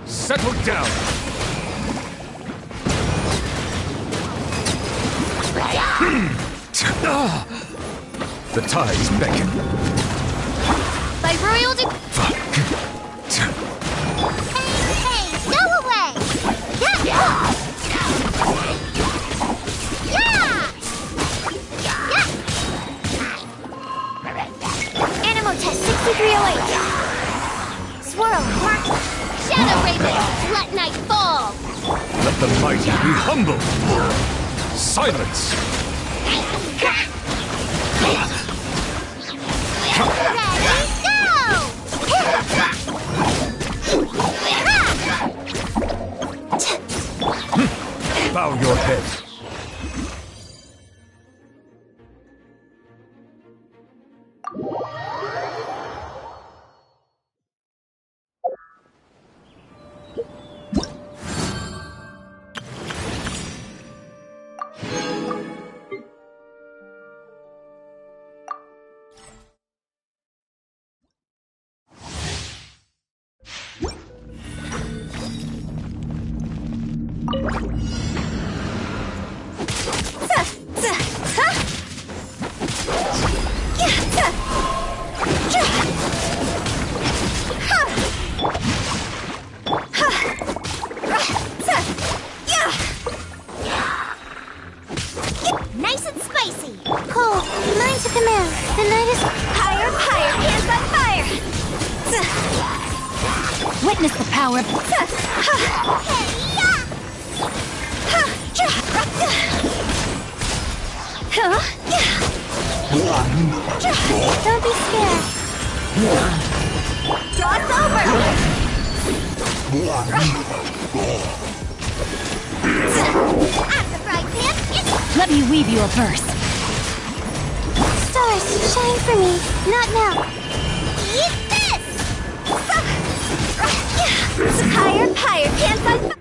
Settle down! The tides beckon. By royal Hey, go away! Yeah! Animal test 6308. Swirl, mark. Shadow Raven, let night fall! Let the mighty be humble! Silence! Ready, go! Bow your head. Nice and spicy! Cool. Mine to command. The night is higher, higher, hands on fire! Witness the power. Don't be scared. Draw's over! I'm the fried pan. Let me weave you a verse. Stars, shine for me. Not now. Eat this! Higher, higher, hands on fire!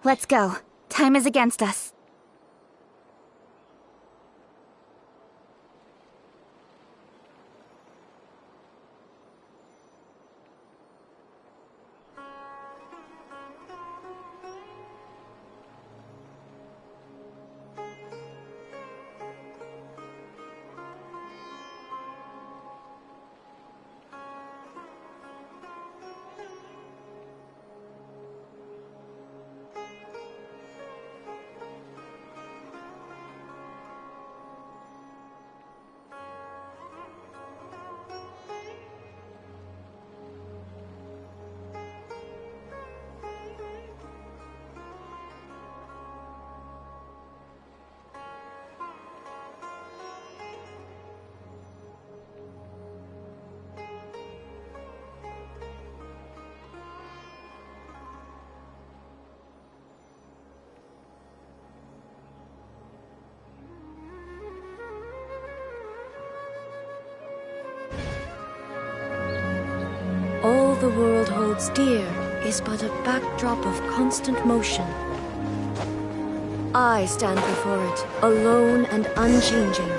Let's go. Time is against us. All the world holds dear is but a backdrop of constant motion. I stand before it, alone and unchanging.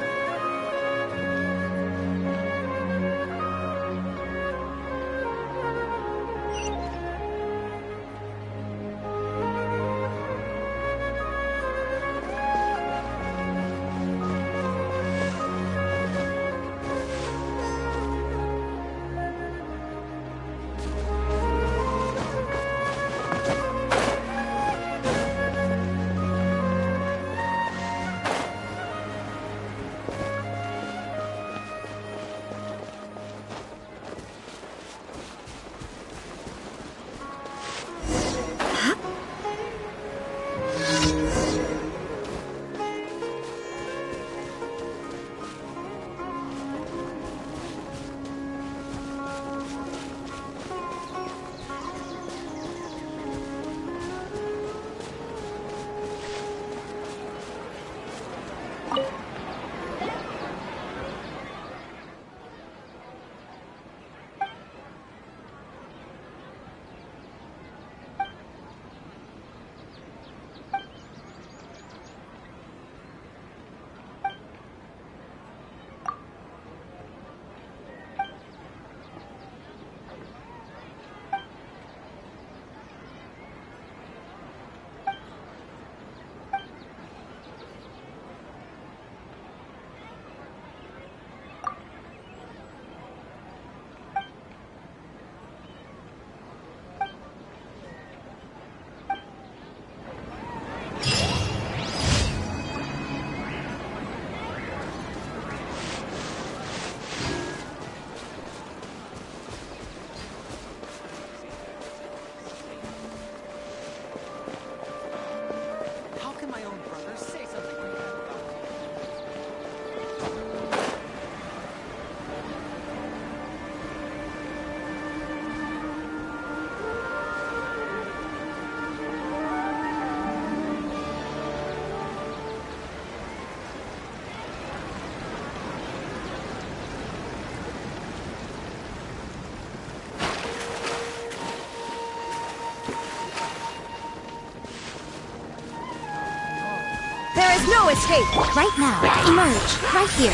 No escape! Right now, emerge. Right here.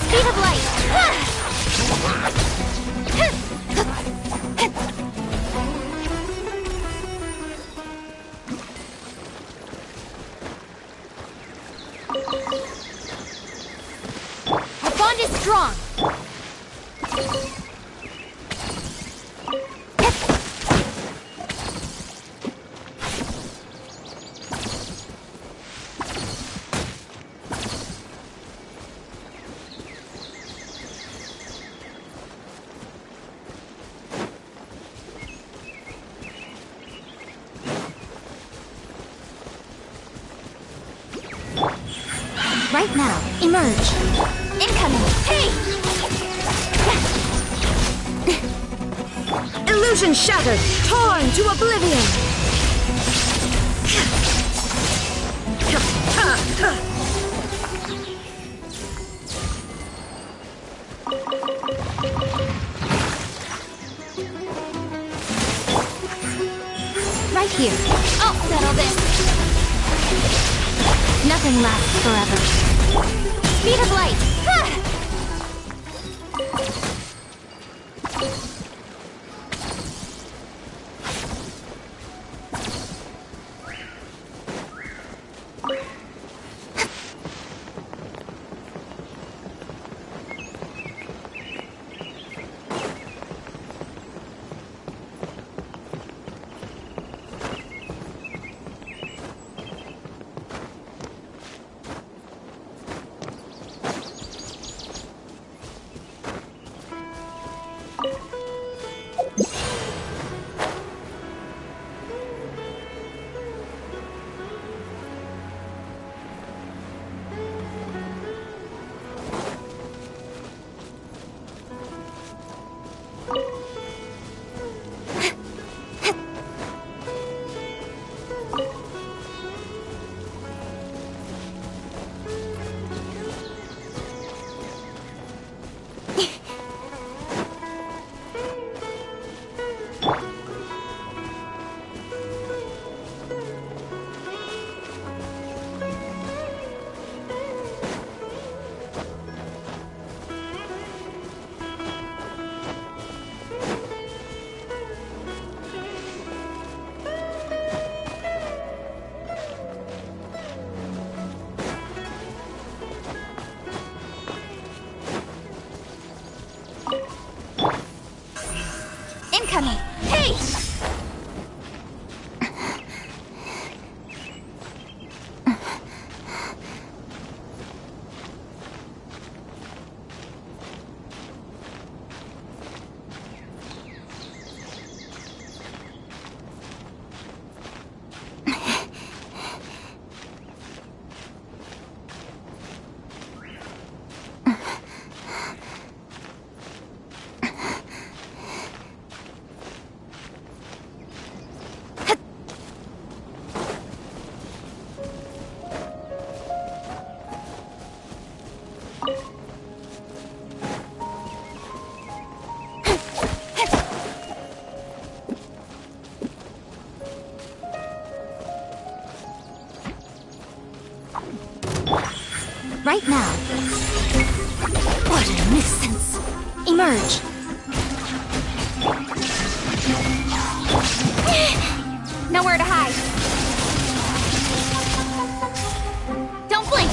Speed of light! The bond is strong. Right now, emerge. Incoming! Hey! Illusion shattered! Torn to oblivion! Right here. I'll settle this! Nothing lasts forever. Speed of light! Incoming! Hey! Right now. What a nuisance. Emerge. Nowhere to hide. Don't blink.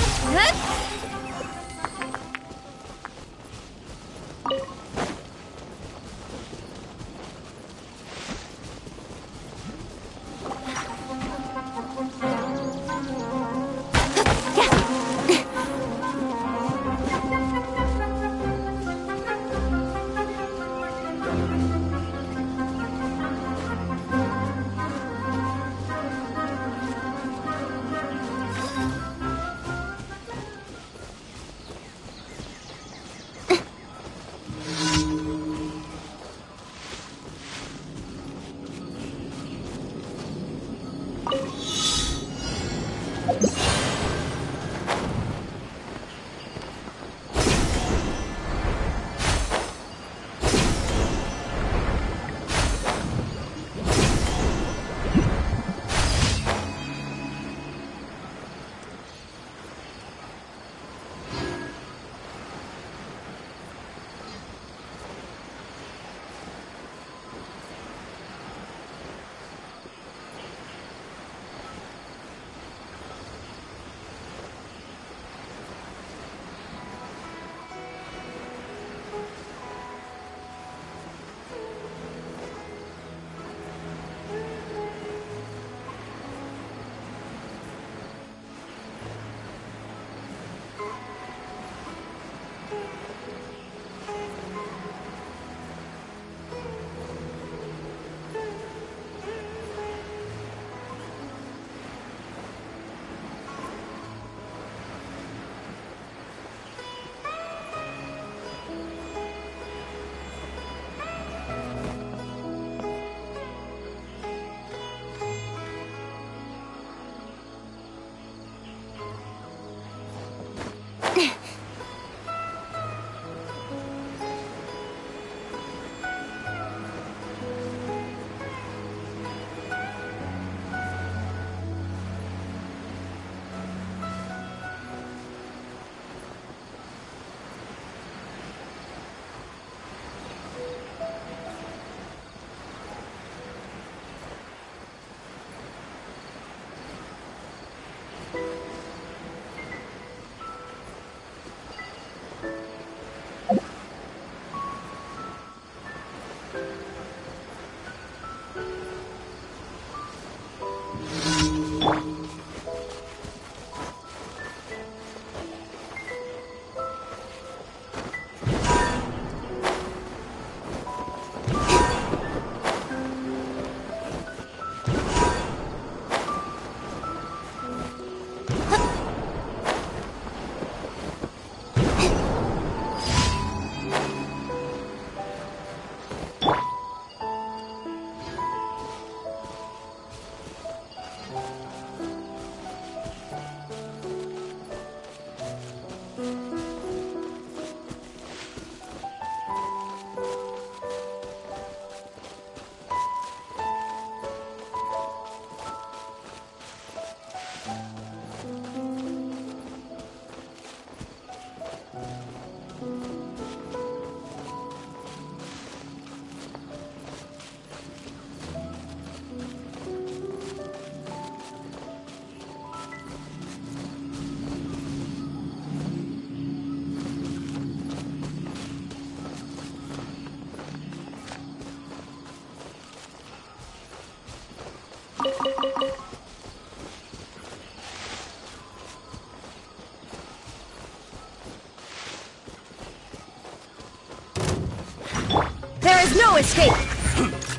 escape.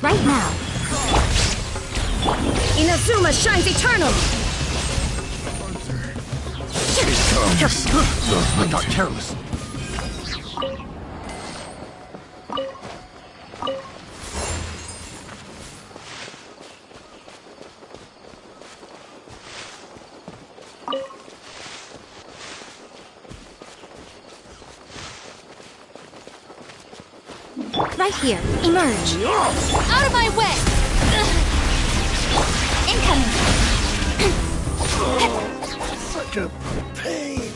Right now. Inazuma shines eternal. I got careless. Right here. Emerge. Out of my way! Incoming! Such a pain.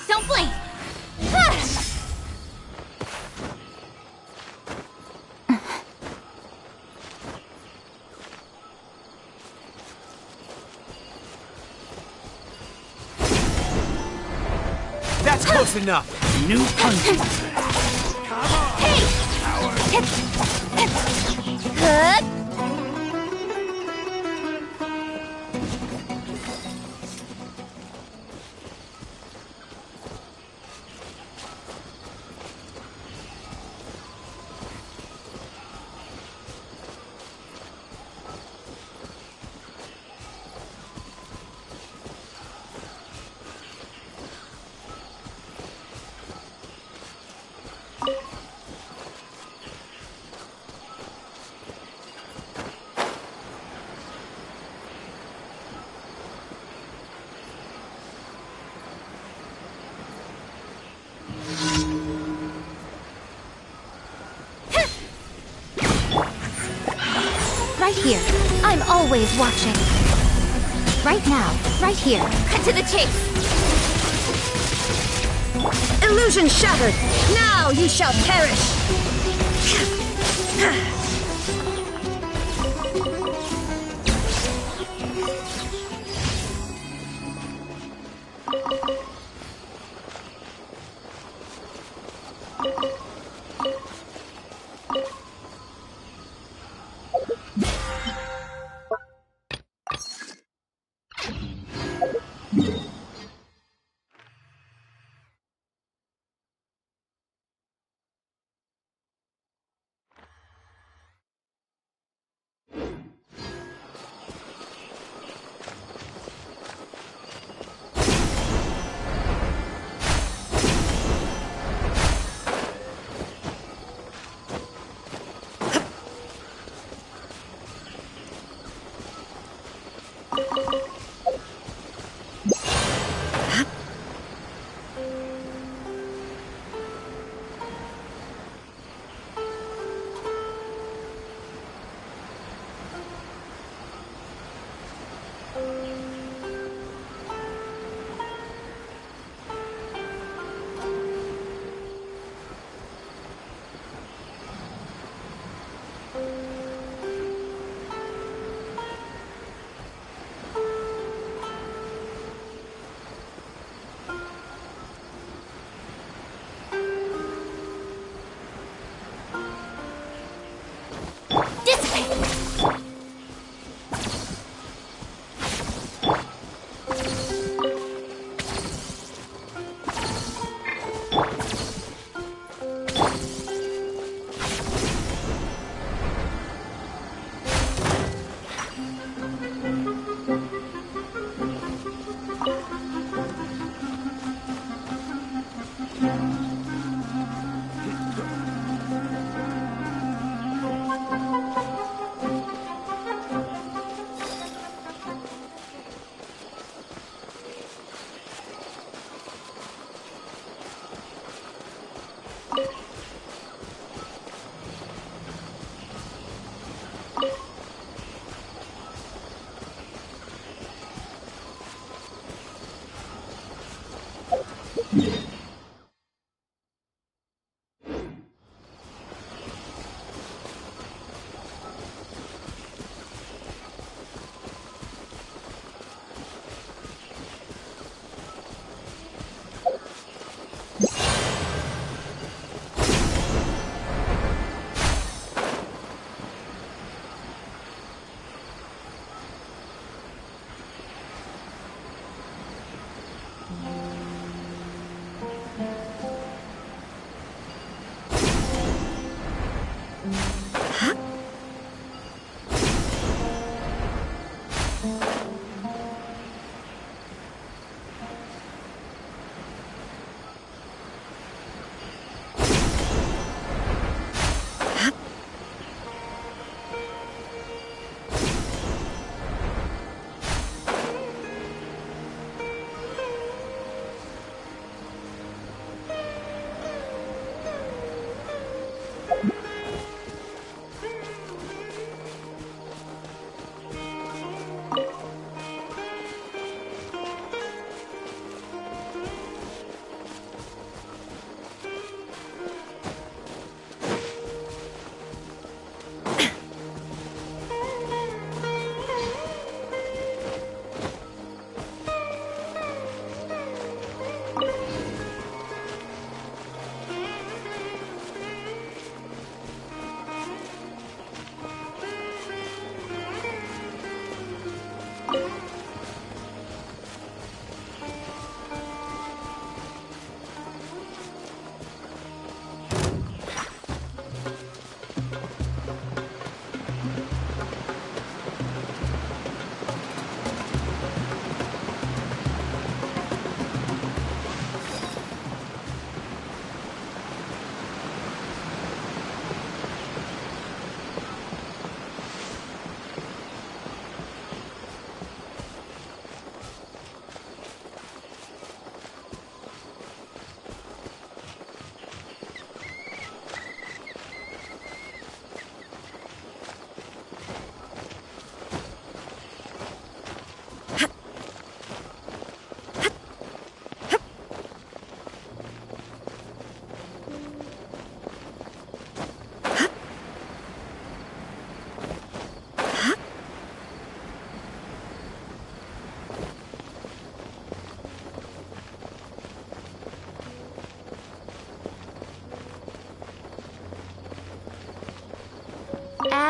Don't blink! That's close enough. New punches. Good! Right here. I'm always watching. Right now. Right here. Cut to the chase! Illusion shattered. Now you shall perish.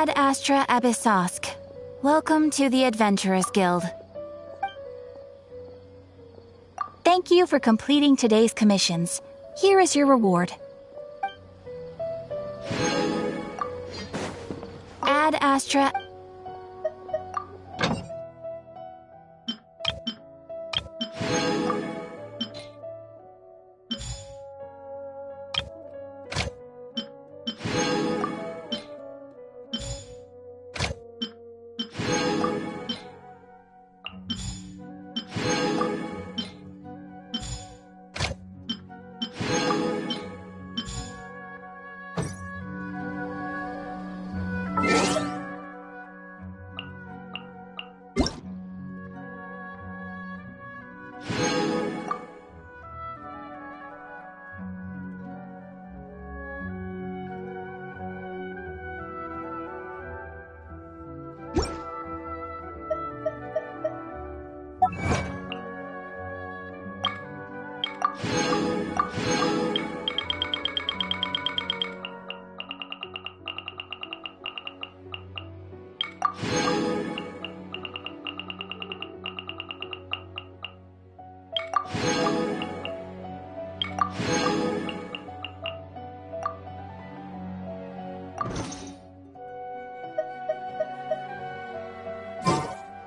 Ad Astra Abyssosk. Welcome to the Adventurers Guild. Thank you for completing today's commissions. Here is your reward. Ad Astra...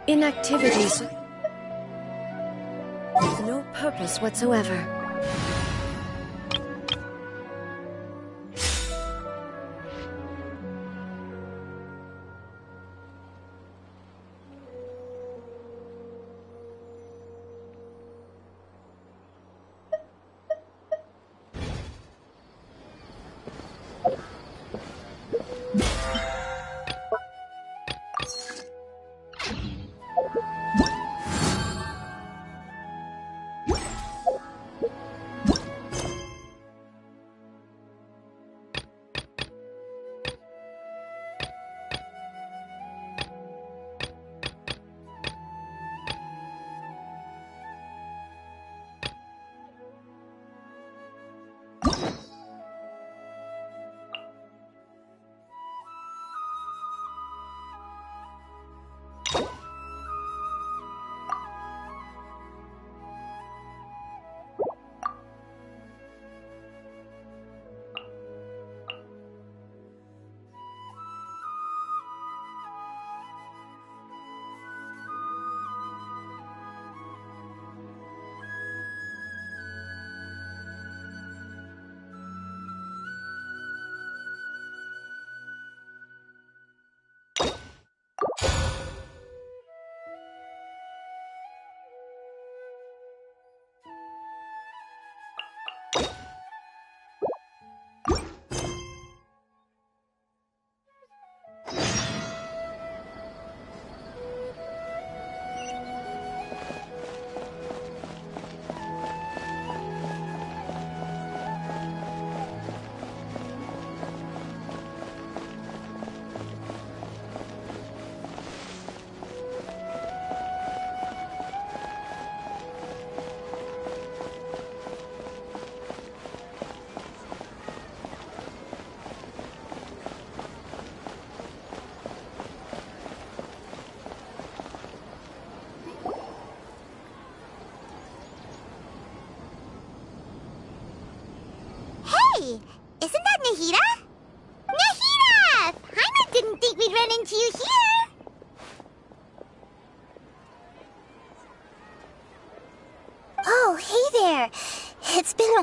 Inactivities with no purpose whatsoever.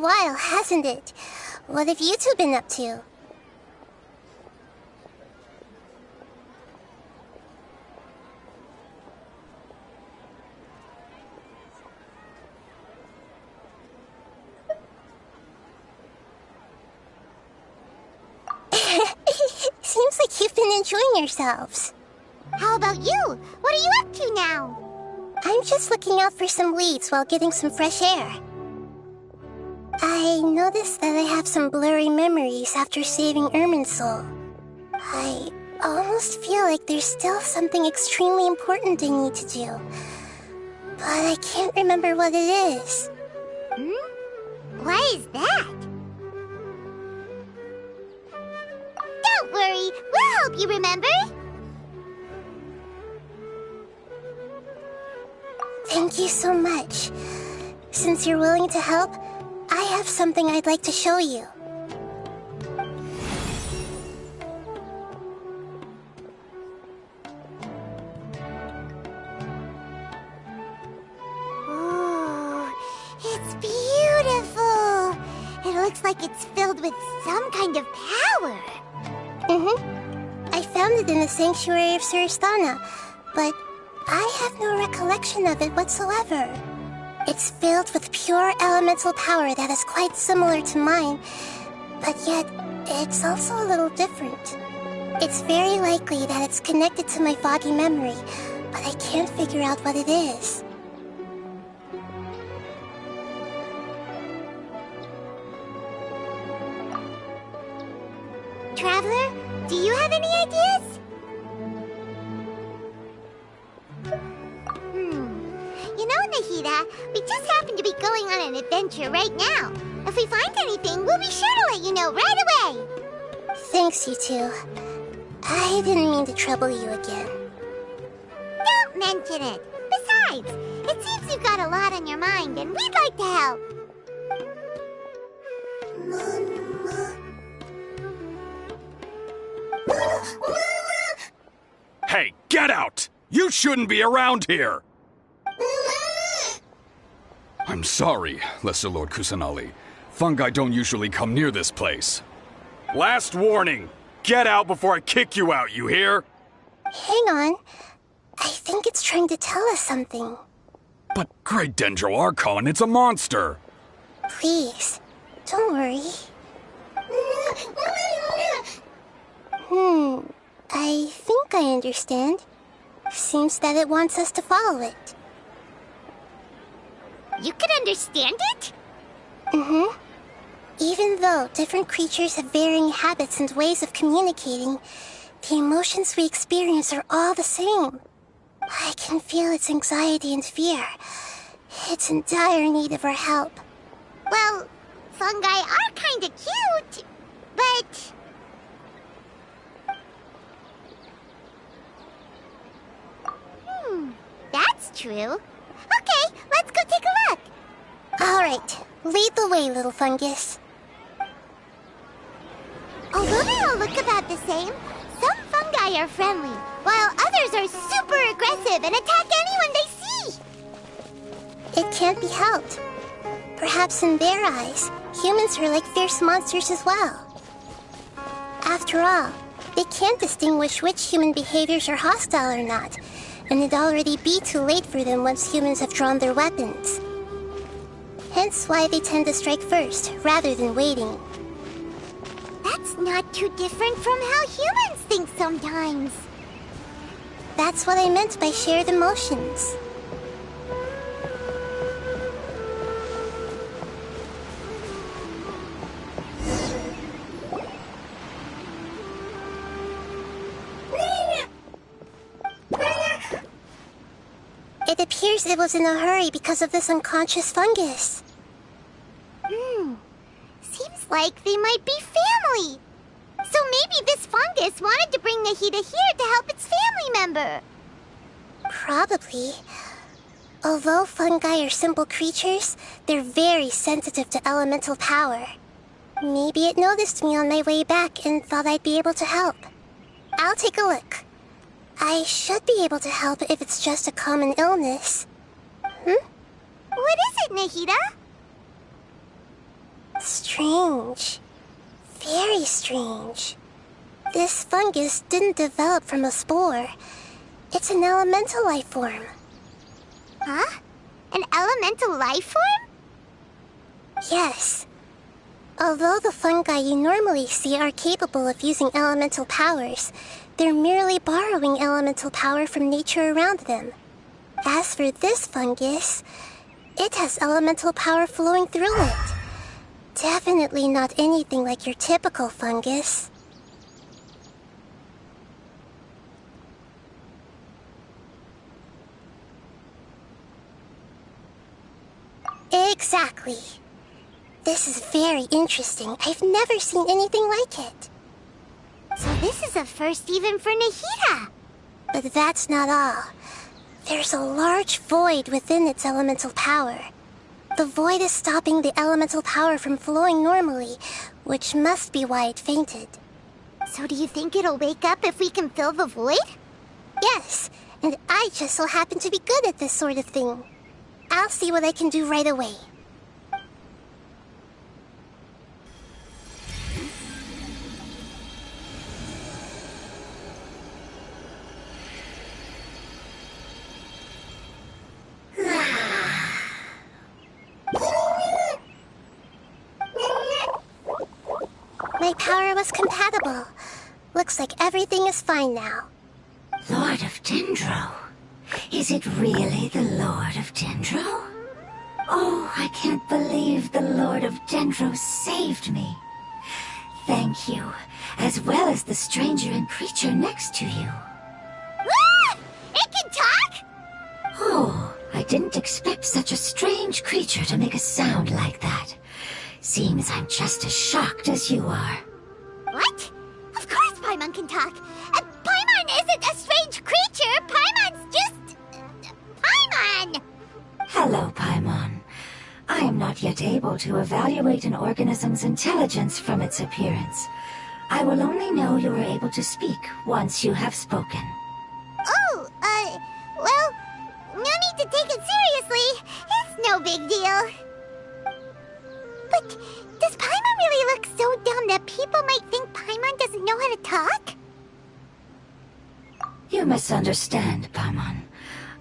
a while, hasn't it? What have you two been up to? Seems like you've been enjoying yourselves. How about you? What are you up to now? I'm just looking out for some leads while getting some fresh air. I noticed that I have some blurry memories after saving Ermin's soul. I almost feel like there's still something extremely important I need to do. But I can't remember what it is. What is that? Don't worry, we'll help you remember. Thank you so much. Since you're willing to help, I have something I'd like to show you. Ooh, it's beautiful. It looks like it's filled with some kind of power. I found it in the sanctuary of Suristana, but I have no recollection of it whatsoever. It's filled with pure elemental power that is quite similar to mine, but yet it's also a little different. It's very likely that it's connected to my foggy memory, but I can't figure out what it is. Traveler, do you have any ideas? You know, Nahida, we just happen to be going on an adventure right now. If we find anything, we'll be sure to let you know right away. Thanks, you two. I didn't mean to trouble you again. Don't mention it. Besides, it seems you've got a lot on your mind, and we'd like to help. Hey, get out! You shouldn't be around here! I'm sorry, Lesser Lord Kusanali. Fungi don't usually come near this place. Last warning! Get out before I kick you out, you hear? Hang on. I think it's trying to tell us something. But Great Dendro Archon, it's a monster! Please, don't worry. I think I understand. Seems that it wants us to follow it. You can understand it? Even though different creatures have varying habits and ways of communicating, the emotions we experience are all the same. I can feel its anxiety and fear. It's in dire need of our help. Well, fungi are kinda cute, but... that's true. Okay, let's go take a look. All right, lead the way, little fungus. Although they all look about the same, some fungi are friendly, while others are super aggressive and attack anyone they see. It can't be helped. Perhaps in their eyes, humans are like fierce monsters as well. After all, they can't distinguish which human behaviors are hostile or not, and it'd already be too late for them once humans have drawn their weapons. Hence why they tend to strike first, rather than waiting. That's not too different from how humans think sometimes. That's what I meant by shared emotions. It appears it was in a hurry because of this unconscious fungus. Seems like they might be family. So maybe this fungus wanted to bring Nahida here to help its family member. Probably. Although fungi are simple creatures, they're very sensitive to elemental power. Maybe it noticed me on my way back and thought I'd be able to help. I'll take a look. I should be able to help if it's just a common illness. What is it, Nahida? Strange. Very strange. This fungus didn't develop from a spore. It's an elemental life form. Huh? An elemental life form? Yes. Although the fungi you normally see are capable of using elemental powers, they're merely borrowing elemental power from nature around them. As for this fungus, it has elemental power flowing through it. Definitely not anything like your typical fungus. Exactly. This is very interesting. I've never seen anything like it. So this is a first even for Nahida. But that's not all. There's a large void within its elemental power. The void is stopping the elemental power from flowing normally, which must be why it fainted. So do you think it'll wake up if we can fill the void? Yes, and I just so happen to be good at this sort of thing. I'll see what I can do right away. My power was compatible. Looks like everything is fine now. Lord of Dendro? Is it really the Lord of Dendro? Oh, I can't believe the Lord of Dendro saved me. Thank you, as well as the stranger and creature next to you. Ah! It can talk? Oh, I didn't expect such a strange creature to make a sound like that. Seems I'm just as shocked as you are. What? Of course Paimon can talk. Paimon isn't a strange creature. Paimon's just... Paimon! Hello, Paimon. I am not yet able to evaluate an organism's intelligence from its appearance. I will only know you are able to speak once you have spoken. Oh, well, no need to take it seriously. It's no big deal. But does Paimon really look so dumb that people might think Paimon doesn't know how to talk? You misunderstand, Paimon.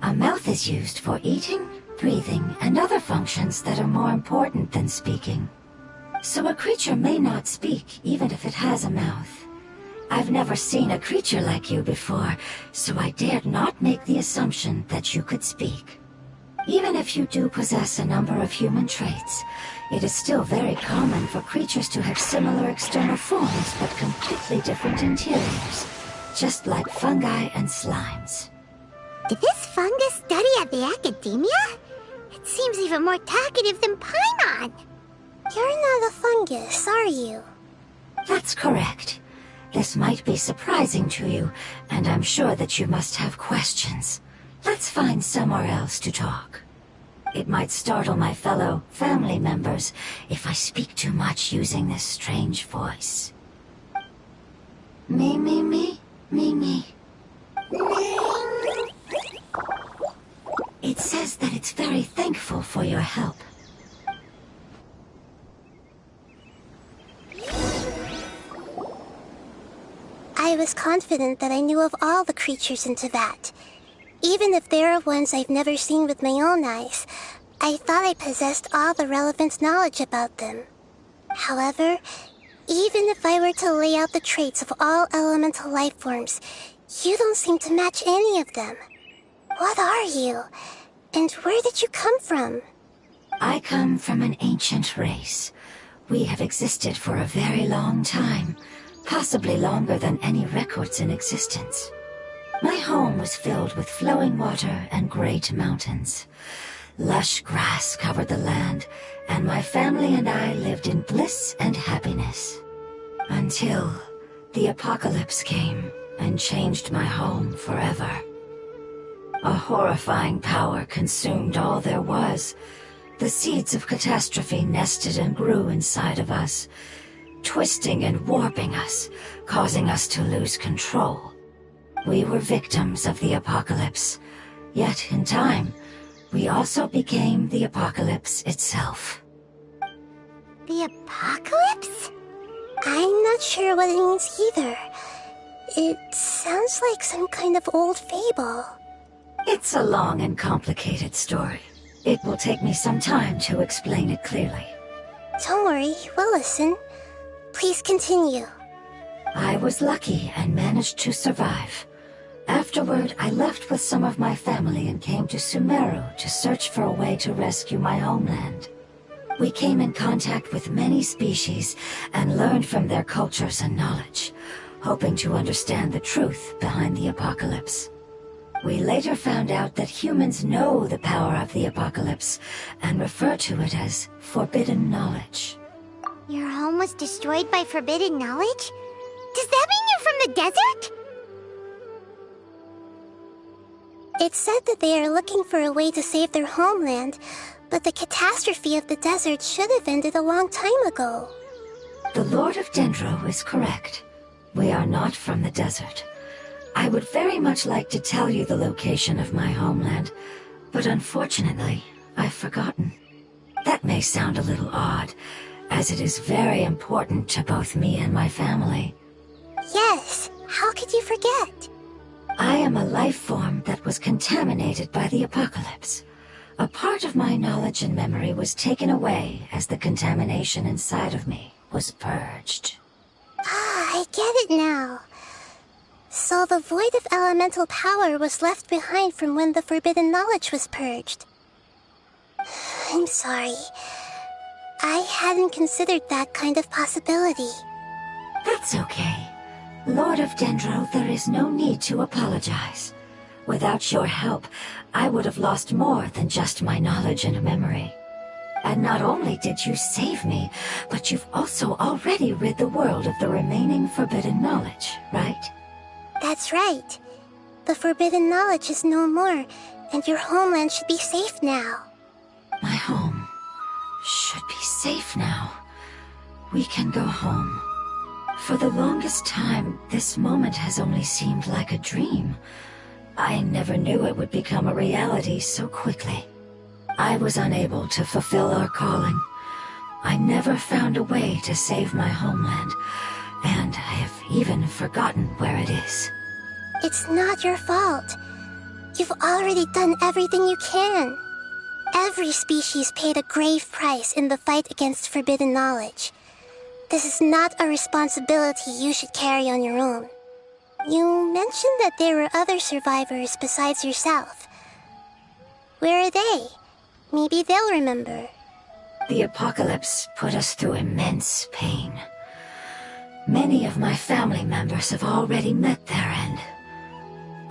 A mouth is used for eating, breathing, and other functions that are more important than speaking. So a creature may not speak even if it has a mouth. I've never seen a creature like you before, so I dared not make the assumption that you could speak. Even if you do possess a number of human traits, it is still very common for creatures to have similar external forms but completely different interiors, just like fungi and slimes. Did this fungus study at the academia? It seems even more talkative than Paimon. You're not a fungus, are you? That's correct. This might be surprising to you, and I'm sure that you must have questions. Let's find somewhere else to talk. It might startle my fellow family members if I speak too much using this strange voice. Me, me, me, me, me. It says that it's very thankful for your help. I was confident that I knew of all the creatures in Teyvat. Even if there are ones I've never seen with my own eyes, I thought I possessed all the relevant knowledge about them. However, even if I were to lay out the traits of all elemental life forms, you don't seem to match any of them. What are you? And where did you come from? I come from an ancient race. We have existed for a very long time, possibly longer than any records in existence. My home was filled with flowing water and great mountains. Lush grass covered the land, and my family and I lived in bliss and happiness. Until the apocalypse came and changed my home forever. A horrifying power consumed all there was. The seeds of catastrophe nested and grew inside of us, twisting and warping us, causing us to lose control. We were victims of the apocalypse, yet in time, we also became the apocalypse itself. The apocalypse? I'm not sure what it means either. It sounds like some kind of old fable. It's a long and complicated story. It will take me some time to explain it clearly. Don't worry, we'll listen. Please continue. I was lucky and managed to survive. Afterward, I left with some of my family and came to Sumeru to search for a way to rescue my homeland. We came in contact with many species and learned from their cultures and knowledge, hoping to understand the truth behind the apocalypse. We later found out that humans know the power of the apocalypse and refer to it as forbidden knowledge. Your home was destroyed by forbidden knowledge? Does that mean you're from the desert? It's said that they are looking for a way to save their homeland, but the catastrophe of the desert should have ended a long time ago. The Lord of Dendro is correct. We are not from the desert. I would very much like to tell you the location of my homeland, but unfortunately, I've forgotten. That may sound a little odd, as it is very important to both me and my family. Yes, how could you forget? I am a life form that was contaminated by the apocalypse. A part of my knowledge and memory was taken away as the contamination inside of me was purged. Ah, I get it now. So the void of elemental power was left behind from when the forbidden knowledge was purged. I'm sorry. I hadn't considered that kind of possibility. That's okay. Lord of Dendro, there is no need to apologize. Without your help, I would have lost more than just my knowledge and memory. And not only did you save me, but you've also already rid the world of the remaining forbidden knowledge, right? That's right. The forbidden knowledge is no more, and your homeland should be safe now. My home should be safe now. We can go home. For the longest time, this moment has only seemed like a dream. I never knew it would become a reality so quickly. I was unable to fulfill our calling. I never found a way to save my homeland, and I have even forgotten where it is. It's not your fault. You've already done everything you can. Every species paid a grave price in the fight against forbidden knowledge. This is not a responsibility you should carry on your own. You mentioned that there were other survivors besides yourself. Where are they? Maybe they'll remember. The apocalypse put us through immense pain. Many of my family members have already met their end.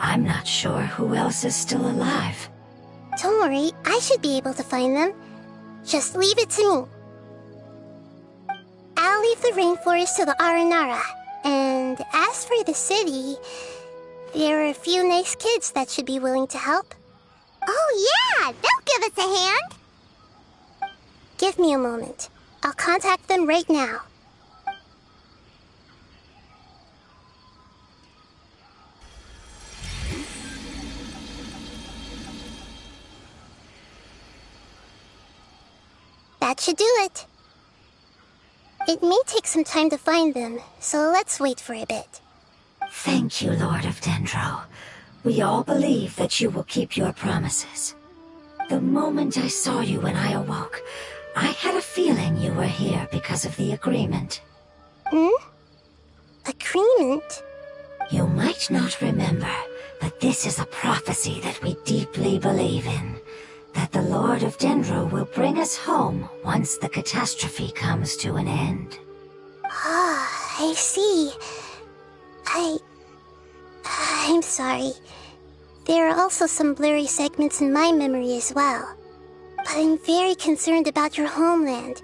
I'm not sure who else is still alive. Don't worry, I should be able to find them. Just leave it to me. I'll leave the rainforest to the Aranara. And as for the city, there are a few nice kids that should be willing to help. Oh yeah, they'll give us a hand. Give me a moment. I'll contact them right now. That should do it. It may take some time to find them, so let's wait for a bit. Thank you, Lord of Dendro. We all believe that you will keep your promises. The moment I saw you when I awoke, I had a feeling you were here because of the agreement. Agreement? You might not remember, but this is a prophecy that we deeply believe in. That the Lord of Dendro will bring us home once the catastrophe comes to an end. Ah, I see. I'm sorry. There are also some blurry segments in my memory as well. But I'm very concerned about your homeland.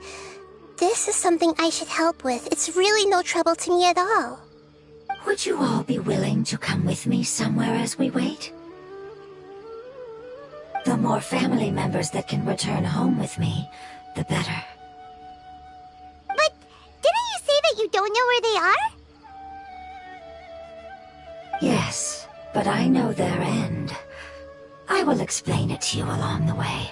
This is something I should help with. It's really no trouble to me at all. Would you all be willing to come with me somewhere as we wait? The more family members that can return home with me, the better. But didn't you say that you don't know where they are? Yes, but I know their end. I will explain it to you along the way.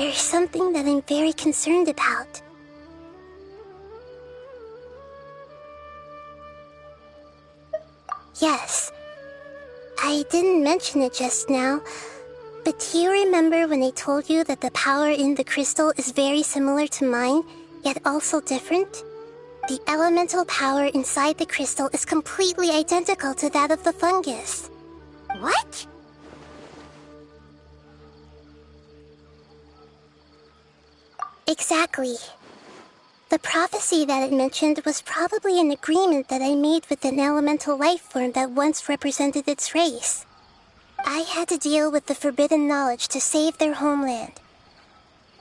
there's something that I'm very concerned about. Yes, I didn't mention it just now, but do you remember when I told you that the power in the crystal is very similar to mine, yet also different? The elemental power inside the crystal is completely identical to that of the fungus. What? Exactly. The prophecy that it mentioned was probably an agreement that I made with an elemental life form that once represented its race. I had to deal with the forbidden knowledge to save their homeland.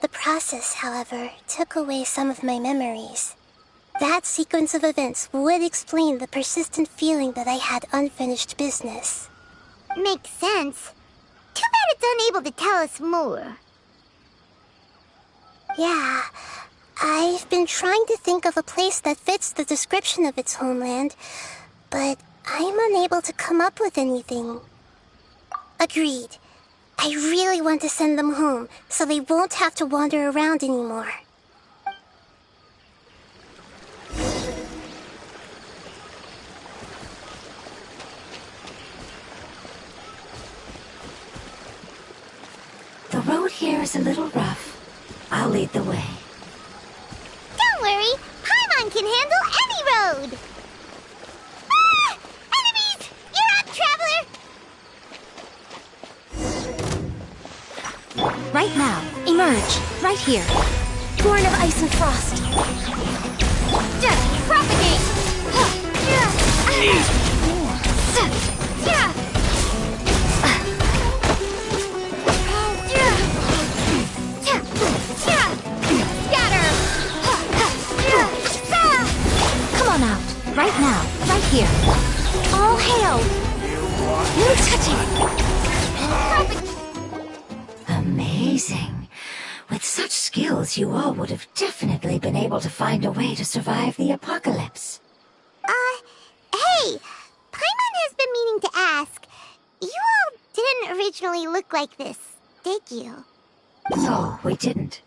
The process, however, took away some of my memories. That sequence of events would explain the persistent feeling that I had unfinished business. Makes sense. Too bad it's unable to tell us more. Yeah, I've been trying to think of a place that fits the description of its homeland, but I'm unable to come up with anything. Agreed. I really want to send them home, so they won't have to wander around anymore. The road here is a little rough. I'll lead the way. Don't worry, Paimon can handle any road! Ah! Enemies! You're up, traveler! Right now, emerge. Right here. Born of ice and frost. Just propagate! Come on out. Right now. Right here. All hail. No touching. Amazing. With such skills, you all would have definitely been able to find a way to survive the apocalypse. Hey! Paimon has been meaning to ask. You all didn't originally look like this, did you? No, we didn't.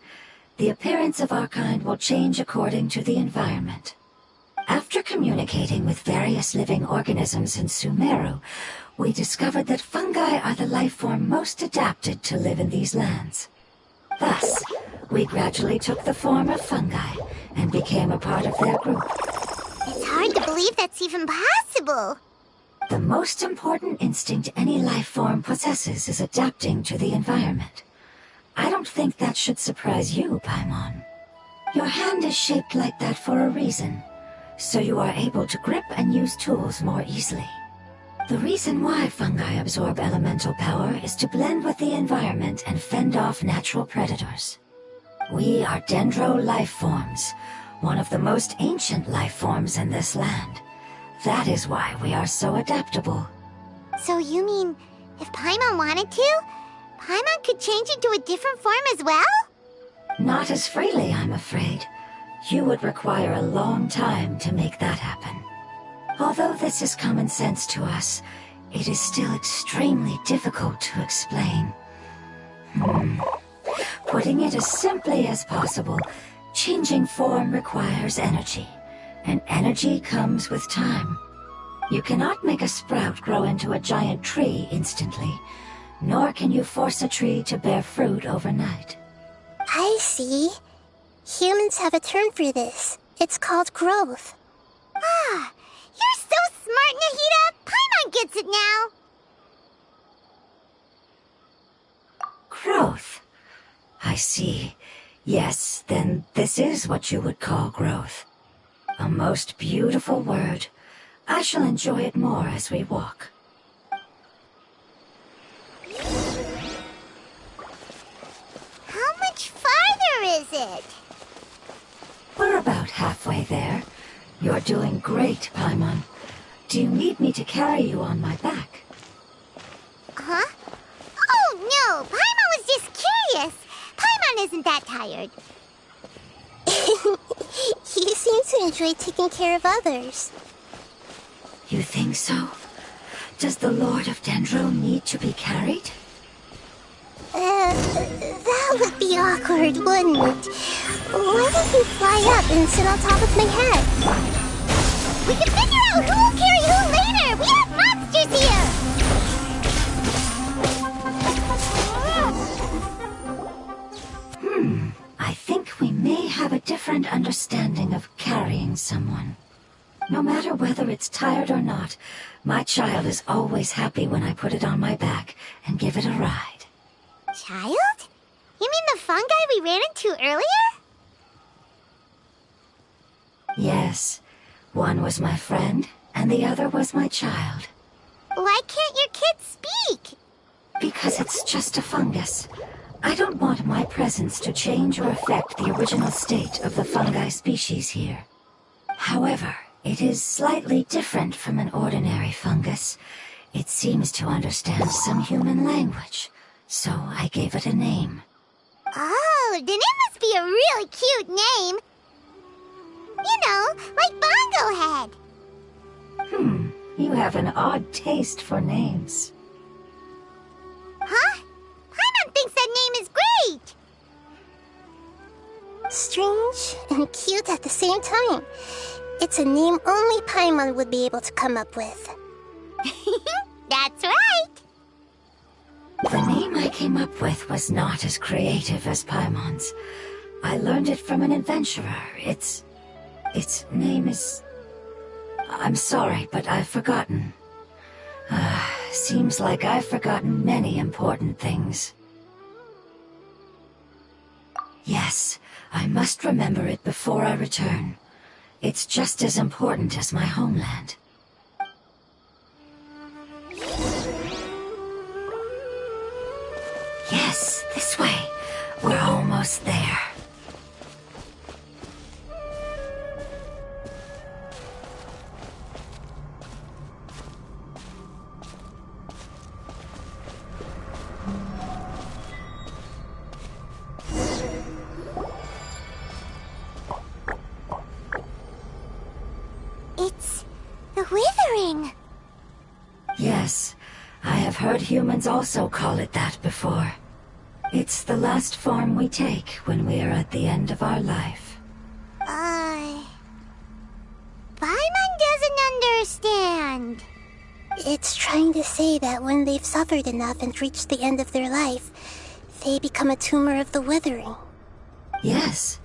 The appearance of our kind will change according to the environment. After communicating with various living organisms in Sumeru, we discovered that fungi are the life form most adapted to live in these lands. Thus, we gradually took the form of fungi and became a part of their group. It's hard to believe that's even possible. The most important instinct any life form possesses is adapting to the environment. I don't think that should surprise you, Paimon. Your hand is shaped like that for a reason, so you are able to grip and use tools more easily. The reason why fungi absorb elemental power is to blend with the environment and fend off natural predators. We are dendro life forms, one of the most ancient life forms in this land. That is why we are so adaptable. So you mean, if Paimon wanted to, Paimon could change into a different form as well? Not as freely, I'm afraid. You would require a long time to make that happen. Although this is common sense to us, it is still extremely difficult to explain. Putting it as simply as possible, changing form requires energy, and energy comes with time. You cannot make a sprout grow into a giant tree instantly, nor can you force a tree to bear fruit overnight. I see. Humans have a term for this. It's called growth. Ah, you're so smart, Nahida! Paimon gets it now! Growth. I see. Yes, then this is what you would call growth. A most beautiful word. I shall enjoy it more as we walk. How much farther is it? We're about halfway there. You're doing great, Paimon. Do you need me to carry you on my back? Huh? Oh no, Paimon was just curious. Paimon isn't that tired. You seem to enjoy taking care of others. You think so? Does the Lord of Dendro need to be carried? That would be awkward, wouldn't it? Why don't you fly up and sit on top of my head? We can figure out who will carry who later! We have monsters here! I think we may have a different understanding of carrying someone. No matter whether it's tired or not, my child is always happy when I put it on my back and give it a ride. Child? You mean the fungi we ran into earlier? Yes, one was my friend, and the other was my child. Why can't your kid speak? Because it's just a fungus. I don't want my presence to change or affect the original state of the fungi species here. However, it is slightly different from an ordinary fungus. It seems to understand some human language, so I gave it a name. Oh, then it must be a really cute name. You know, like Bongo Head. You have an odd taste for names. Huh? Paimon thinks that name is great! Strange and cute at the same time. It's a name only Paimon would be able to come up with. That's right! The name I came up with was not as creative as Paimon's. I learned it from an adventurer. Its name is... I'm sorry, but I've forgotten. Seems like I've forgotten many important things. Yes, I must remember it before I return. It's just as important as my homeland. Yes, this way. We're almost there. It's the Withering. Yes, I have heard humans also call it that before. It's the last form we take when we are at the end of our life. Paimon doesn't understand. It's trying to say that when they've suffered enough and reached the end of their life, they become a tumor of the Withering. Yes,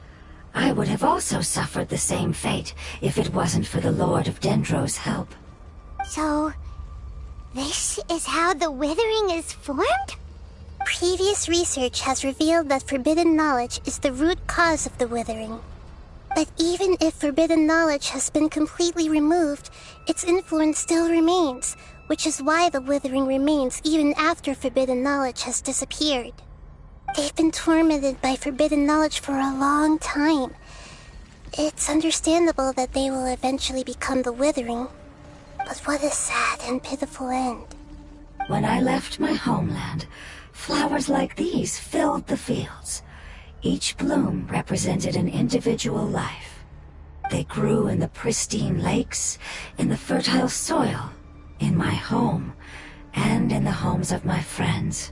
I would have also suffered the same fate if it wasn't for the Lord of Dendro's help. So, this is how the Withering is formed? Previous research has revealed that forbidden knowledge is the root cause of the Withering. But even if forbidden knowledge has been completely removed, its influence still remains, which is why the Withering remains even after forbidden knowledge has disappeared. They've been tormented by forbidden knowledge for a long time. It's understandable that they will eventually become the Withering. But what a sad and pitiful end. When I left my homeland, flowers like these filled the fields. Each bloom represented an individual life. They grew in the pristine lakes, in the fertile soil, in my home, and in the homes of my friends.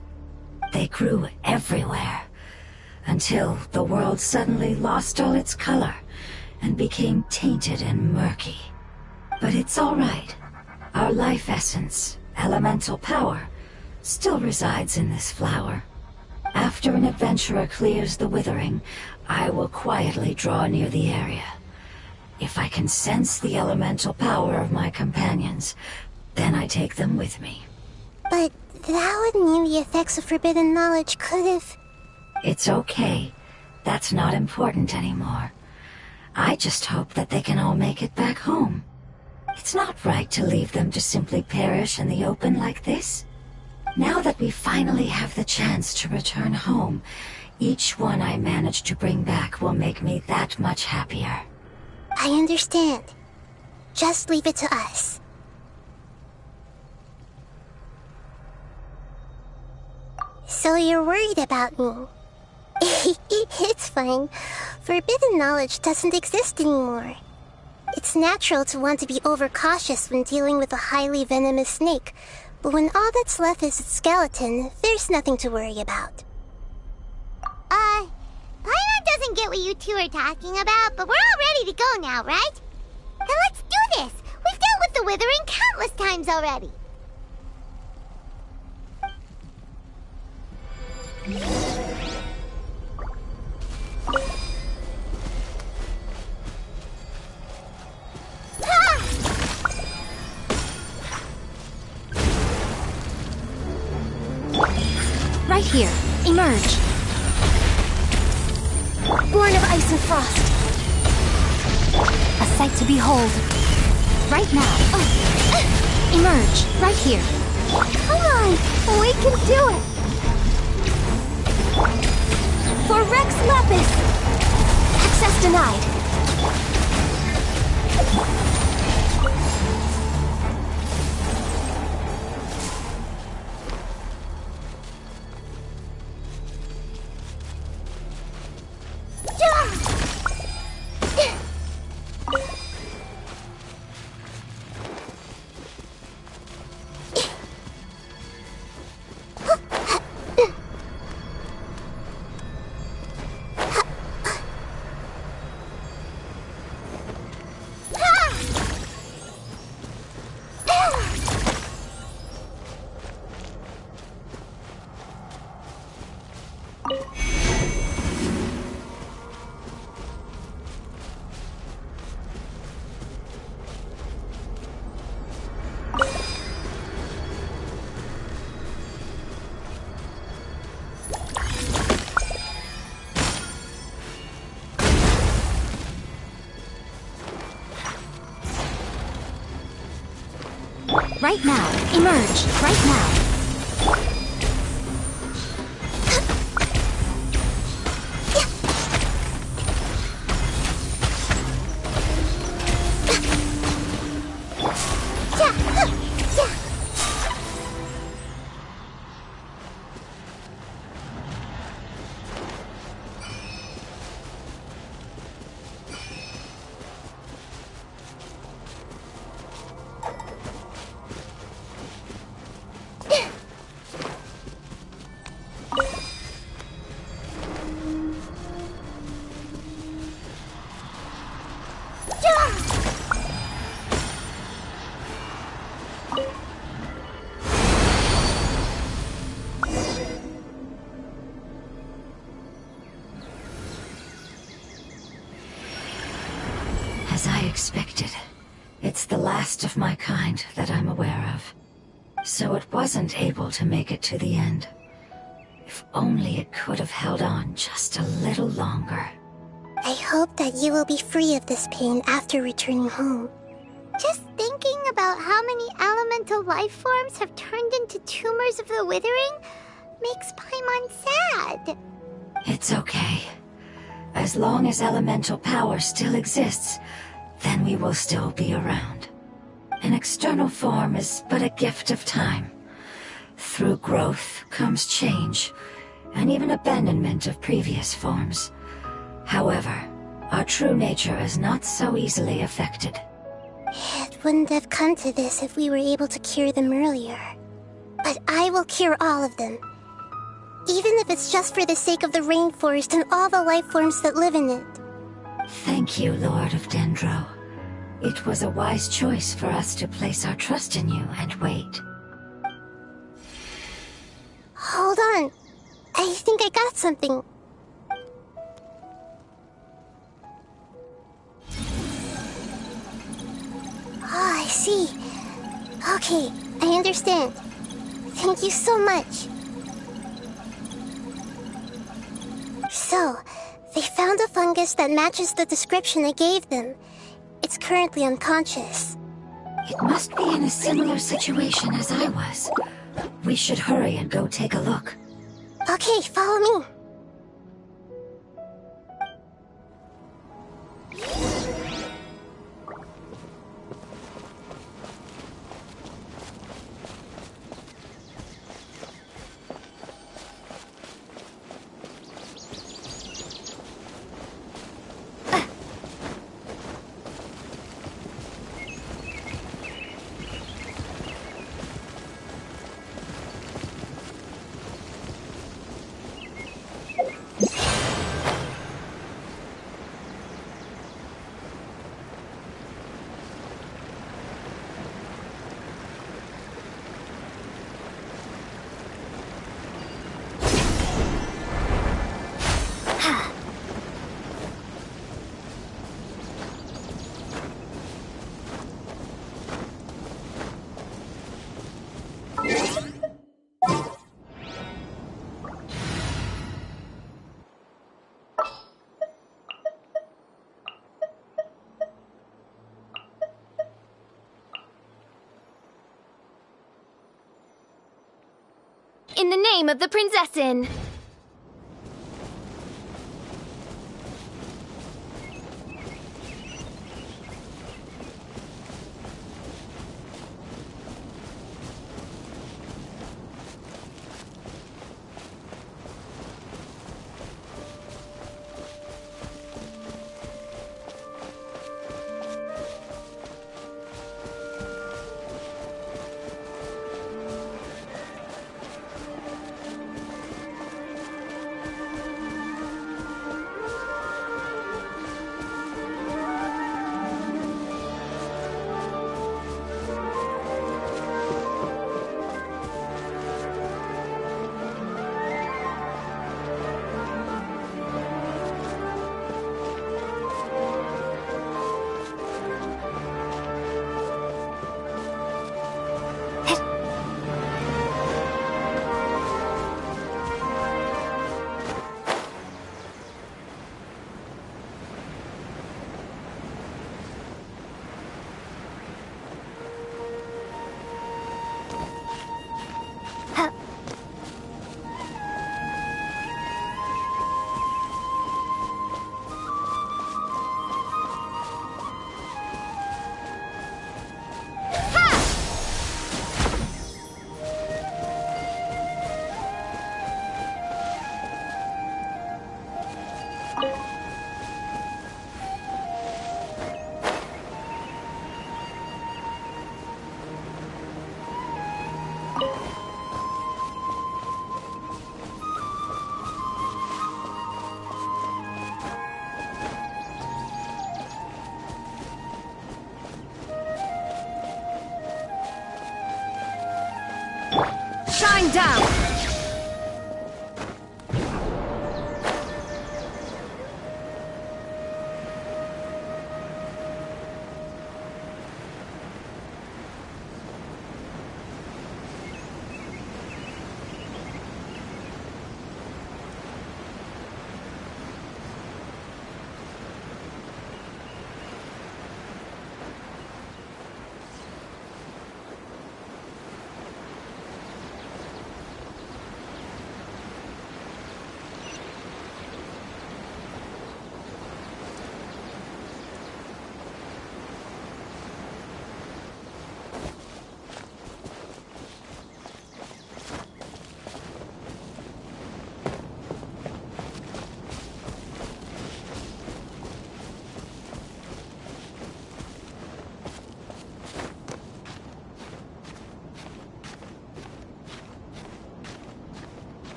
They grew everywhere, until the world suddenly lost all its color and became tainted and murky. But it's all right. Our life essence, elemental power, still resides in this flower. After an adventurer clears the Withering, I will quietly draw near the area. If I can sense the elemental power of my companions, then I take them with me. But that would mean the effects of forbidden knowledge could have... It's okay. That's not important anymore. I just hope that they can all make it back home. It's not right to leave them to simply perish in the open like this. Now that we finally have the chance to return home, each one I manage to bring back will make me that much happier. I understand. Just leave it to us. So you're worried about me? It's fine. Forbidden knowledge doesn't exist anymore. It's natural to want to be overcautious when dealing with a highly venomous snake, but when all that's left is its skeleton, there's nothing to worry about. Paimon doesn't get what you two are talking about, but we're all ready to go now, right? Then let's do this! We've dealt with the Withering countless times already! Right here. Emerge. Born of ice and frost. A sight to behold. Right now. Emerge. Right here. Come on. We can do it. For Rex Lapis. Access denied. Right now. Emerge. Right now. As I expected, it's the last of my kind that I'm aware of. So it wasn't able to make it to the end. If only it could have held on just a little longer. I hope that you will be free of this pain after returning home. Just thinking about how many elemental life forms have turned into tumors of the Withering makes Paimon sad. It's okay. As long as elemental power still exists, then we will still be around. An external form is but a gift of time. Through growth comes change, and even abandonment of previous forms. However, our true nature is not so easily affected. It wouldn't have come to this if we were able to cure them earlier. But I will cure all of them. Even if it's just for the sake of the rainforest and all the life forms that live in it. Thank you, Lord of Dendro. It was a wise choice for us to place our trust in you and wait. Hold on. I think I got something. Oh, I see. Okay, I understand. Thank you so much. So, they found a fungus that matches the description I gave them. It's currently unconscious. It must be in a similar situation as I was. We should hurry and go take a look. Okay, follow me. In the name of the Prinzessin!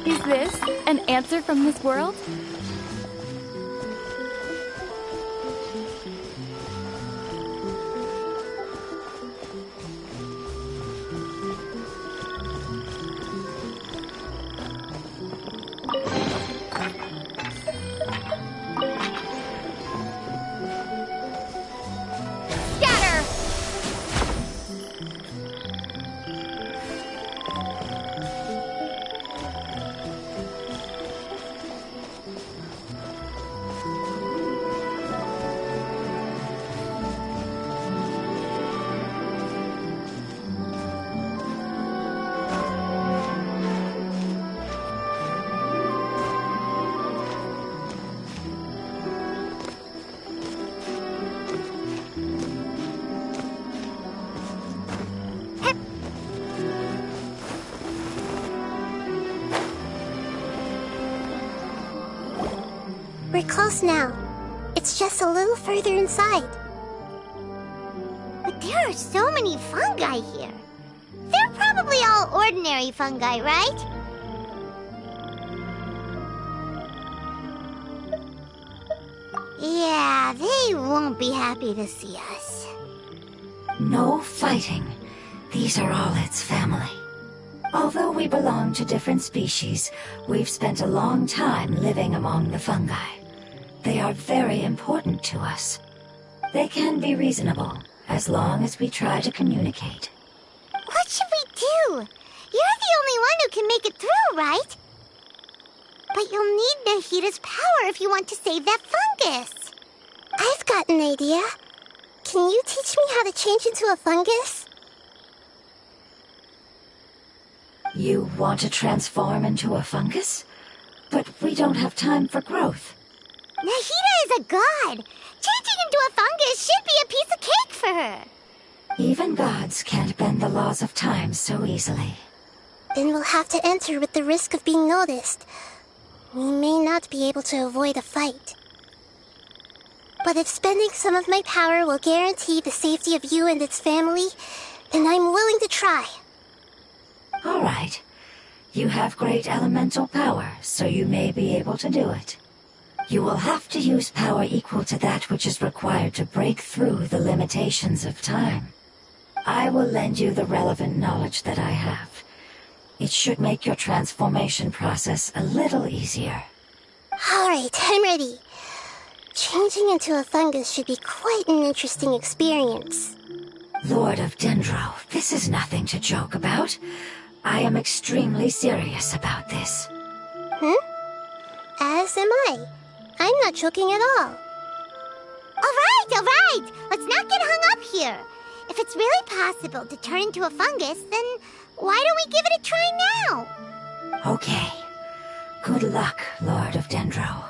Is this an answer from this world? Scatter! We're close now. It's just a little further inside. But there are so many fungi here. They're probably all ordinary fungi, right? Yeah, they won't be happy to see us. No fighting. These are all its family. Although we belong to different species, we've spent a long time living among the fungi. They are very important to us. They can be reasonable, as long as we try to communicate. What should we do? You're the only one who can make it through, right? But you'll need Nahita's power if you want to save that fungus. I've got an idea. Can you teach me how to change into a fungus? You want to transform into a fungus? But we don't have time for growth. Nahita is a god. Changing into a fungus should be a piece of cake for her. Even gods can't bend the laws of time so easily. Then we'll have to enter with the risk of being noticed. We may not be able to avoid a fight. But if spending some of my power will guarantee the safety of you and its family, then I'm willing to try. All right. You have great elemental power, so you may be able to do it. You will have to use power equal to that which is required to break through the limitations of time. I will lend you the relevant knowledge that I have. It should make your transformation process a little easier. All right, I'm ready. Changing into a fungus should be quite an interesting experience. Lord of Dendro, this is nothing to joke about. I am extremely serious about this. As am I. I'm not joking at all. All right. Let's not get hung up here. If it's really possible to turn into a fungus, then why don't we give it a try now? Okay. Good luck, Lord of Dendro.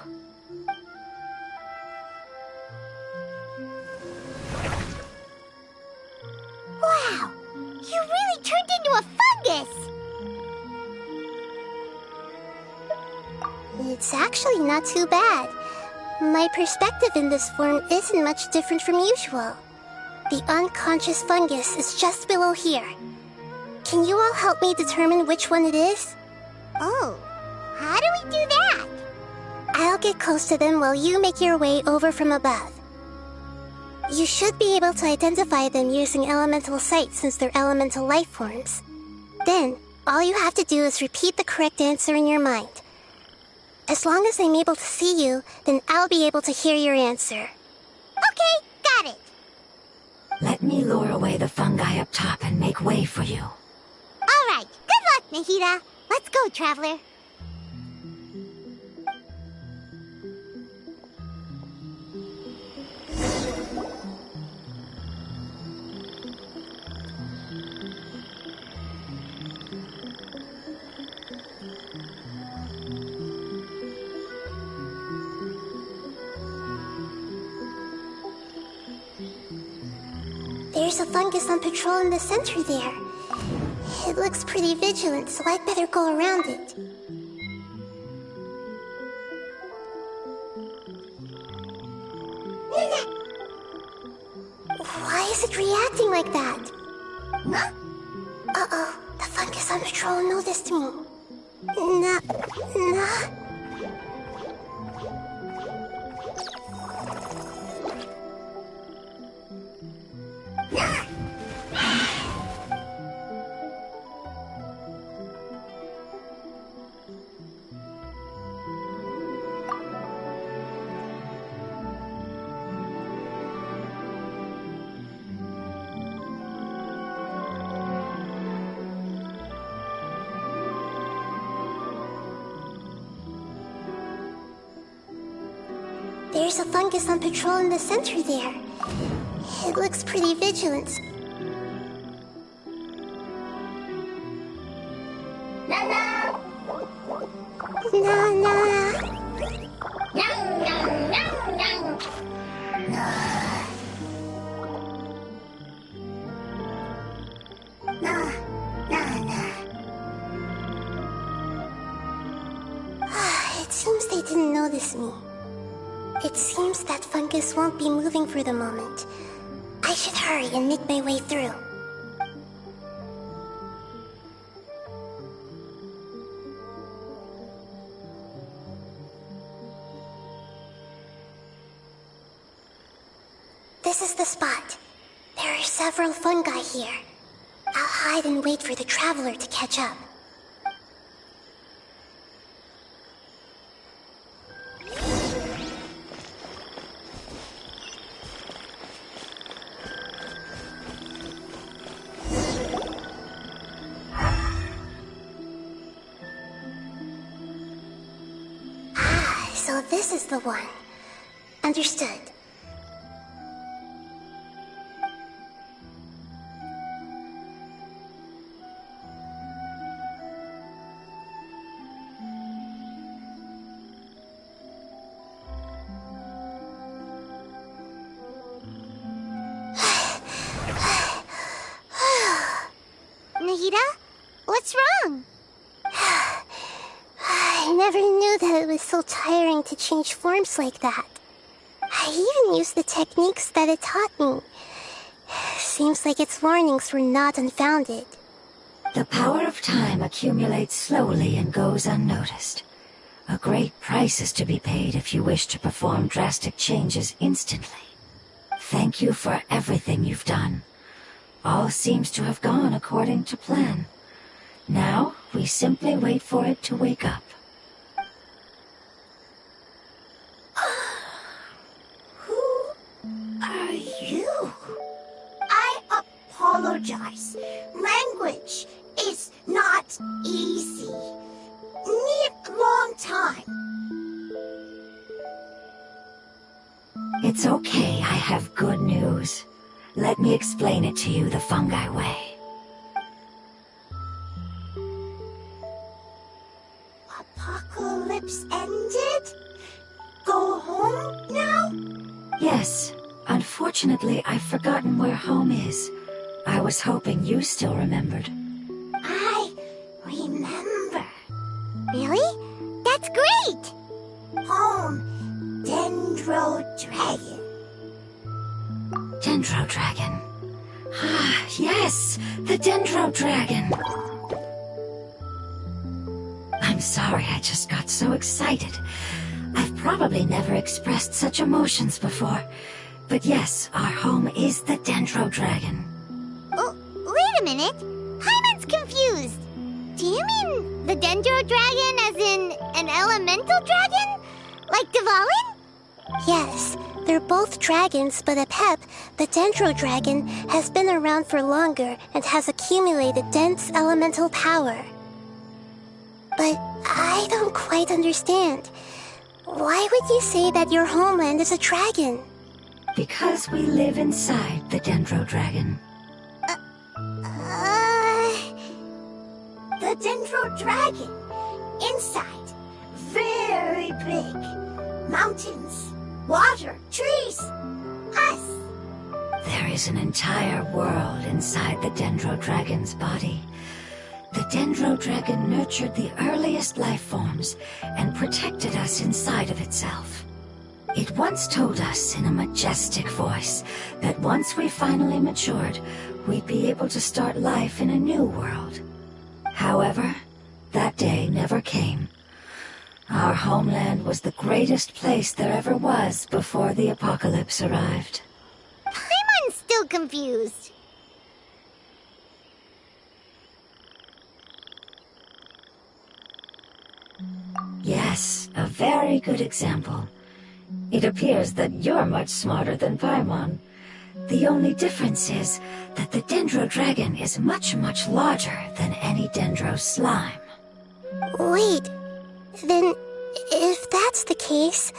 Wow, you really turned into a fungus! It's actually not too bad. My perspective in this form isn't much different from usual. The unconscious fungus is just below here. Can you all help me determine which one it is? Oh, how do we do that? I'll get close to them while you make your way over from above. You should be able to identify them using elemental sight since they're elemental life forms. Then, all you have to do is repeat the correct answer in your mind. As long as I'm able to see you, then I'll be able to hear your answer. Okay, got it. Let me lure away the fungi up top and make way for you. All right, good luck, Nahita. Let's go, Traveler. There's a fungus on patrol in the center there. It looks pretty vigilant, so I'd better go around it. is it reacting like that? Uh-oh, the fungus on patrol noticed me. Nah. There's a fungus on patrol in the center there. It looks pretty vigilant. Nana! Nana! Nom, nom, nom, nom. It seems they didn't notice me. It seems that fungus won't be moving for the moment. I should hurry and make my way through. This is the spot. There are several fungi here. I'll hide and wait for the traveler to catch up. So this is the one. Understood. Nahida? What's wrong? I never knew that it was so tiring to change forms like that. I even used the techniques that it taught me. Seems like its warnings were not unfounded. The power of time accumulates slowly and goes unnoticed. A great price is to be paid if you wish to perform drastic changes instantly. Thank you for everything you've done. All seems to have gone according to plan. Now, we simply wait for it to wake up. Who are you? I apologize. Language is not easy. Need long time. It's okay, I have good news. Let me explain it to you the fungi way. Apocalypse ended? Go home now? Yes. Unfortunately, I've forgotten where home is. I was hoping you still remembered. I remember. Really? That's great! Home, Dendro Dragon. Dendro Dragon. Ah, yes! The Dendro Dragon! I'm sorry, I just got so excited. I've probably never expressed such emotions before. But yes, our home is the Dendro Dragon. Oh, wait a minute. Hyman's confused. Do you mean the Dendro Dragon as in an elemental dragon? Like Dvalin? Yes, they're both dragons, but Apep, the Dendro Dragon, has been around for longer and has accumulated dense elemental power. But I don't quite understand. Why would you say that your homeland is a dragon? Because we live inside the Dendro Dragon. The Dendro Dragon. Inside. Very big. Mountains, water, trees. Us. There is an entire world inside the Dendro Dragon's body. The Dendro Dragon nurtured the earliest life forms and protected us inside of itself. It once told us in a majestic voice that once we finally matured, we'd be able to start life in a new world. However, that day never came. Our homeland was the greatest place there ever was before the apocalypse arrived. Paimon's still confused. Yes, a very good example. It appears that you're much smarter than Paimon. The only difference is that the Dendro Dragon is much, much larger than any Dendro slime. Wait, then if that's the case,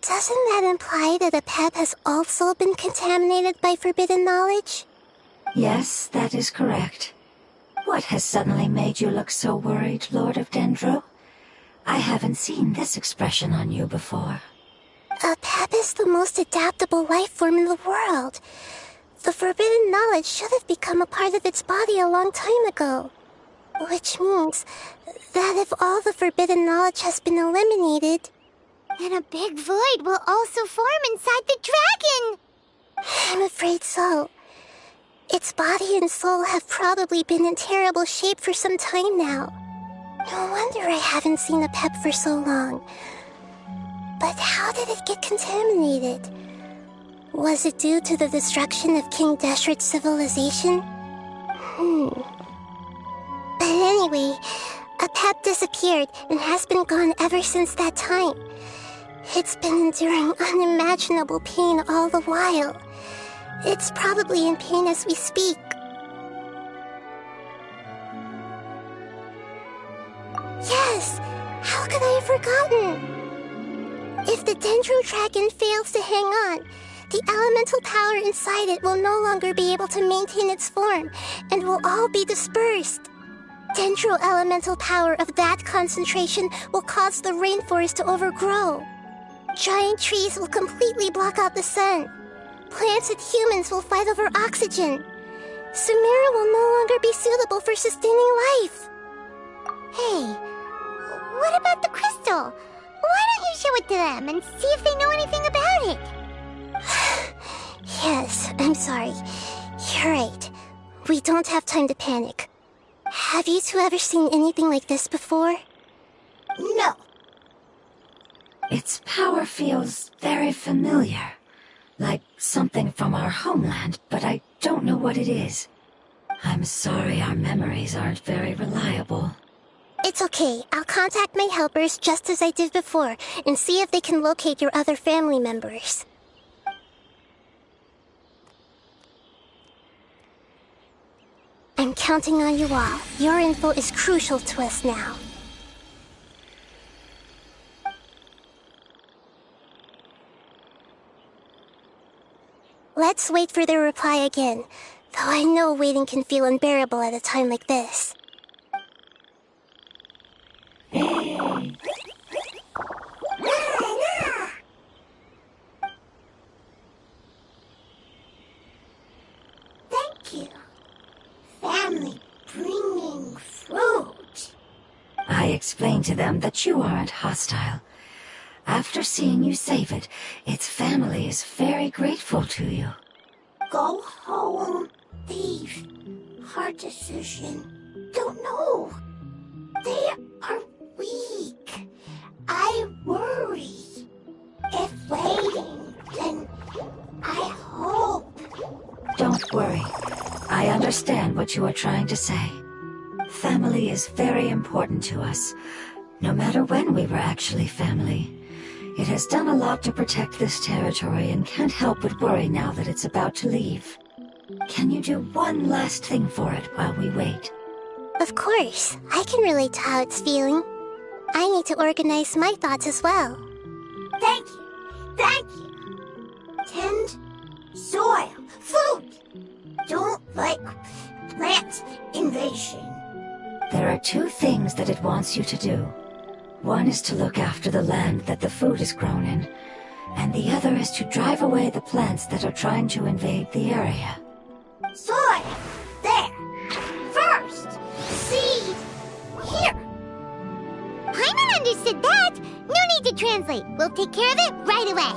doesn't that imply that a pep has also been contaminated by forbidden knowledge? Yes, that is correct. What has suddenly made you look so worried, Lord of Dendro? I haven't seen this expression on you before. A pep is the most adaptable life form in the world. The forbidden knowledge should have become a part of its body a long time ago. Which means that if all the forbidden knowledge has been eliminated, And a big void will also form inside the dragon! I'm afraid so. Its body and soul have probably been in terrible shape for some time now. No wonder I haven't seen a pep for so long. But how did it get contaminated? Was it due to the destruction of King Deshret's civilization? But anyway, a pep disappeared and has been gone ever since that time. It's been enduring unimaginable pain all the while. It's probably in pain as we speak. Yes! How could I have forgotten? If the Dendro Dragon fails to hang on, the elemental power inside it will no longer be able to maintain its form, and will all be dispersed. Dendro elemental power of that concentration will cause the rainforest to overgrow. Giant trees will completely block out the sun. Plants and humans will fight over oxygen. Sumeru will no longer be suitable for sustaining life. Hey, what about the crystal? Why don't you show it to them and see if they know anything about it? Yes, I'm sorry. You're right. We don't have time to panic. Have you two ever seen anything like this before? No. Its power feels very familiar. Like something from our homeland, but I don't know what it is. I'm sorry our memories aren't very reliable. It's okay. I'll contact my helpers just as I did before and see if they can locate your other family members. I'm counting on you all. Your info is crucial to us now. Let's wait for their reply again, though I know waiting can feel unbearable at a time like this. Thank you. Family bringing fruit. I explained to them that you aren't hostile. After seeing you save it, its family is very grateful to you. Go home, thief. Hard decision. Don't know. They are weak. I worry. If waiting, then I hope. Don't worry. I understand what you are trying to say. Family is very important to us, no matter when we were actually family. It has done a lot to protect this territory and can't help but worry now that it's about to leave. Can you do one last thing for it while we wait? Of course, I can relate to how it's feeling. I need to organize my thoughts as well. Thank you. Thank you. Tend soil. Food. Don't like plant invasion. There are two things that it wants you to do. One is to look after the land that the food is grown in, and the other is to drive away the plants that are trying to invade the area. Soil. There. First. Seed. Here. Paimon understood that. No need to translate. We'll take care of it right away.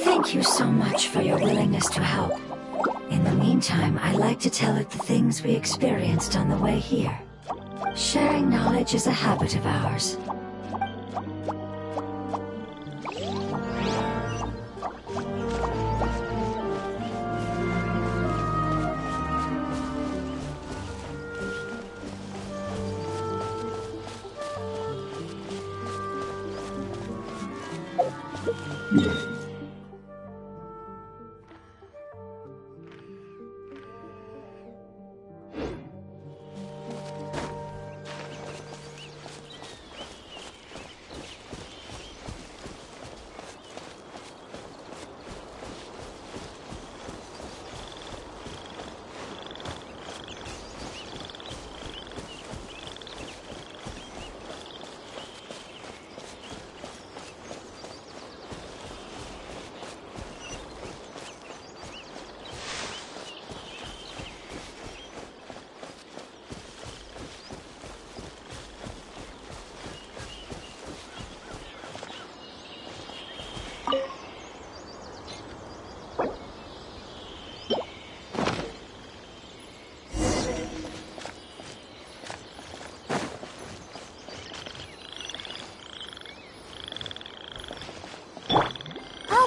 Thank you so much for your willingness to help. In the meantime, I'd like to tell it the things we experienced on the way here. Sharing knowledge is a habit of ours.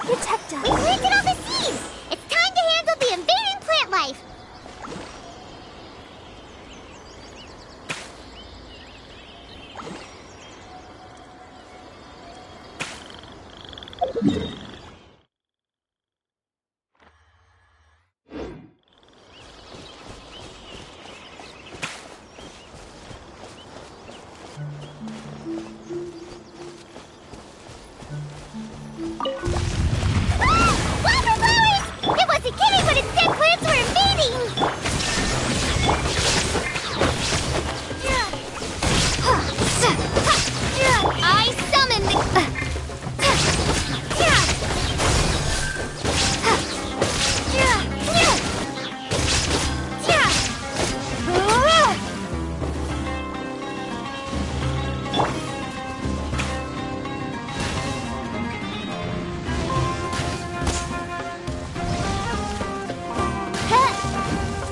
Protect us. We planted all the seeds! It's time to handle the invading plant life!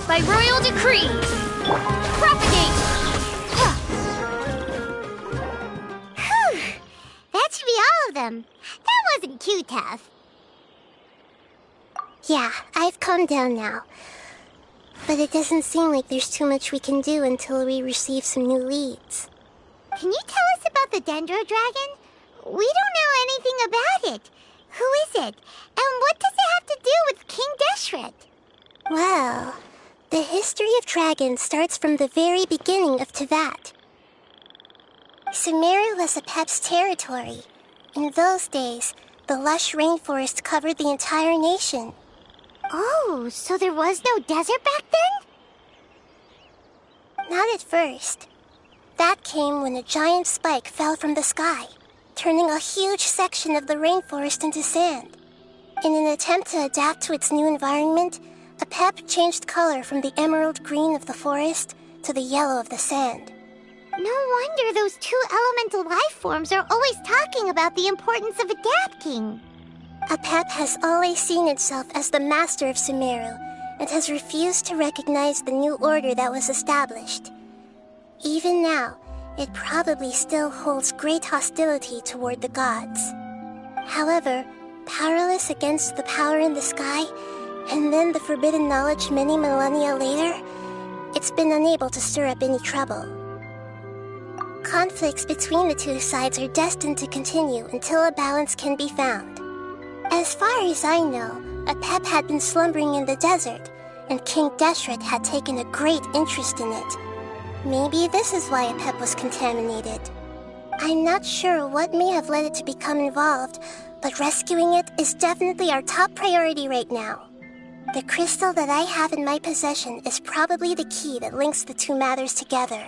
By royal decree! Propagate! Whew! That should be all of them. That wasn't too tough. Yeah, I've calmed down now. But it doesn't seem like there's too much we can do until we receive some new leads. Can you tell us about the Dendro Dragon? We don't know anything about it. Who is it? And what does it have to do with King Deshret? Well, the history of dragons starts from the very beginning of Teyvat. Sumeru was Apep's territory. In those days, the lush rainforest covered the entire nation. Oh, so there was no desert back then? Not at first. That came when a giant spike fell from the sky, turning a huge section of the rainforest into sand. In an attempt to adapt to its new environment, Apep changed color from the emerald green of the forest to the yellow of the sand. No wonder those two elemental life forms are always talking about the importance of adapting. Apep has always seen itself as the master of Sumeru and has refused to recognize the new order that was established. Even now, it probably still holds great hostility toward the gods. However, powerless against the power in the sky, and then the forbidden knowledge many millennia later, it's been unable to stir up any trouble. Conflicts between the two sides are destined to continue until a balance can be found. As far as I know, Apep had been slumbering in the desert, and King Deshret had taken a great interest in it. Maybe this is why Apep was contaminated. I'm not sure what may have led it to become involved, but rescuing it is definitely our top priority right now. The crystal that I have in my possession is probably the key that links the two matters together.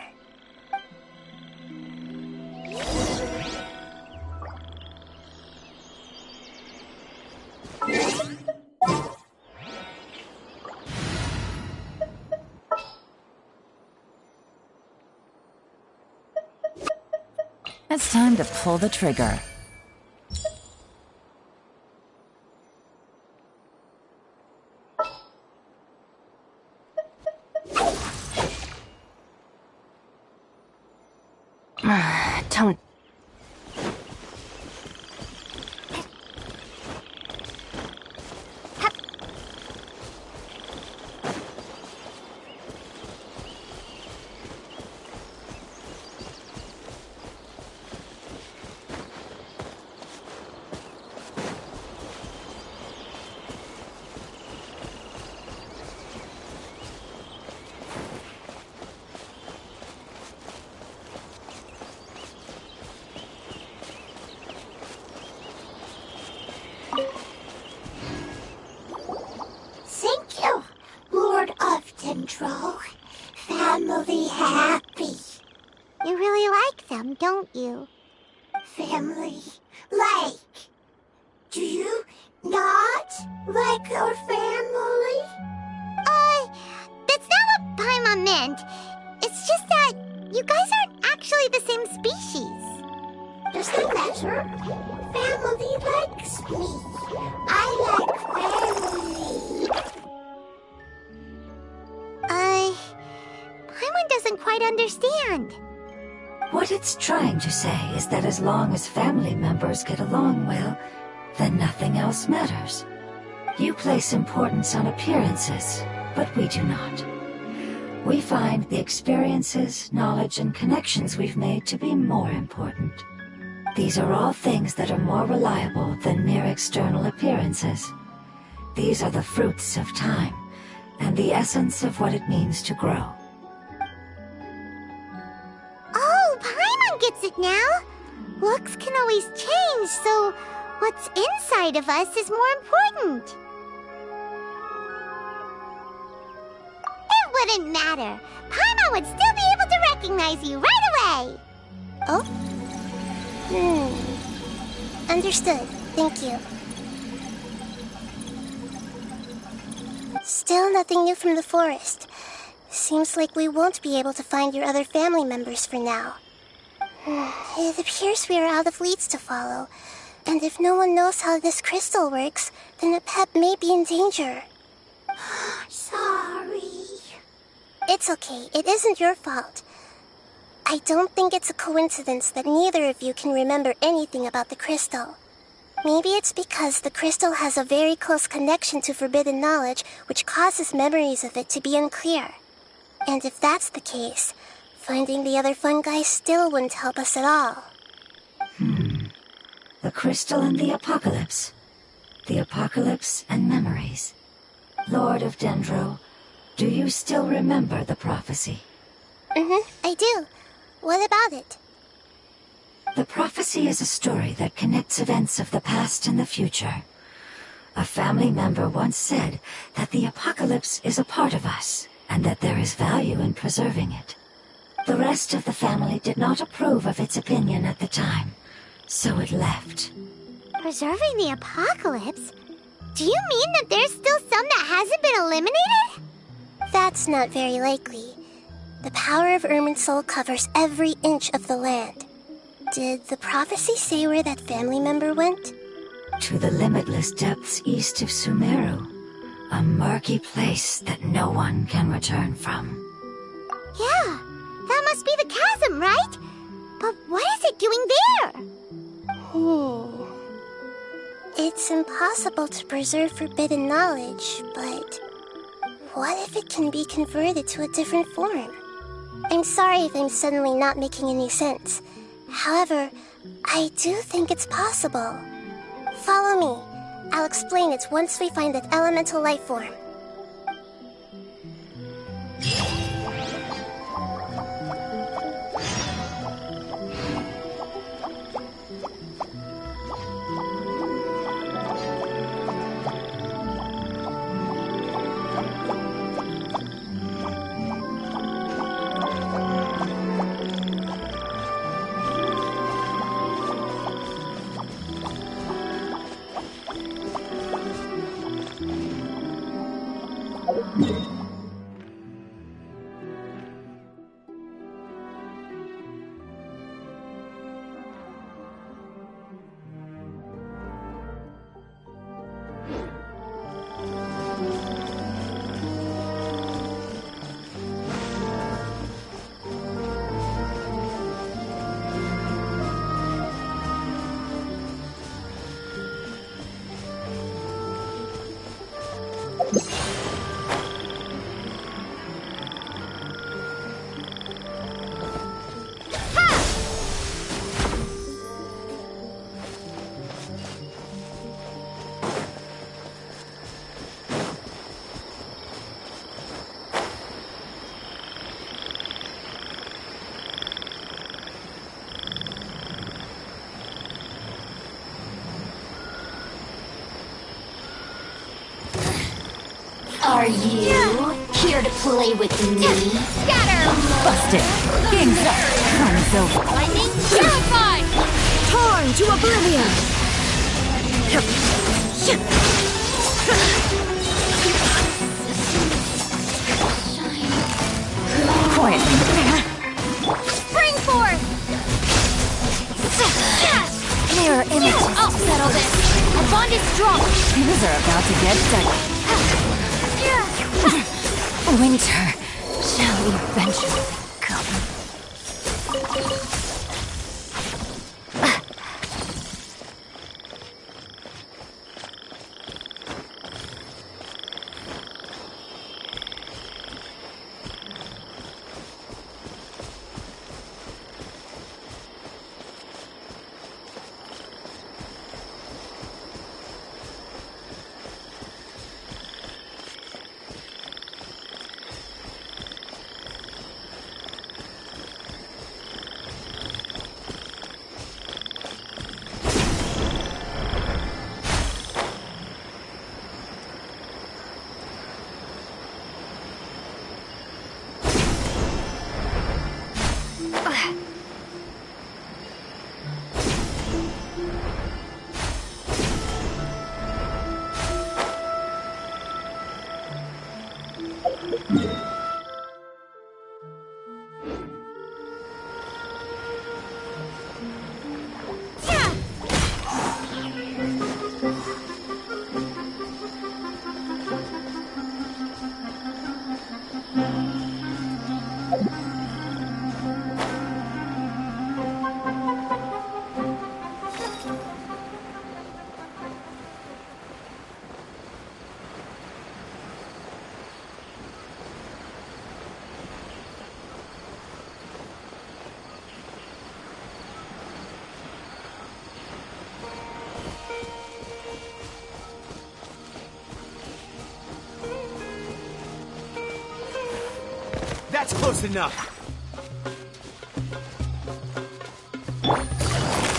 it's time to pull the trigger. Don't... Thank you, Lord of Dendro. Family happy. You really like them, don't you? Family like. Do you not like your family? That's not what Paimon meant. It's just that you guys aren't actually the same species. Does that matter? Family likes me. I like family. Paimon doesn't quite understand. What it's trying to say is that as long as family members get along well, then nothing else matters. You place importance on appearances, but we do not. We find the experiences, knowledge, and connections we've made to be more important. These are all things that are more reliable than mere external appearances. These are the fruits of time, and the essence of what it means to grow. Oh, Paimon gets it now. Looks can always change, so what's inside of us is more important. It wouldn't matter. Paimon would still be able to recognize you right away. Oh? Understood. Thank you. Still nothing new from the forest. Seems like we won't be able to find your other family members for now. It appears we are out of leads to follow. And if no one knows how this crystal works, then the pet may be in danger. Sorry. It's okay. It isn't your fault. I don't think it's a coincidence that neither of you can remember anything about the crystal. Maybe it's because the crystal has a very close connection to forbidden knowledge, which causes memories of it to be unclear. And if that's the case, finding the other fungi still wouldn't help us at all. The crystal and the apocalypse. The apocalypse and memories. Lord of Dendro, do you still remember the prophecy? I do. What about it? The prophecy is a story that connects events of the past and the future. A family member once said that the apocalypse is a part of us, and that there is value in preserving it. The rest of the family did not approve of its opinion at the time, so it left. Preserving the apocalypse? Do you mean that there's still some that hasn't been eliminated? That's not very likely. The power of Irminsul covers every inch of the land. Did the prophecy say where that family member went? To the limitless depths east of Sumeru, a murky place that no one can return from. Yeah, that must be the chasm, right? But what is it doing there? It's impossible to preserve forbidden knowledge, but what if it can be converted to a different form? I'm sorry if I'm suddenly not making any sense. However, I do think it's possible. Follow me. I'll explain it once we find that elemental life form. Are you here to play with me? Scatter! Busted. Game's up. Time's over. Lightning terrified! Torn to oblivion! Quietly. Spring forth! Mirror images. I'll settle this! Our bond is strong! Things are about to get dicey. Winter shall eventually come. That's close enough.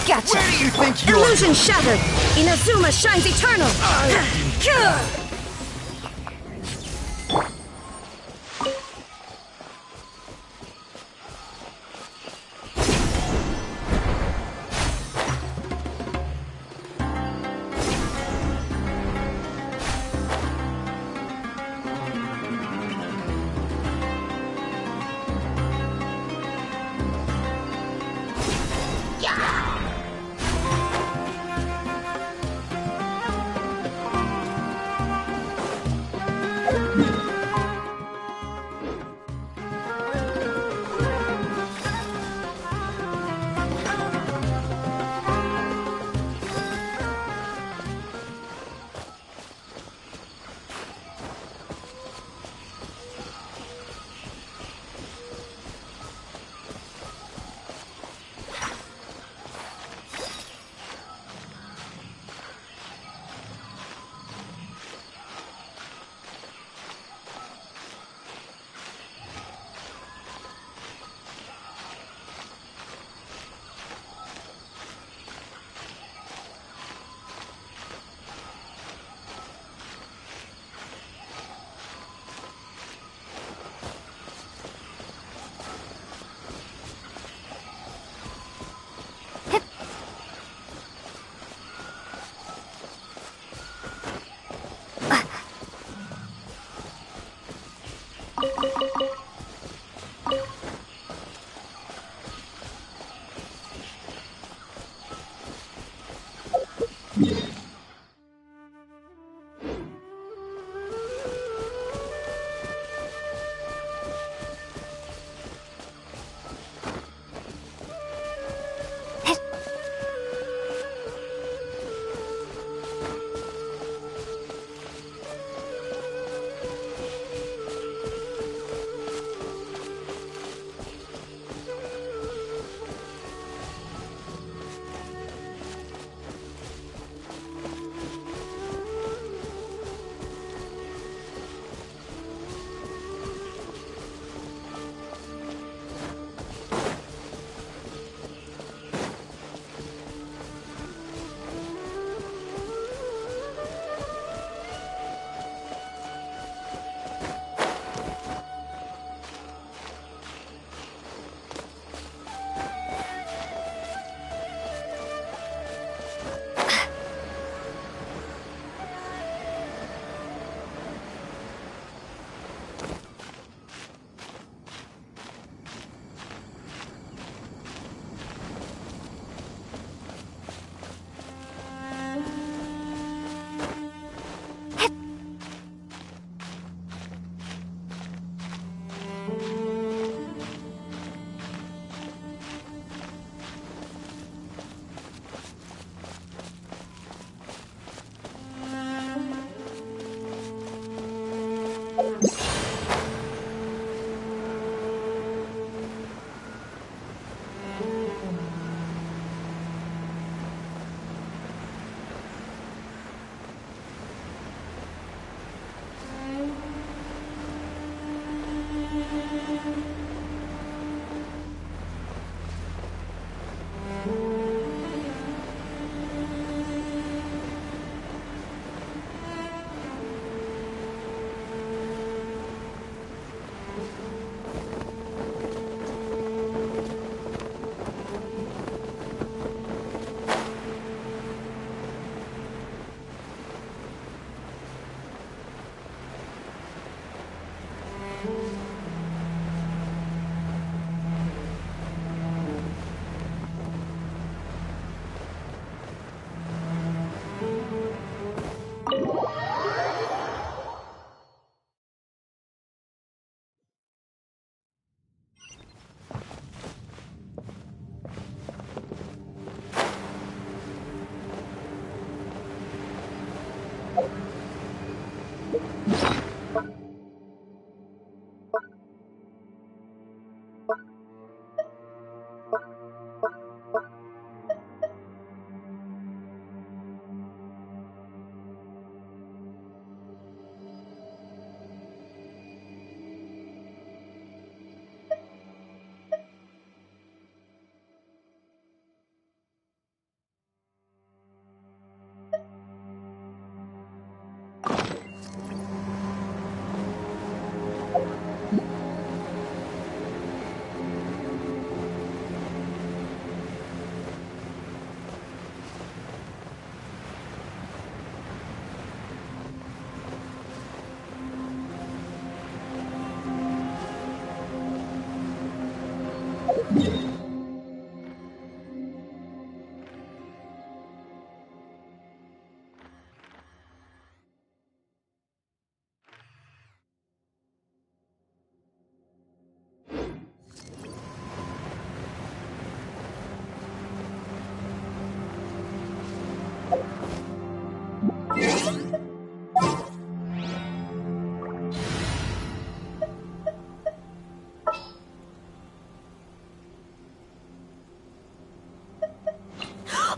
Gotcha. Where do you think you're... Illusion shattered! Inazuma shines eternal!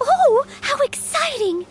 Oh, how exciting!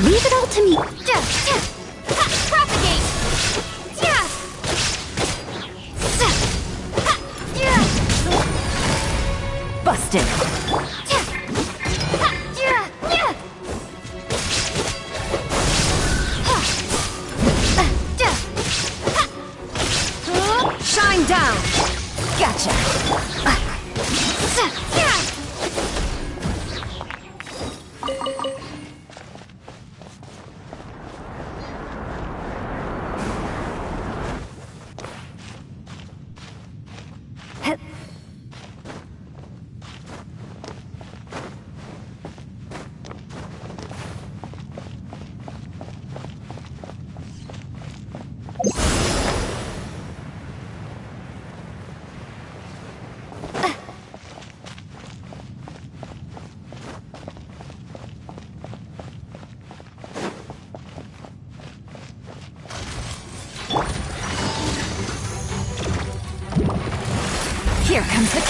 Leave it all to me. Propagate! Busted.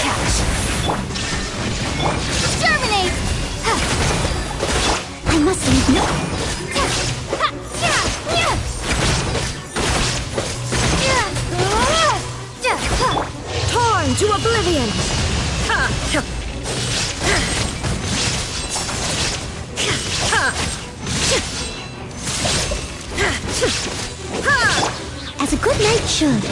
catch. Germinate! I must leave no. Torn to oblivion. As a good knight should.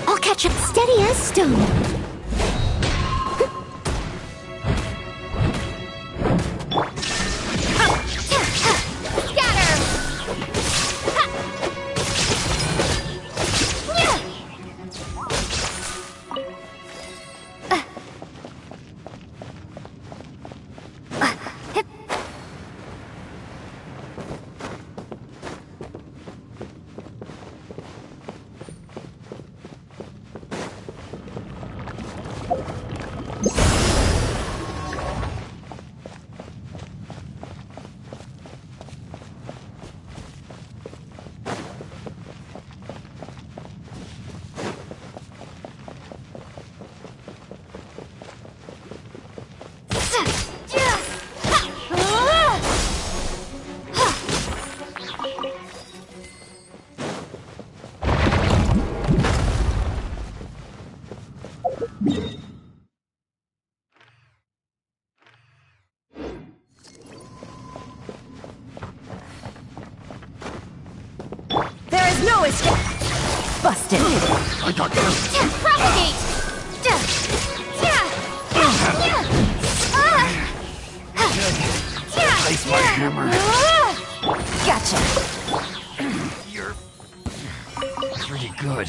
I'll catch up steady as stone. No escape! Busted! I got you. Propagate! Place my hammer. Gotcha! You're pretty good.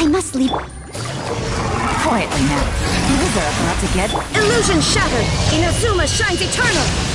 I must leave. Quietly now. You are about to get... Illusion shattered! Inazuma shines eternal!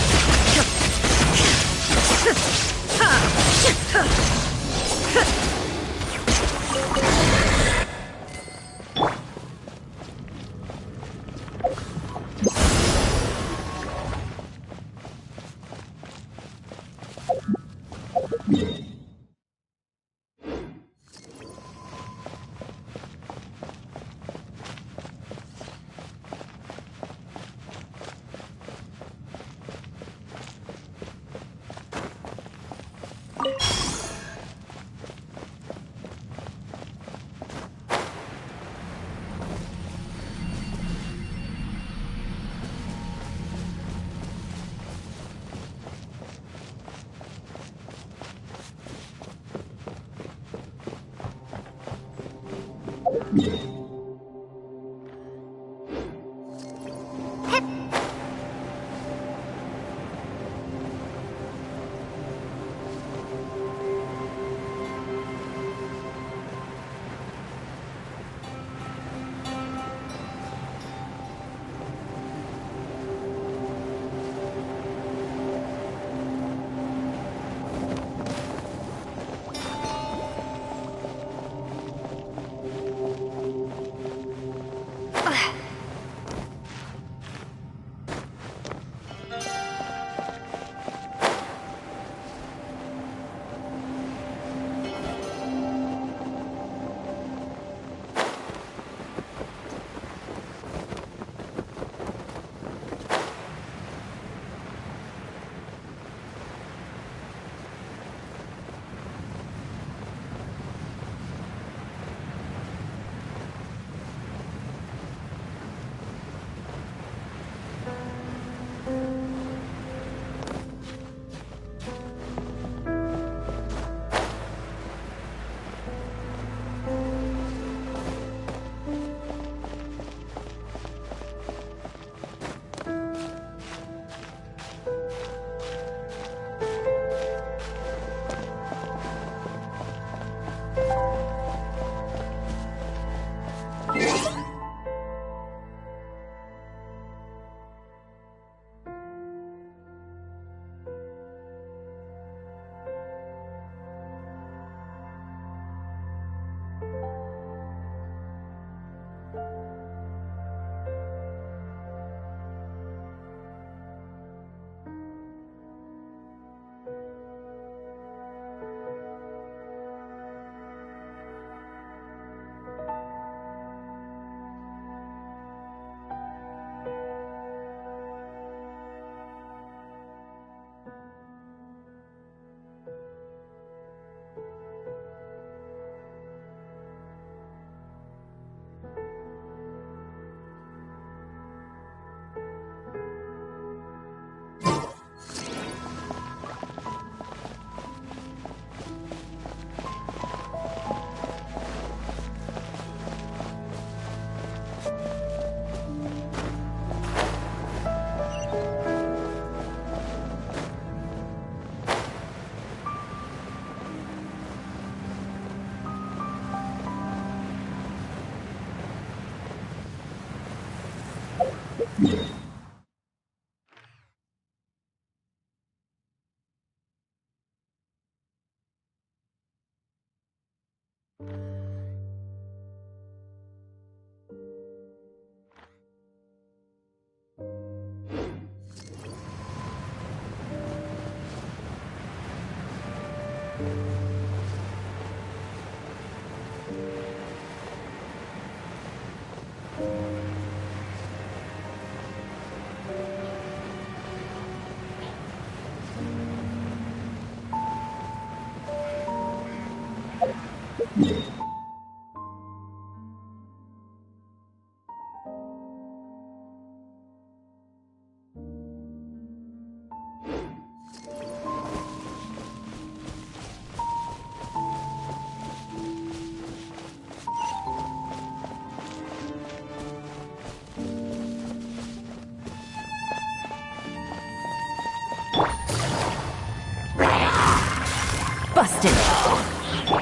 Busted!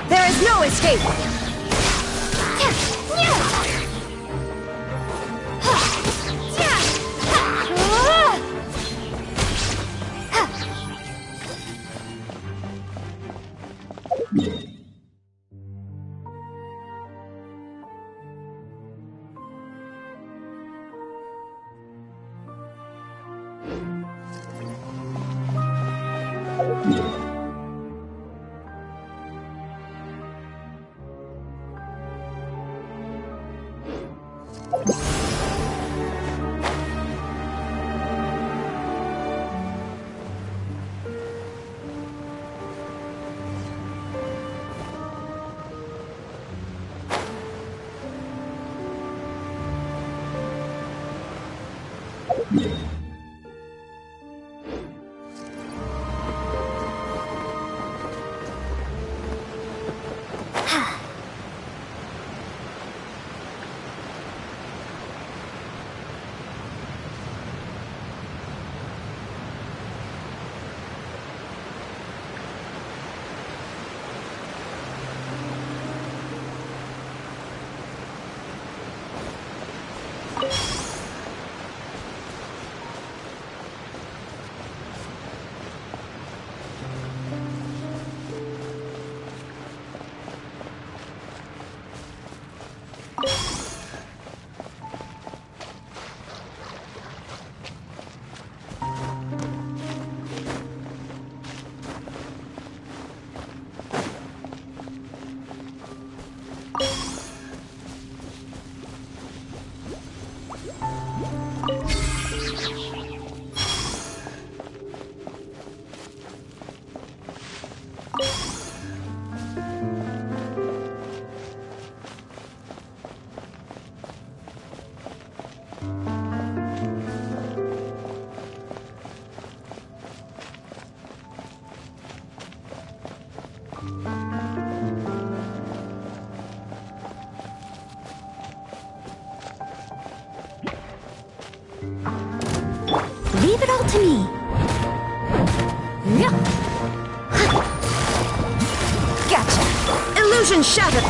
There is no escape! Leave it all to me. Gotcha! Illusion shattered!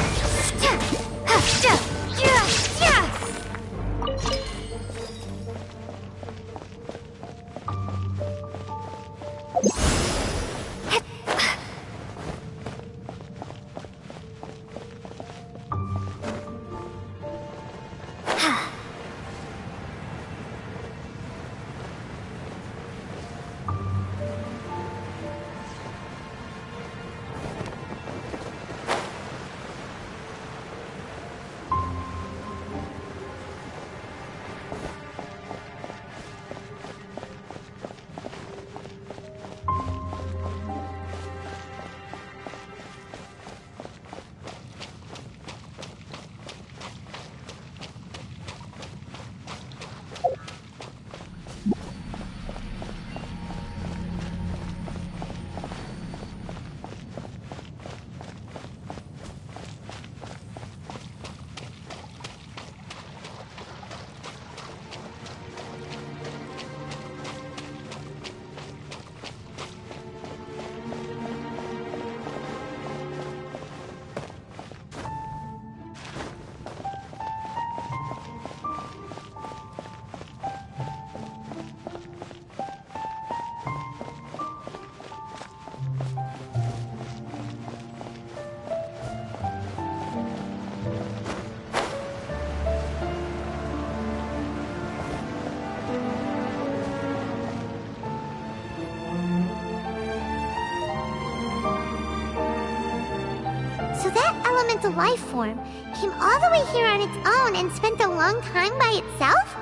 elemental life form came all the way here on its own and spent a long time by itself,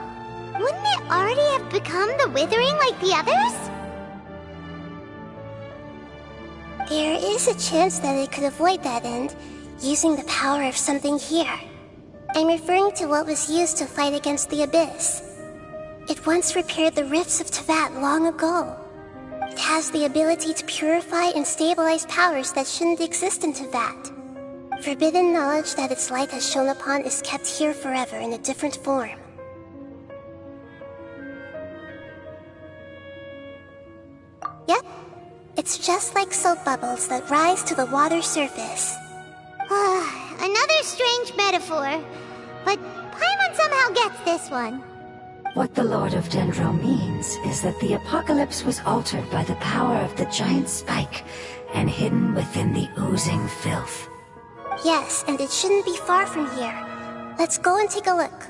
wouldn't it already have become the Withering like the others? There is a chance that it could avoid that end, using the power of something here. I'm referring to what was used to fight against the Abyss. It once repaired the rifts of Teyvat long ago. It has the ability to purify and stabilize powers that shouldn't exist in Teyvat. Forbidden knowledge that its light has shone upon is kept here forever in a different form. Yep, it's just like soap bubbles that rise to the water's surface. Another strange metaphor, but Paimon somehow gets this one. What the Lord of Dendro means is that the apocalypse was altered by the power of the giant spike and hidden within the oozing filth. Yes, and it shouldn't be far from here. Let's go and take a look.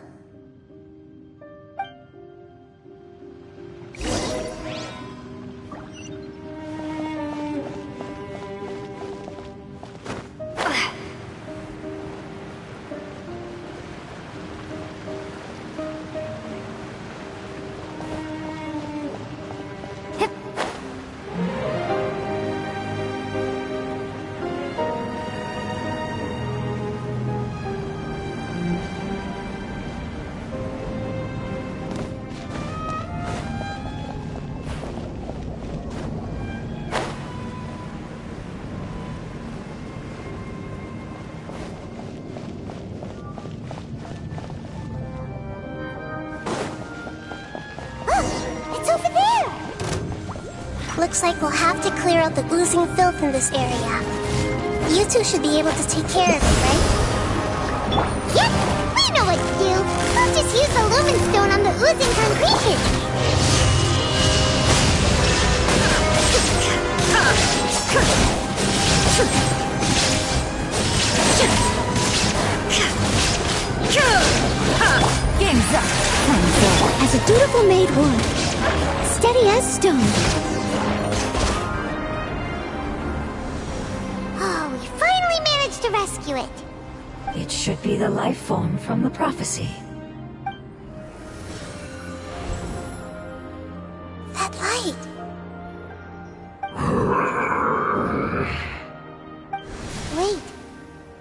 Looks like we'll have to clear out the oozing filth in this area. You two should be able to take care of it, right? Yep, we know what to do. We'll just use the Lumine stone on the oozing concretion. Game's up. As a dutiful maid would. Steady as stone. To rescue it. It should be the life form from the prophecy. That light. Wait.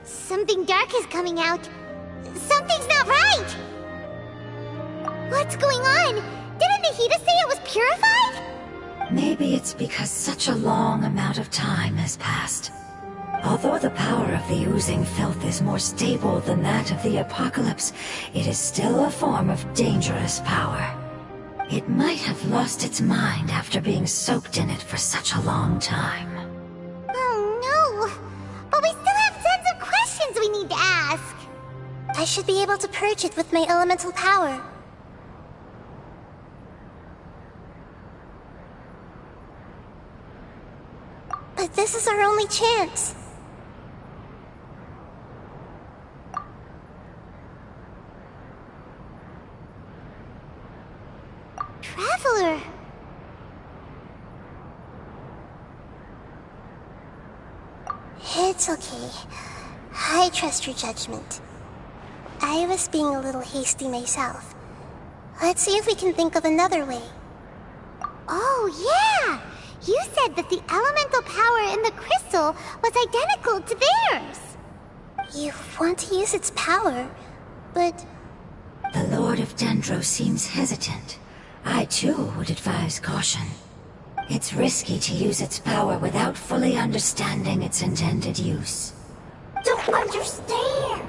Something dark is coming out. Something's not right! What's going on? Didn't Nahida say it was purified? Maybe it's because such a long amount of time has passed. Although the power of the oozing filth is more stable than that of the apocalypse, it is still a form of dangerous power. It might have lost its mind after being soaked in it for such a long time. Oh no! But we still have tons of questions we need to ask! I should be able to purge it with my elemental power. But this is our only chance. Traveler! It's okay. I trust your judgment. I was being a little hasty myself. Let's see if we can think of another way. Oh, yeah! You said that the elemental power in the crystal was identical to theirs! You want to use its power, but... The Lord of Dendro seems hesitant. I too would advise caution. It's risky to use its power without fully understanding its intended use. Don't understand!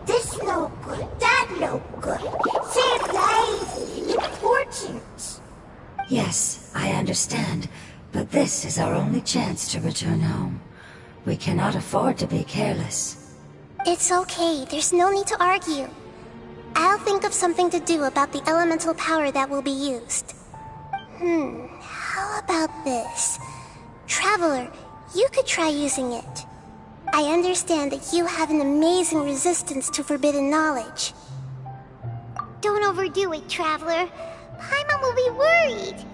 This no good, that no good. Save life! Important! Yes, I understand, but this is our only chance to return home. We cannot afford to be careless. It's okay, there's no need to argue. I'll think of something to do about the elemental power that will be used. How about this? Traveler, you could try using it. I understand that you have an amazing resistance to forbidden knowledge. Don't overdo it, Traveler. Paimon will be worried.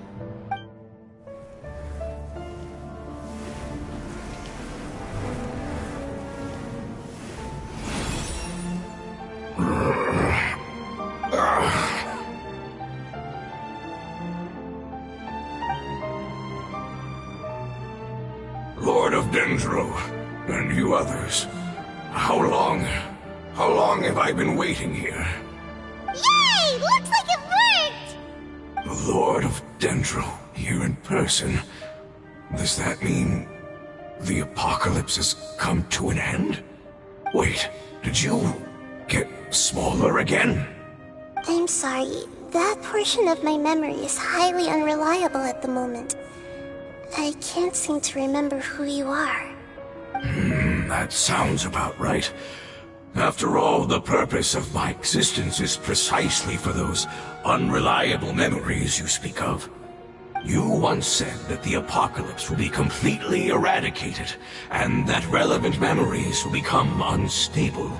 Dendro, and you others. How long have I been waiting here? Yay! Looks like it worked! The Lord of Dendro, here in person. Does that mean the apocalypse has come to an end? Wait, did you get smaller again? I'm sorry. That portion of my memory is highly unreliable at the moment. I can't seem to remember who you are. That sounds about right. After all, the purpose of my existence is precisely for those unreliable memories you speak of. You once said that the apocalypse will be completely eradicated, and that relevant memories will become unstable.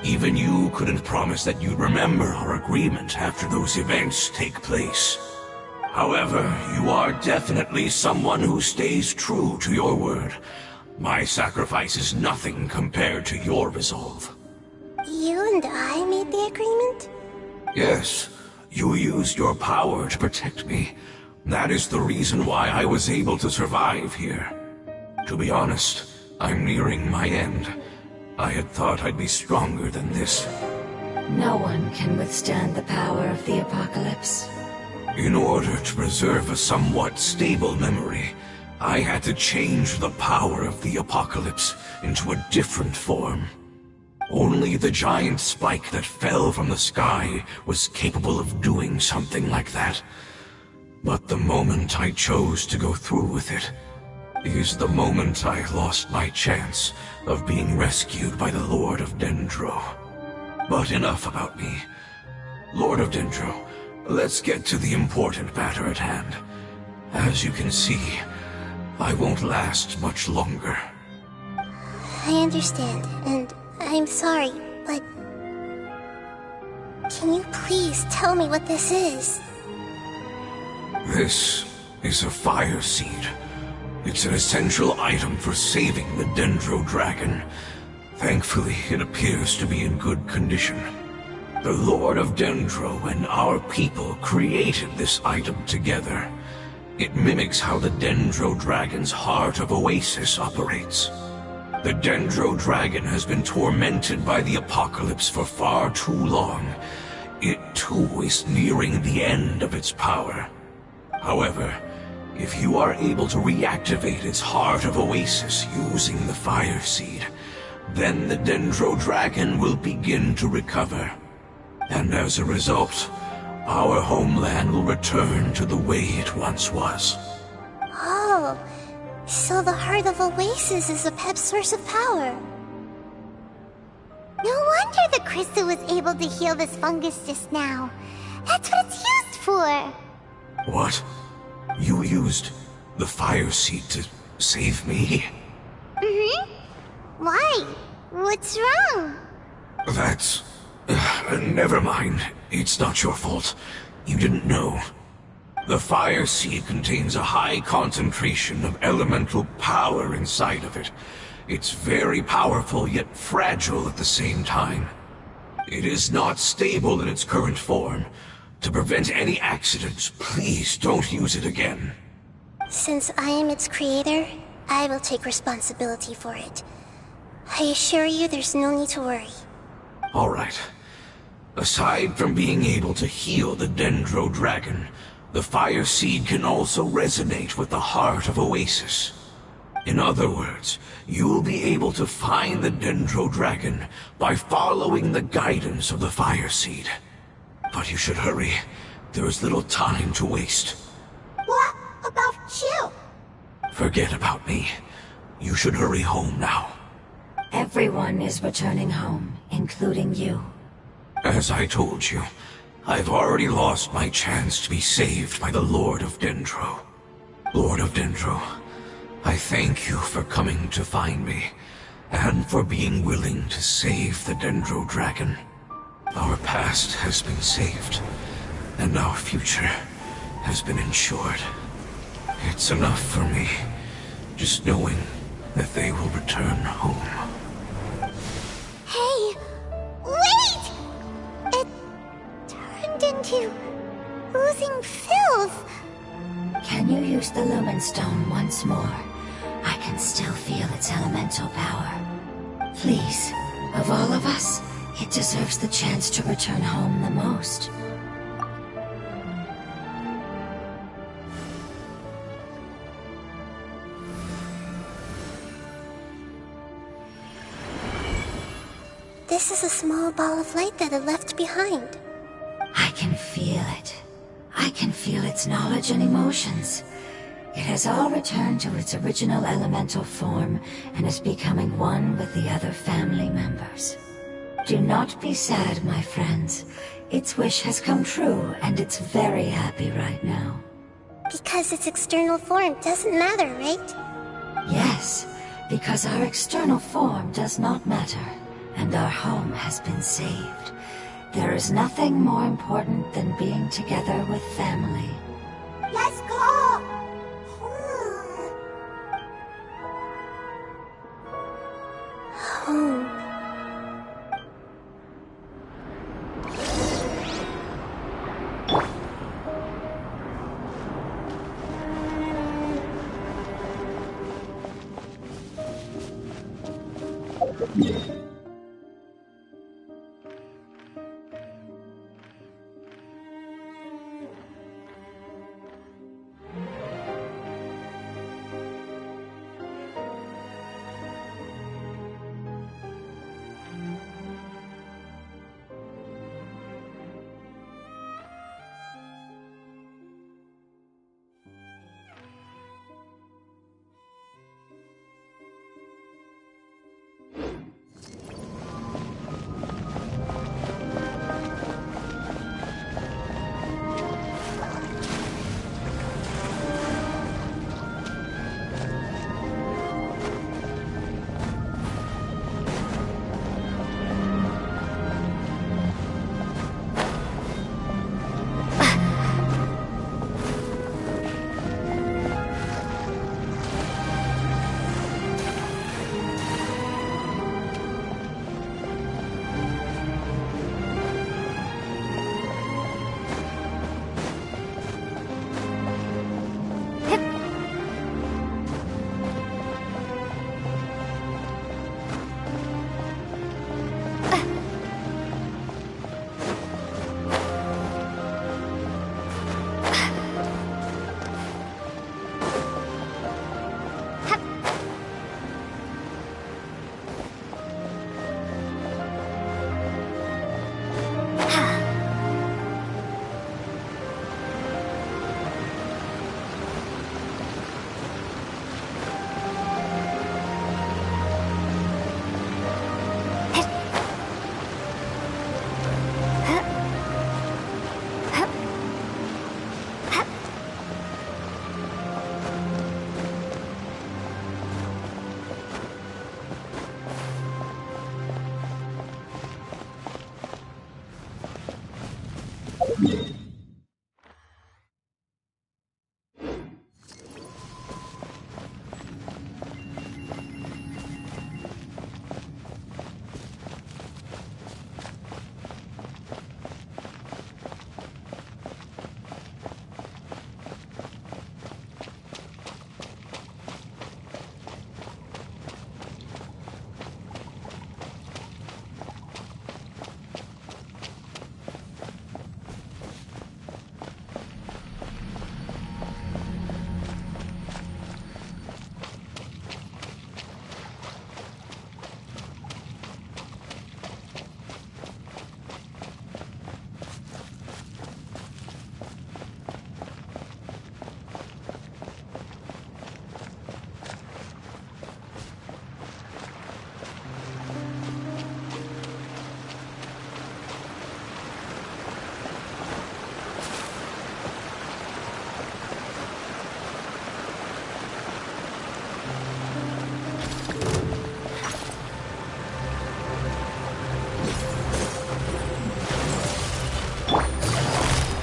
Even you couldn't promise that you'd remember our agreement after those events take place. However, you are definitely someone who stays true to your word. My sacrifice is nothing compared to your resolve. You and I made the agreement? Yes, you used your power to protect me. That is the reason why I was able to survive here. To be honest, I'm nearing my end. I had thought I'd be stronger than this. No one can withstand the power of the apocalypse. In order to preserve a somewhat stable memory, I had to change the power of the apocalypse into a different form. Only the giant spike that fell from the sky was capable of doing something like that. But the moment I chose to go through with it is the moment I lost my chance of being rescued by the Lord of Dendro. But enough about me. Lord of Dendro, let's get to the important matter at hand. As you can see, I won't last much longer. I understand, and I'm sorry, but... Can you please tell me what this is? This is a fire seed. It's an essential item for saving the Dendro Dragon. Thankfully, it appears to be in good condition. The Lord of Dendro and our people created this item together. It mimics how the Dendro Dragon's Heart of Oasis operates. The Dendro Dragon has been tormented by the apocalypse for far too long. It too is nearing the end of its power. However, if you are able to reactivate its Heart of Oasis using the Fire Seed, then the Dendro Dragon will begin to recover. And as a result, our homeland will return to the way it once was. Oh, so the Heart of Oasis is a pep source of power. No wonder the crystal was able to heal this fungus just now. That's what it's used for. What? You used the Fire Seed to save me? Mm-hmm. Why? What's wrong? That's... never mind. It's not your fault. You didn't know. The Fire Seed contains a high concentration of elemental power inside of it. It's very powerful, yet fragile at the same time. It is not stable in its current form. To prevent any accidents, please don't use it again. Since I am its creator, I will take responsibility for it. I assure you there's no need to worry. All right. Aside from being able to heal the Dendro Dragon, the Fire Seed can also resonate with the Heart of Oasis. In other words, you'll be able to find the Dendro Dragon by following the guidance of the Fire Seed. But you should hurry. There is little time to waste. What about you? Forget about me. You should hurry home now. Everyone is returning home, including you. As I told you, I've already lost my chance to be saved by the Lord of Dendro. Lord of Dendro, I thank you for coming to find me, and for being willing to save the Dendro Dragon. Our past has been saved, and our future has been ensured. It's enough for me, just knowing that they will return home. Hey, wait! It turned into oozing filth. Can you use the Lumine Stone once more? I can still feel its elemental power. Please, of all of us, it deserves the chance to return home the most. This is a small ball of light that it left behind. I can feel it. I can feel its knowledge and emotions. It has all returned to its original elemental form and is becoming one with the other family members. Do not be sad, my friends. Its wish has come true, and it's very happy right now. Because its external form doesn't matter, right? Yes, because our external form does not matter, and our home has been saved. There is nothing more important than being together with family. Let's go! Home.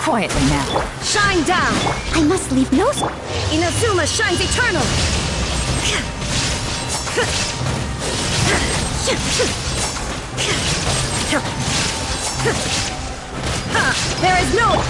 Quietly now. Shine down! I must leave no... Inazuma shines eternal! There is no...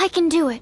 I can do it.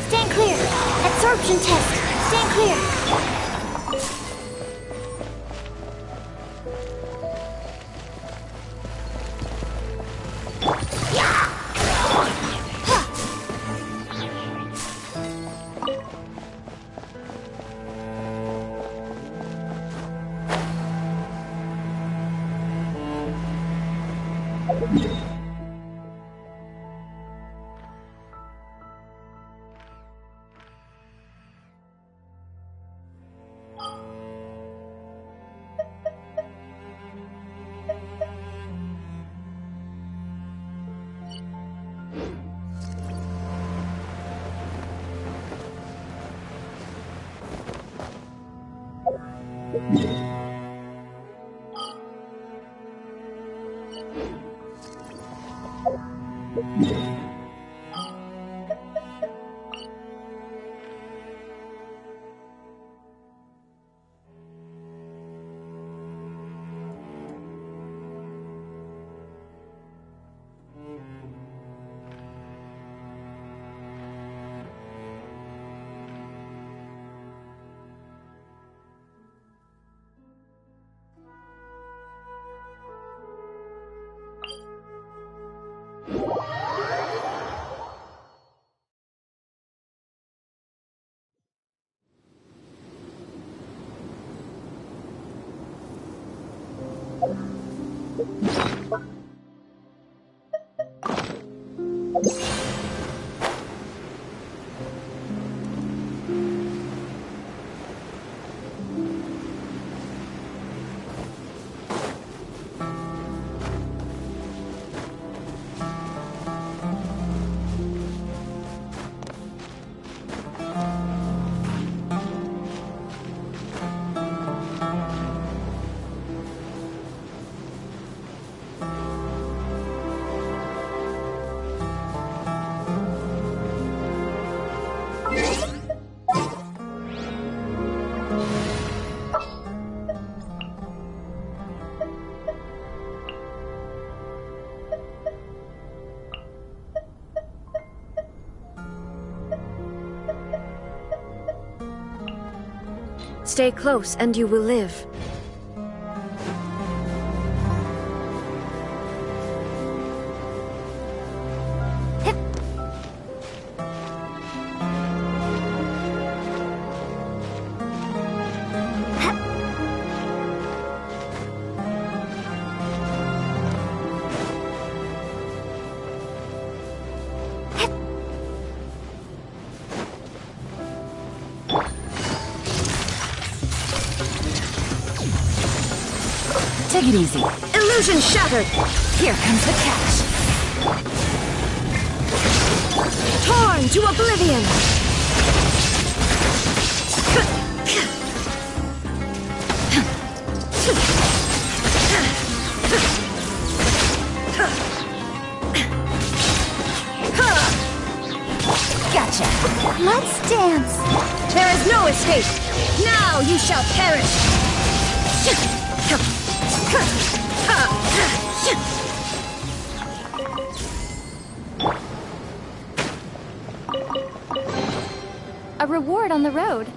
Stand clear! Absorption test! Stand clear! Stay close and you will live. Take it easy. Illusion shattered! Here comes the catch. Torn to oblivion! Gotcha. Let's dance! There is no escape! Now you shall perish! A reward on the road.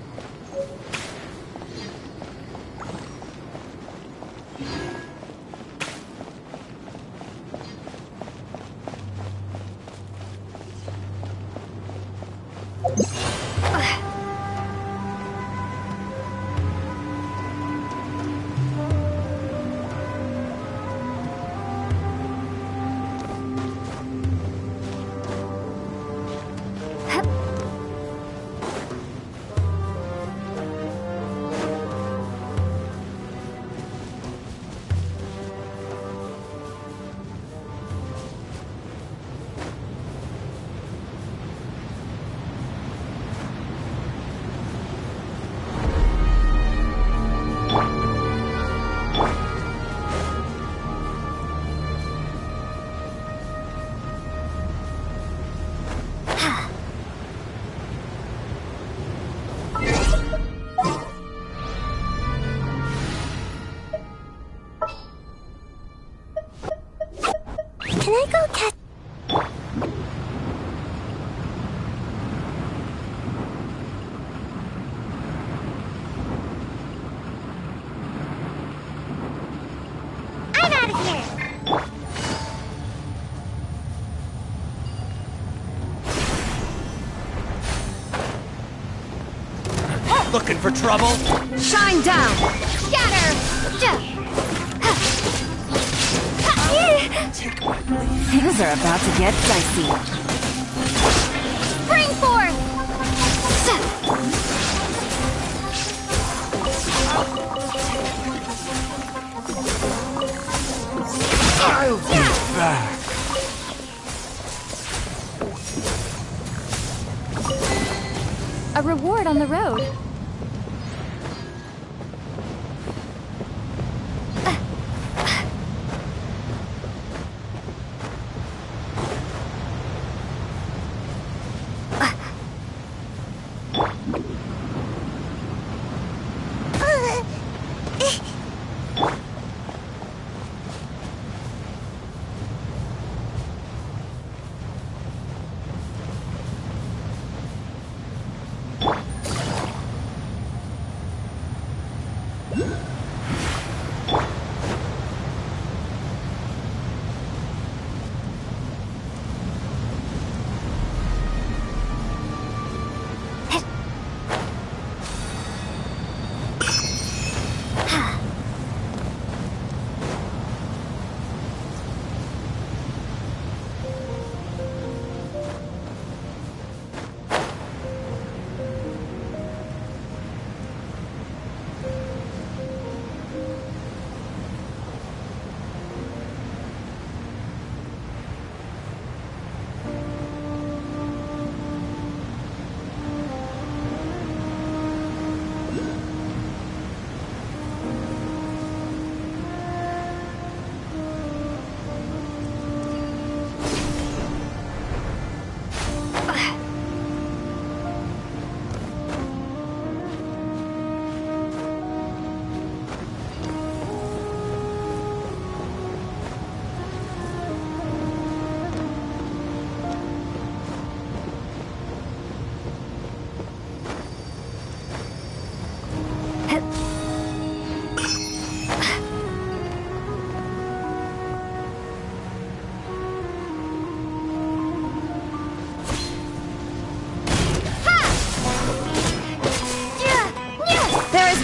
Can I go catch... I'm out of here! Looking for trouble? Shine down! Scatter! Things are about to get dicey. Spring forth! I'll be back. A reward on the road.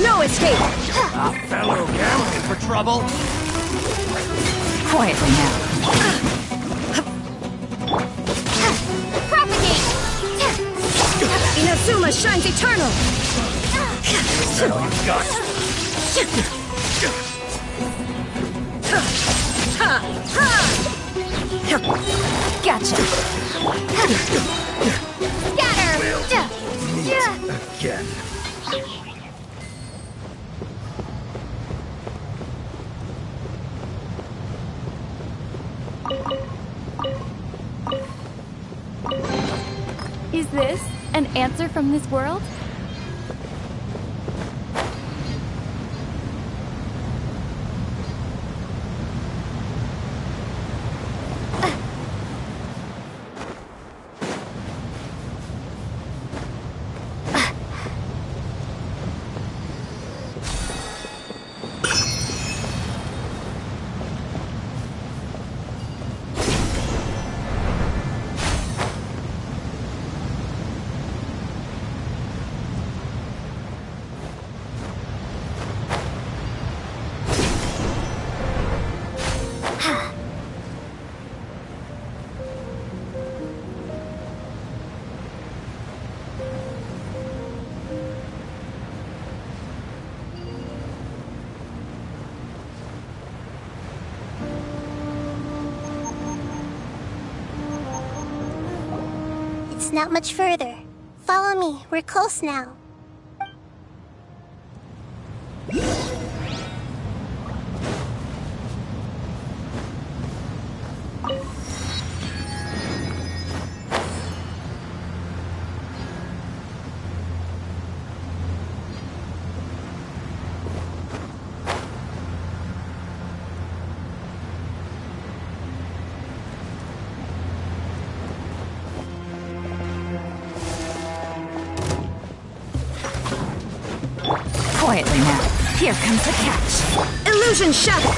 No escape! A fellow looking for trouble? Quietly now. Propagate! Inazuma shines eternal! Settle your guts. Gotcha. Scatter! Again. Is this an answer from this world? It's not much further. Follow me, we're close now. Quietly now. Here comes the catch. Illusion shattered!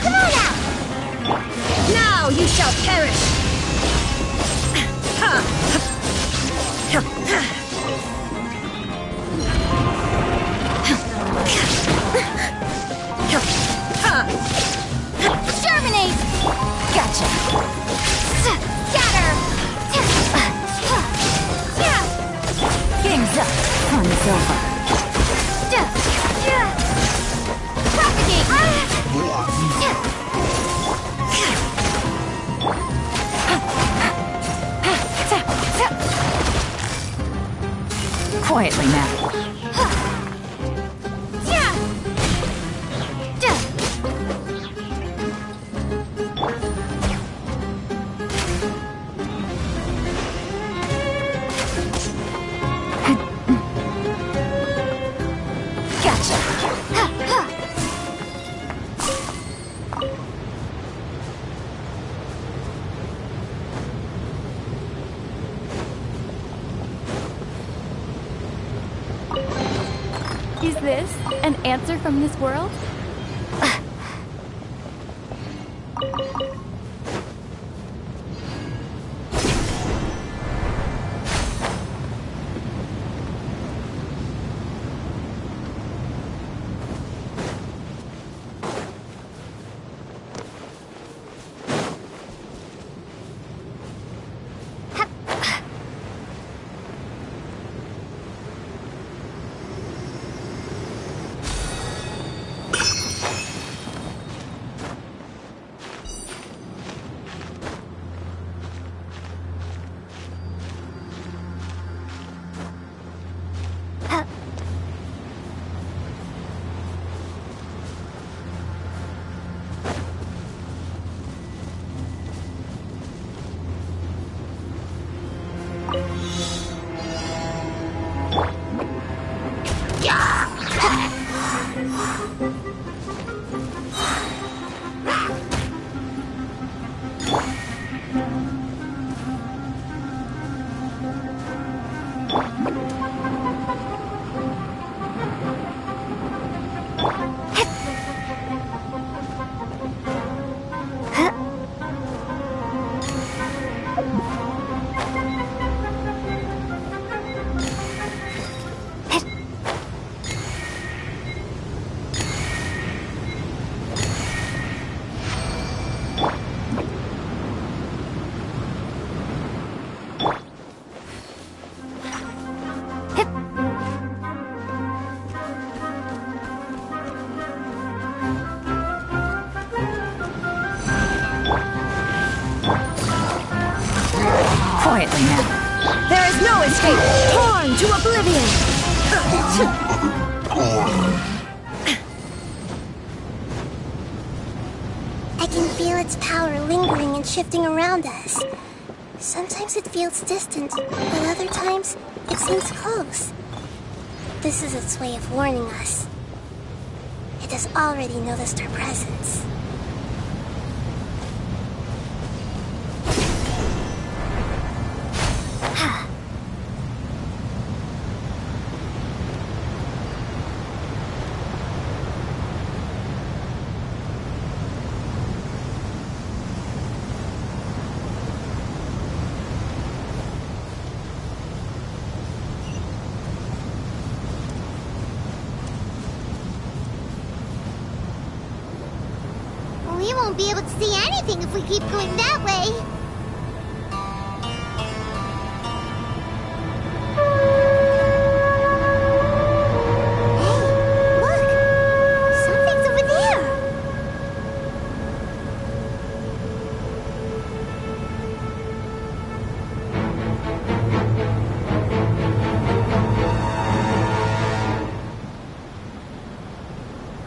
Come on out! Now you shall perish! Germinate! Gotcha! Scatter! Game's up. Fun's over. Propagate! Quietly now. Is this an answer from this world? Quietly now. There is no escape! Torn to oblivion! I can feel its power lingering and shifting around us. Sometimes it feels distant, but other times it seems close. This is its way of warning us. It has already noticed our presence. We won't be able to see anything if we keep going that way. Hey, look! Something's over there!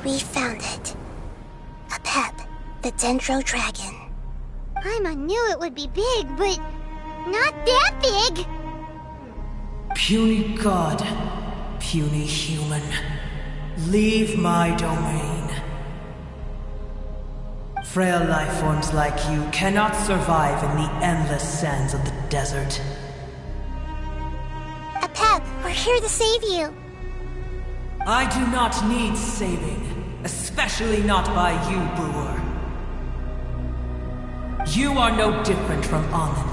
We found it. A pep, the Dendro Dragon. Paimon knew it would be big, but not that big! Puny god, puny human, leave my domain. Frail life forms like you cannot survive in the endless sands of the desert. A pep, we're here to save you. I do not need saving, especially not by you, Brewer. You are no different from Amun.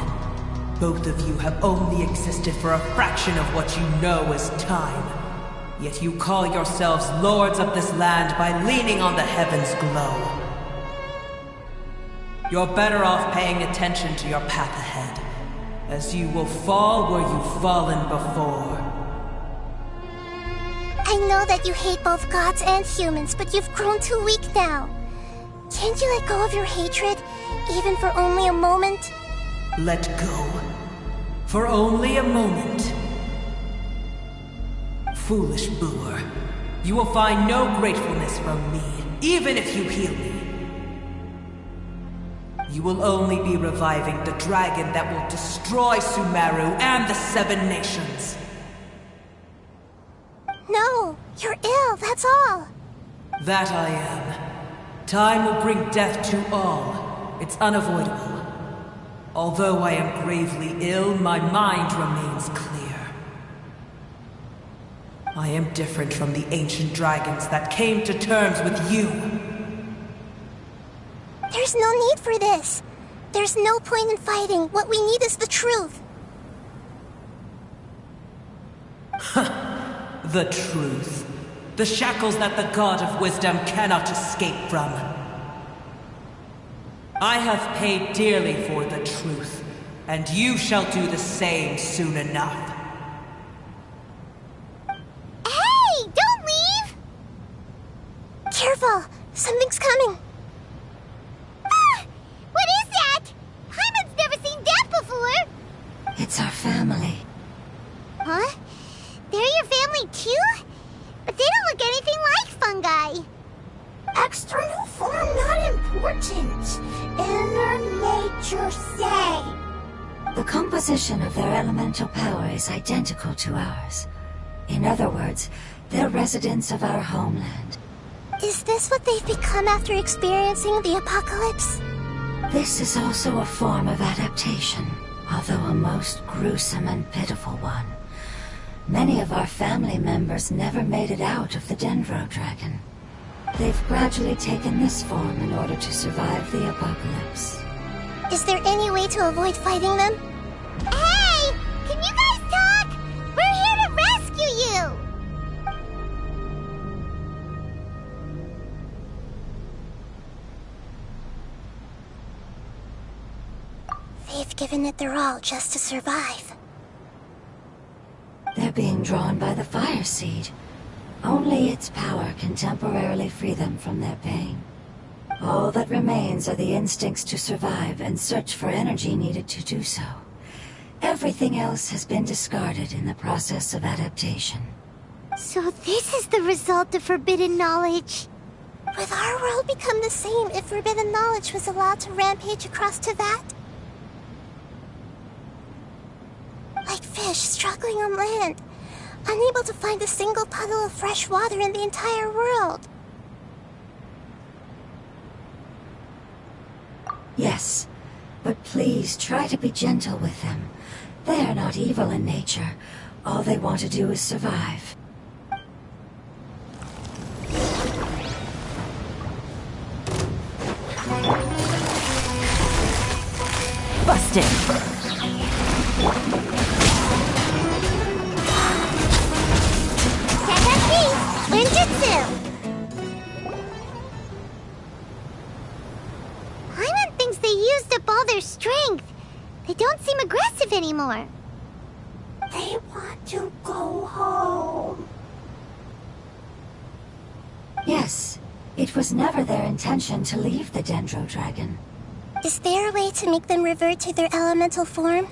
Both of you have only existed for a fraction of what you know as time. Yet you call yourselves lords of this land by leaning on the heavens' glow. You're better off paying attention to your path ahead, as you will fall where you've fallen before. I know that you hate both gods and humans, but you've grown too weak now. Can't you let go of your hatred, even for only a moment? Let go. For only a moment. Foolish Brewer. You will find no gratefulness from me, even if you heal me. You will only be reviving the dragon that will destroy Sumeru and the Seven Nations. No, you're ill, that's all. That I am. Time will bring death to all. It's unavoidable. Although I am gravely ill, my mind remains clear. I am different from the ancient dragons that came to terms with you. There's no need for this. There's no point in fighting. What we need is the truth. The truth. The shackles that the God of Wisdom cannot escape from. I have paid dearly for the truth, and you shall do the same soon enough. Hey! Don't leave! Careful! Something's coming! Ah! What is that? Paimon's never seen that before! It's our family. Huh? They're your family too? But they don't look anything like fungi. External form not important. Inner nature say. The composition of their elemental power is identical to ours. In other words, they're residents of our homeland. Is this what they've become after experiencing the apocalypse? This is also a form of adaptation, although a most gruesome and pitiful one. Many of our family members never made it out of the Dendro Dragon. They've gradually taken this form in order to survive the apocalypse. Is there any way to avoid fighting them? Hey! Can you guys talk? We're here to rescue you! They've given it their all just to survive. They're being drawn by the fire seed. Only its power can temporarily free them from their pain. All that remains are the instincts to survive and search for energy needed to do so. Everything else has been discarded in the process of adaptation. So this is the result of forbidden knowledge. Would our world become the same if forbidden knowledge was allowed to rampage across Teyvat? Like fish struggling on land, unable to find a single puddle of fresh water in the entire world. Yes, but please try to be gentle with them. They are not evil in nature. All they want to do is survive. Busted! Takashi! Ninjutsu! Paimon thinks they used up all their strength. They don't seem aggressive anymore. They want to go home. Yes, it was never their intention to leave the Dendro Dragon. Is there a way to make them revert to their elemental form?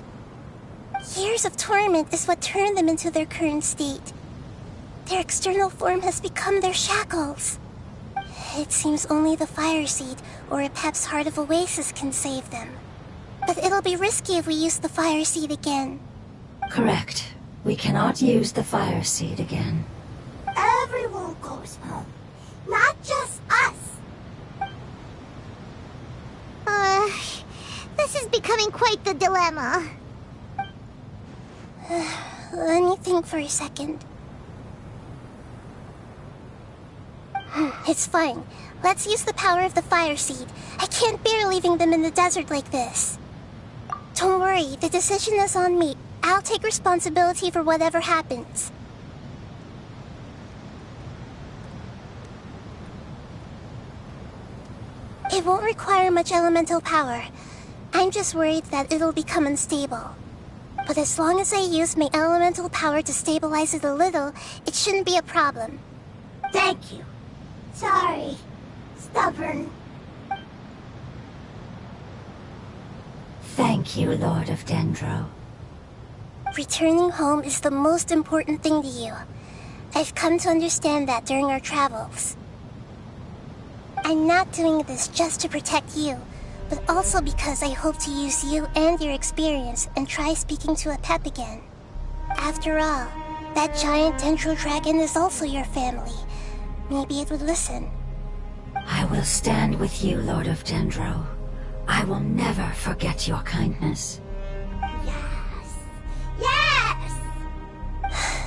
Years of torment is what turned them into their current state. Their external form has become their shackles. It seems only the Fire Seed or Epep's Heart of Oasis can save them. But it'll be risky if we use the Fire Seed again. Correct. We cannot use the Fire Seed again. Everyone goes home, not just us. This is becoming quite the dilemma. Let me think for a second. It's fine. Let's use the power of the Fire Seed. I can't bear leaving them in the desert like this. Don't worry, the decision is on me. I'll take responsibility for whatever happens. It won't require much elemental power. I'm just worried that it'll become unstable. But as long as I use my elemental power to stabilize it a little, it shouldn't be a problem. Thank you. Sorry. Stubborn. Thank you, Lord of Dendro. Returning home is the most important thing to you. I've come to understand that during our travels. I'm not doing this just to protect you, but also because I hope to use you and your experience and try speaking to Epep again. After all, that giant Dendro Dragon is also your family. Maybe it would listen. I will stand with you, Lord of Dendro. I will never forget your kindness. Yes! Yes!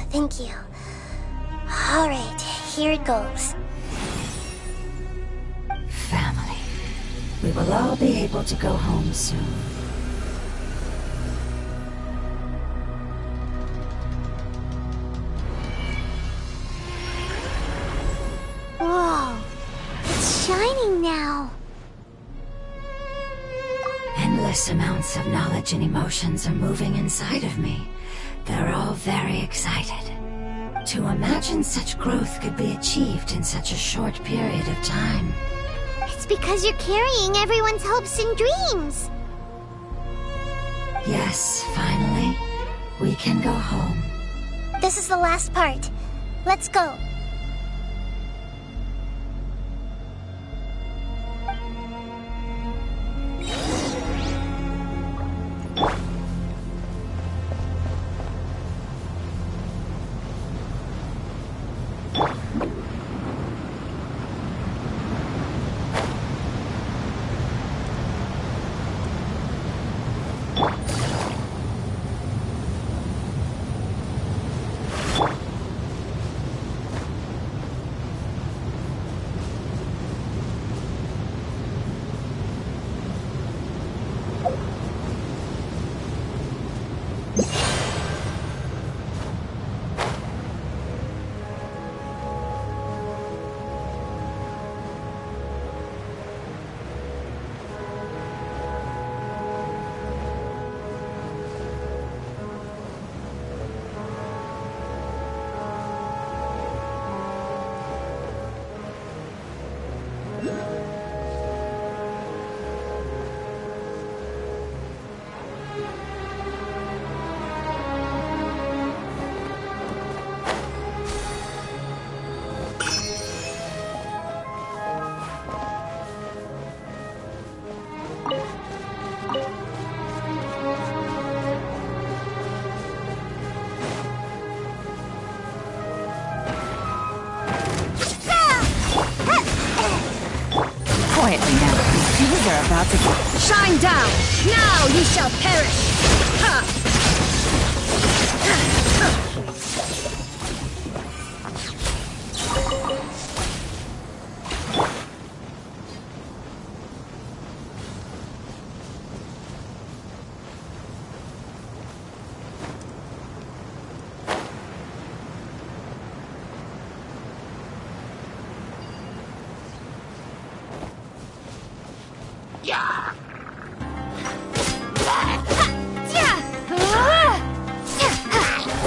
Thank you. Alright, here it goes. Family. We will all be able to go home soon. Whoa! It's shining now. Endless amounts of knowledge and emotions are moving inside of me. They're all very excited. To imagine such growth could be achieved in such a short period of time. It's because you're carrying everyone's hopes and dreams. Yes, finally, we can go home. This is the last part. Let's go. Quietly now. Things are about to get... Shine down! Now you shall perish! Ha!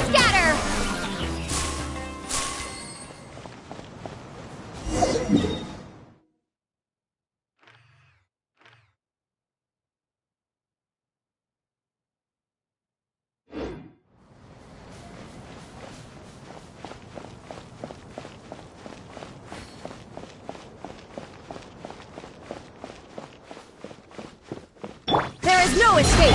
Scatter! There is no escape!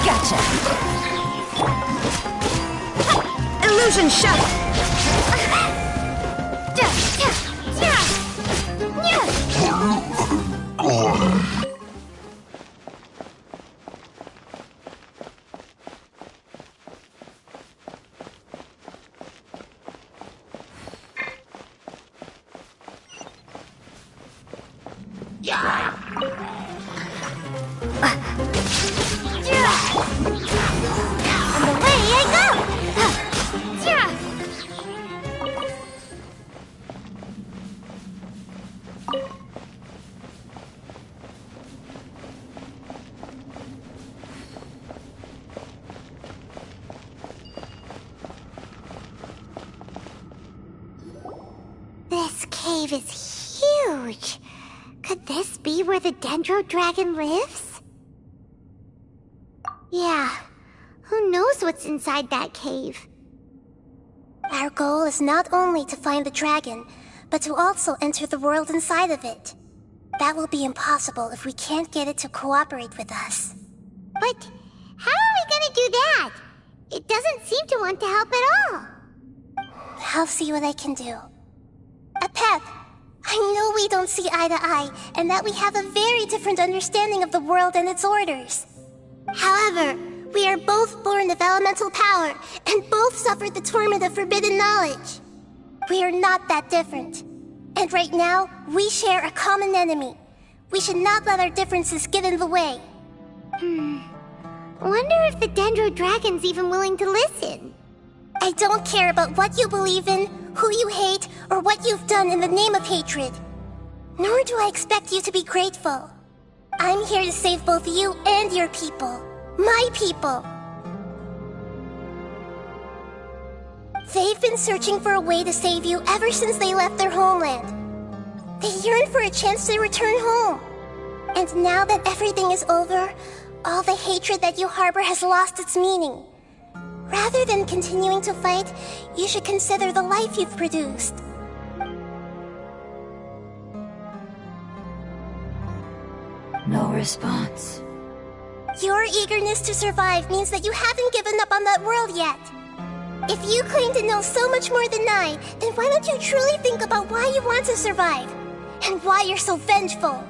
Gotcha! Illusion shut! And away I go! This cave is huge. Could this be where the Dendro Dragon lives? Yeah, who knows what's inside that cave? Our goal is not only to find the dragon, but to also enter the world inside of it. That will be impossible if we can't get it to cooperate with us. But how are we gonna do that? It doesn't seem to want to help at all. I'll see what I can do. Apeth, I know we don't see eye to eye, and that we have a very different understanding of the world and its orders. However, we are both born of elemental power, and both suffered the torment of forbidden knowledge. We are not that different. And right now, we share a common enemy. We should not let our differences get in the way. Wonder if the Dendro Dragon's even willing to listen. I don't care about what you believe in, who you hate, or what you've done in the name of hatred. Nor do I expect you to be grateful. I'm here to save both you and your people. My people. They've been searching for a way to save you ever since they left their homeland. They yearn for a chance to return home. And now that everything is over, all the hatred that you harbor has lost its meaning. Rather than continuing to fight, you should consider the life you've produced. No response. Your eagerness to survive means that you haven't given up on that world yet. If you claim to know so much more than I, then why don't you truly think about why you want to survive? And why you're so vengeful?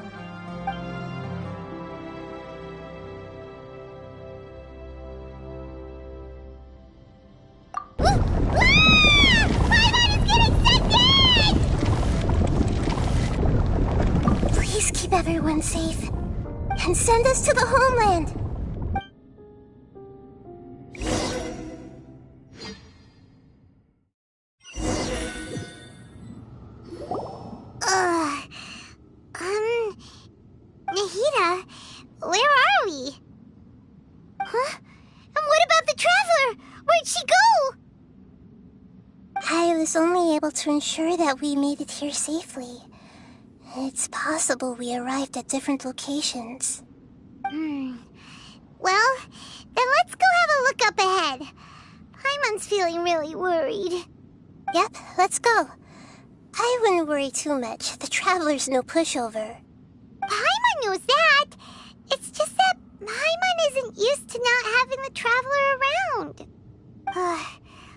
Please keep everyone safe. And send us to the homeland. Nahida, where are we? Huh? And what about the Traveler? Where'd she go? I was only able to ensure that we made it here safely. It's possible we arrived at different locations. Well, then let's go have a look feeling really worried. Yep, let's go. I wouldn't worry too much. The Traveler's no pushover. Paimon knows that. It's just that Paimon isn't used to not having the Traveler around.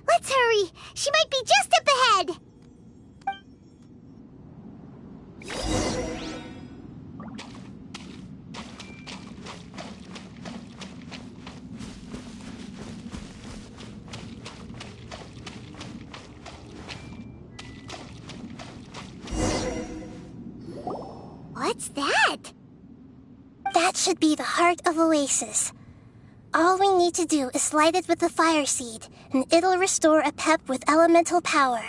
Let's hurry. She might be just up ahead. What's that? That should be the heart of Oasis. All we need to do is light it with the fire seed, and it'll restore a pep with elemental power.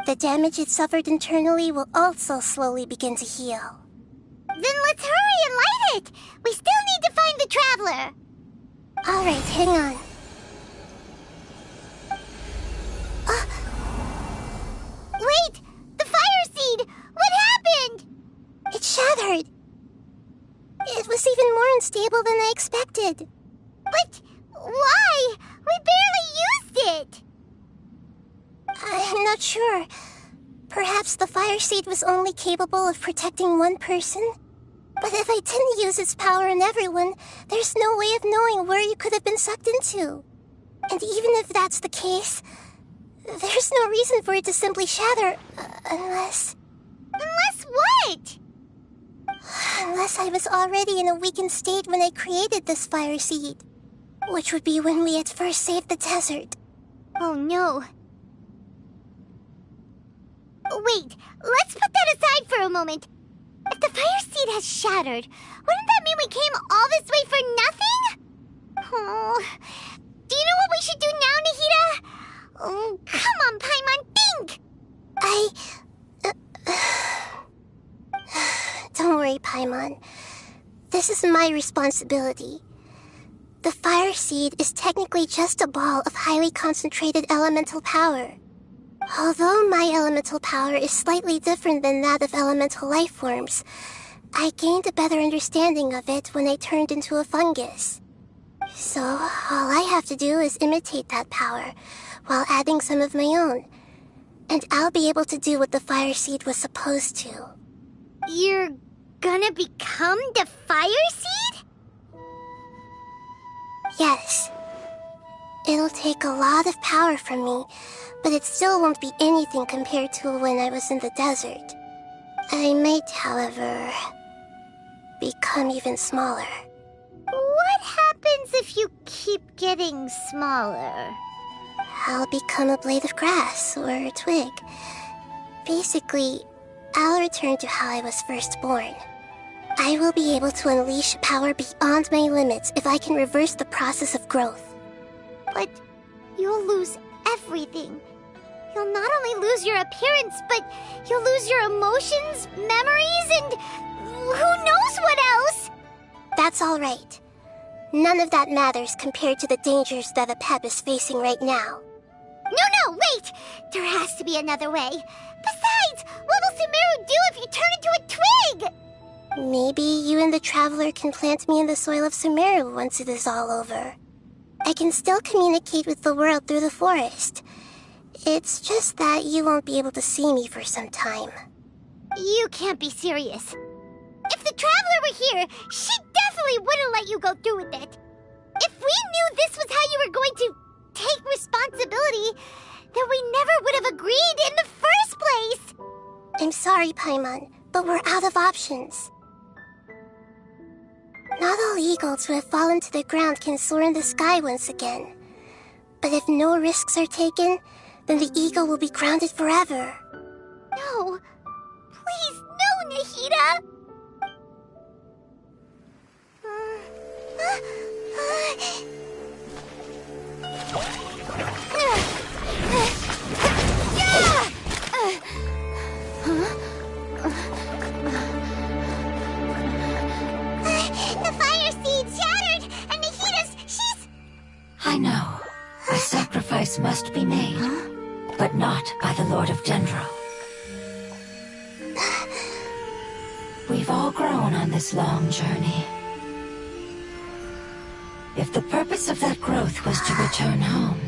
The damage it suffered internally will also slowly begin to heal. Then let's hurry and light it! We still need to find the Traveler! Alright, hang on. Wait! The fire seed! What happened? It shattered. It was even more unstable than I expected. But why? We barely used it! I'm not sure. Perhaps the fire seed was only capable of protecting one person? But if I didn't use its power on everyone, there's no way of knowing where you could have been sucked into. And even if that's the case, there's no reason for it to simply shatter, unless... Unless what? Unless I was already in a weakened state when I created this fire seed. Which would be when we at first saved the desert. Oh no. Wait, let's put that aside for a moment. If the fire seed has shattered, wouldn't that mean we came all this way for nothing? Oh, do you know what we should do now, Nahida? Oh, come on, Paimon, think! Don't worry, Paimon. This is my responsibility. The fire seed is technically just a ball of highly concentrated elemental power. Although my elemental power is slightly different than that of elemental life forms, I gained a better understanding of it when I turned into a fungus. So, all I have to do is imitate that power, while adding some of my own. And I'll be able to do what the fire seed was supposed to. You're gonna become the fire seed? Yes. It'll take a lot of power from me, but it still won't be anything compared to when I was in the desert. I might, however, become even smaller. What happens if you keep getting smaller? I'll become a blade of grass or a twig. Basically, I'll return to how I was first born. I will be able to unleash power beyond my limits if I can reverse the process of growth. But you'll lose everything. You'll not only lose your appearance, but you'll lose your emotions, memories, and who knows what else? That's all right. None of that matters compared to the dangers that a Pep is facing right now. No, wait! There has to be another way. Besides, what will Sumeru do if you turn into a twig? Maybe you and the Traveler can plant me in the soil of Sumeru once it is all over. I can still communicate with the world through the forest. It's just that you won't be able to see me for some time. You can't be serious. If the Traveler were here, she definitely wouldn't let you go through with it. If we knew this was how you were going to take responsibility, then we never would have agreed in the first place. I'm sorry, Paimon, but we're out of options. Not all eagles who have fallen to the ground can soar in the sky once again. But if no risks are taken, then the eagle will be grounded forever. No. Please, no, Nahida! The fire seed shattered, and she's... I know. A sacrifice must be made, but not by the Lord of Dendro. We've all grown on this long journey. If the purpose of that growth was to return home,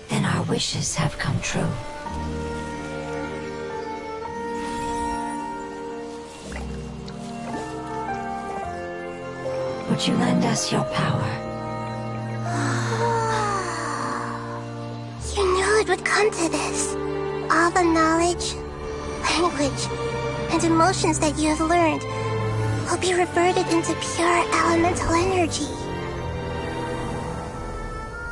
then your wishes have come true. Would you lend us your power? You knew it would come to this. All the knowledge, language, and emotions that you have learned will be reverted into pure elemental energy.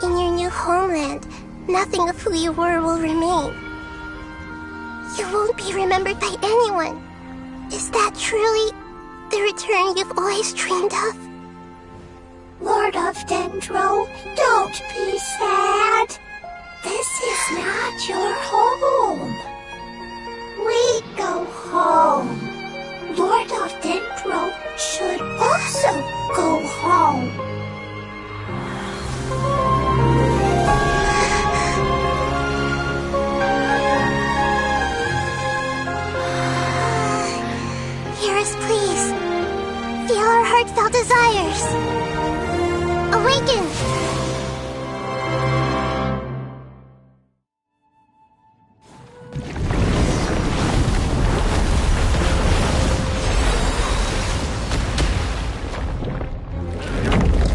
In your new homeland, nothing of who you were will remain. You won't be remembered by anyone. Is that truly the return you've always dreamed of? Lord of Dendro, don't be sad. This is not your home. We go home. Lord of Dendro should also go home. Hear us, please. Feel our heartfelt desires. Awaken!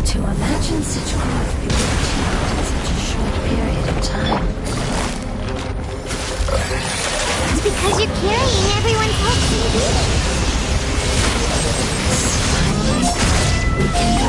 To imagine such growth being achieved in such a short period of time. It's because you're carrying everyone's hopes and dreams. Finally, we can go.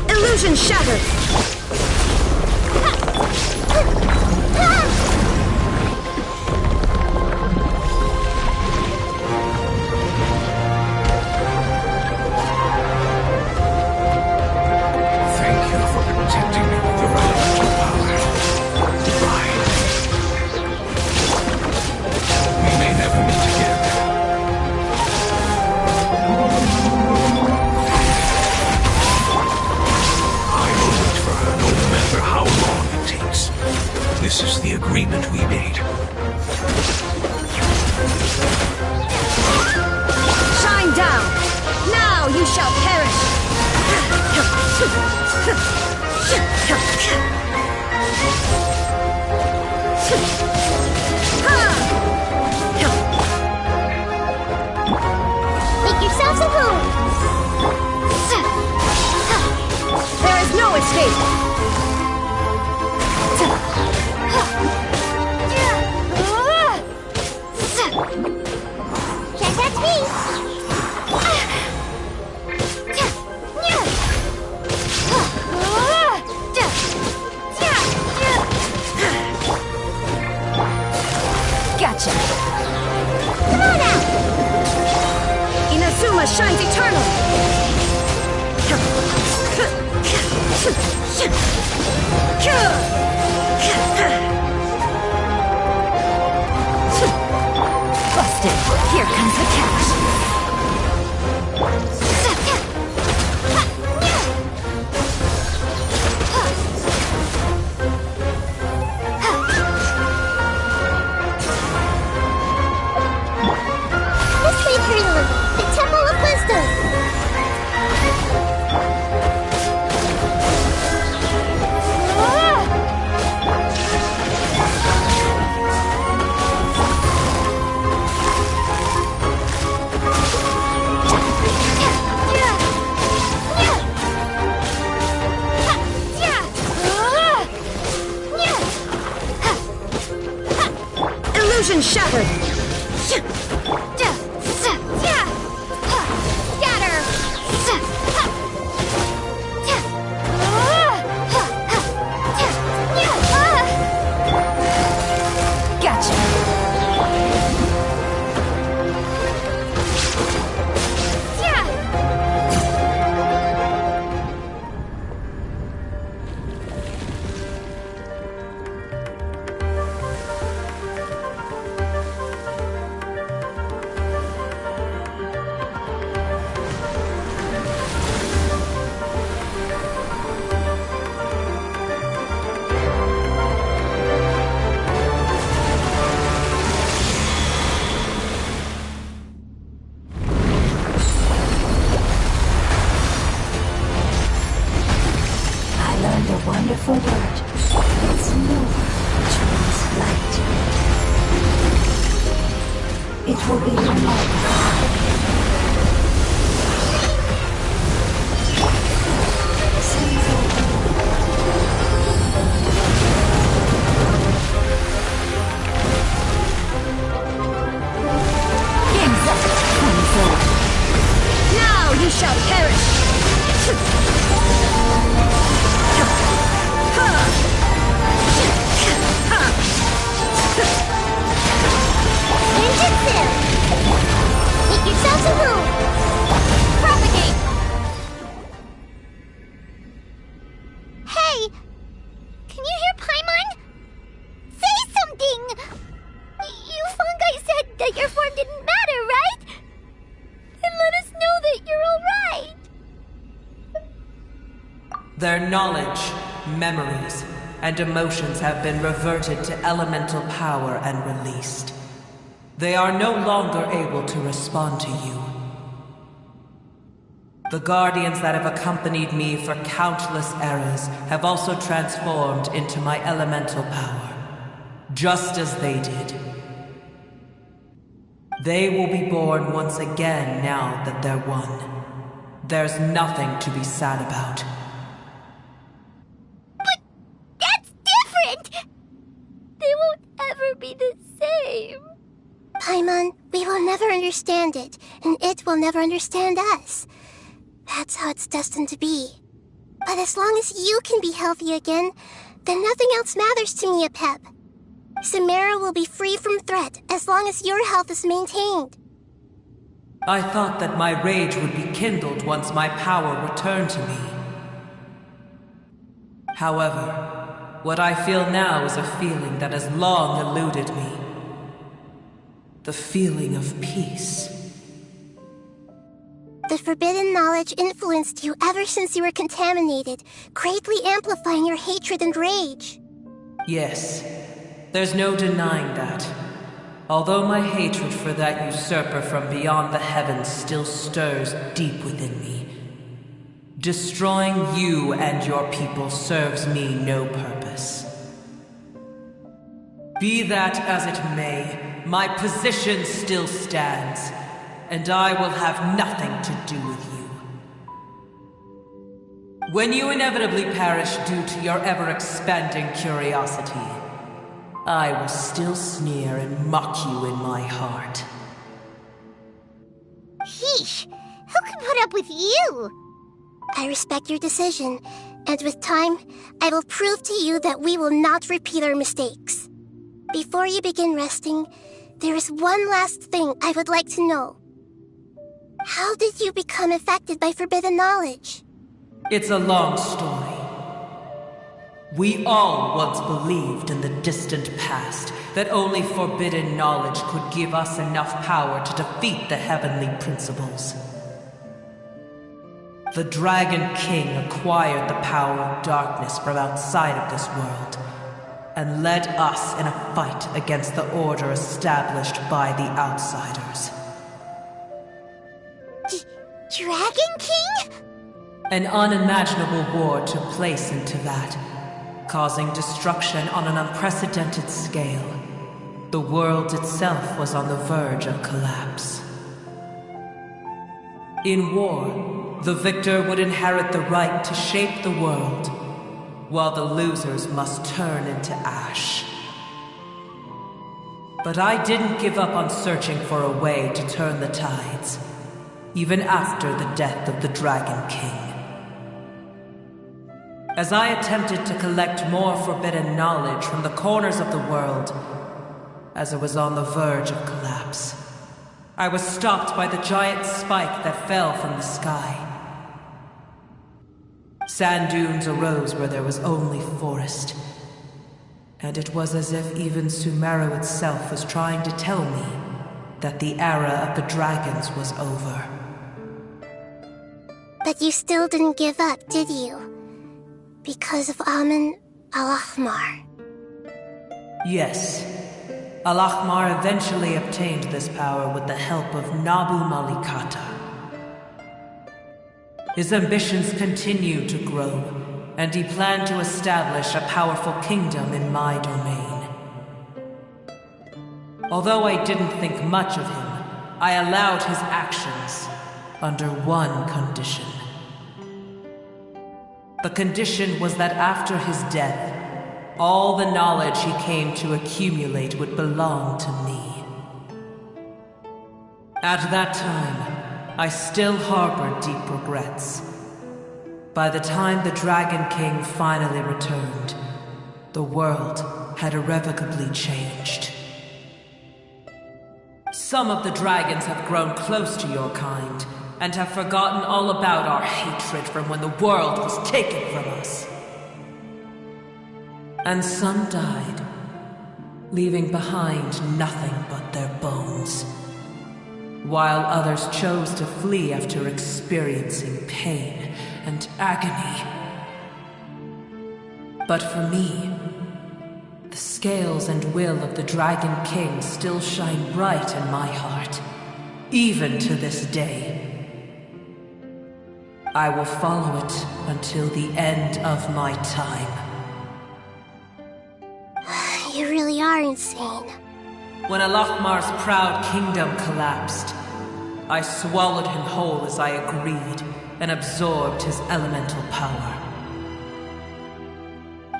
Illusion shattered! Thank you for protecting me with your elemental power. Goodbye. We may never meet again. I will wait for her no matter how long it takes. This is the agreement we made. Shine down! Now you shall perish! Make yourselves at home! There is no escape! Can't catch me! Gotcha! Come on out! Inazuma shines eternal! Busted! Here comes the catch! This way, Curly, the Temple of Wisdom! Illusion shattered! wonderful word. It's more, which means light. It will be your life. Game's up. Come forward. Now you shall perish. Ninjutsu! Make yourselves a move! Propagate! Hey! Can you hear Paimon? Say something! You fungi said that your form didn't matter, right? Then let us know that you're alright! Their knowledge, memories, and emotions have been reverted to elemental power and released. They are no longer able to respond to you. The guardians that have accompanied me for countless eras have also transformed into my elemental power, just as they did. They will be born once again now that they're one. There's nothing to be sad about. But that's different! They won't ever be the same. Paimon, we will never understand it, and it will never understand us. That's how it's destined to be. But as long as you can be healthy again, then nothing else matters to me, Apep. Samara will be free from threat as long as your health is maintained. I thought that my rage would be kindled once my power returned to me. However, what I feel now is a feeling that has long eluded me. The feeling of peace. The forbidden knowledge influenced you ever since you were contaminated, greatly amplifying your hatred and rage. Yes, there's no denying that. Although my hatred for that usurper from beyond the heavens still stirs deep within me, destroying you and your people serves me no purpose. Be that as it may, my position still stands, and I will have nothing to do with you. When you inevitably perish due to your ever-expanding curiosity, I will still sneer and mock you in my heart. Sheesh, who can put up with you? I respect your decision, and with time, I will prove to you that we will not repeat our mistakes. Before you begin resting, there is one last thing I would like to know. How did you become affected by forbidden knowledge? It's a long story. We all once believed in the distant past that only forbidden knowledge could give us enough power to defeat the heavenly principles. The Dragon King acquired the power of darkness from outside of this world, and led us in a fight against the order established by the outsiders. Dragon King? An unimaginable war took place into that, causing destruction on an unprecedented scale. The world itself was on the verge of collapse. In war, the victor would inherit the right to shape the world, while the losers must turn into ash. But I didn't give up on searching for a way to turn the tides, even after the death of the Dragon King. As I attempted to collect more forbidden knowledge from the corners of the world, as it was on the verge of collapse, I was stopped by the giant spike that fell from the sky. Sand dunes arose where there was only forest, and it was as if even Sumeru itself was trying to tell me that the era of the dragons was over. But you still didn't give up, did you? Because of Amun Al-Ahmar. Yes. Al-Ahmar eventually obtained this power with the help of Nabu Malikata. His ambitions continue to grow, and he planned to establish a powerful kingdom in my domain. Although I didn't think much of him, I allowed his actions under one condition. The condition was that after his death, all the knowledge he came to accumulate would belong to me. At that time, I still harbored deep regrets. By the time the Dragon King finally returned, the world had irrevocably changed. Some of the dragons have grown close to your kind, and have forgotten all about our hatred from when the world was taken from us. And some died, leaving behind nothing but their bones, while others chose to flee after experiencing pain and agony. But for me, the scales and will of the Dragon King still shine bright in my heart, even to this day. I will follow it until the end of my time. You really are insane. When Alakmar's proud kingdom collapsed, I swallowed him whole as I agreed, and absorbed his elemental power.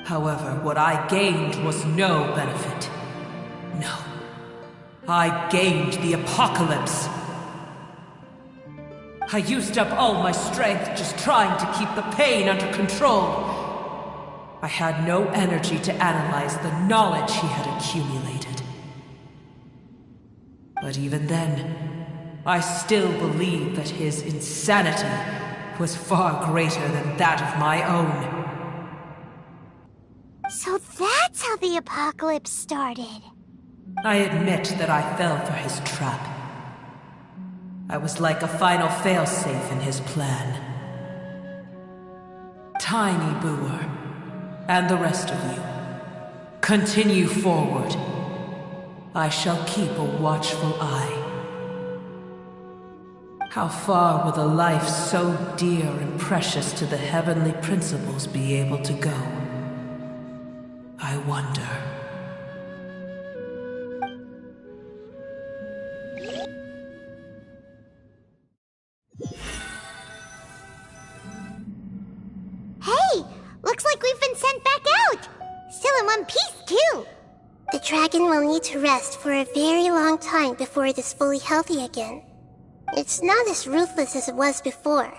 However, what I gained was no benefit. No. I gained the apocalypse. I used up all my strength just trying to keep the pain under control. I had no energy to analyze the knowledge he had accumulated. But even then, I still believed that his insanity was far greater than that of my own. So that's how the apocalypse started. I admit that I fell for his trap. I was like a final failsafe in his plan. Tiny Booer, and the rest of you, continue forward. I shall keep a watchful eye. How far will a life so dear and precious to the heavenly principles be able to go? I wonder. Hey! Looks like we've been sent back out! Still in one piece, too! The dragon will need to rest for a very long time before it is fully healthy again. It's not as ruthless as it was before.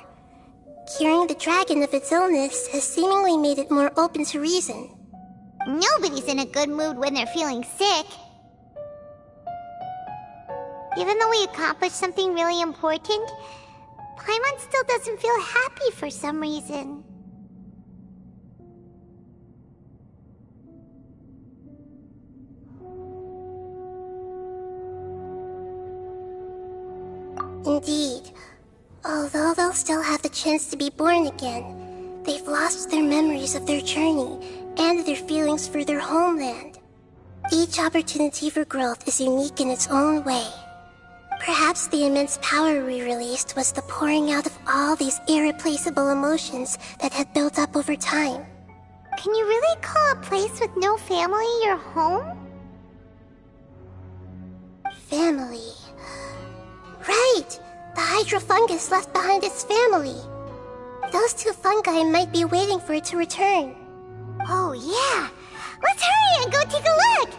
Curing the dragon of its illness has seemingly made it more open to reason. Nobody's in a good mood when they're feeling sick. Even though we accomplished something really important, Paimon still doesn't feel happy for some reason. Indeed. Although they'll still have the chance to be born again, they've lost their memories of their journey and their feelings for their homeland. Each opportunity for growth is unique in its own way. Perhaps the immense power we released was the pouring out of all these irreplaceable emotions that had built up over time. Can you really call a place with no family your home? Family. Right! The hydrofungus left behind its family. Those two fungi might be waiting for it to return. Oh, yeah! Let's hurry and go take a look!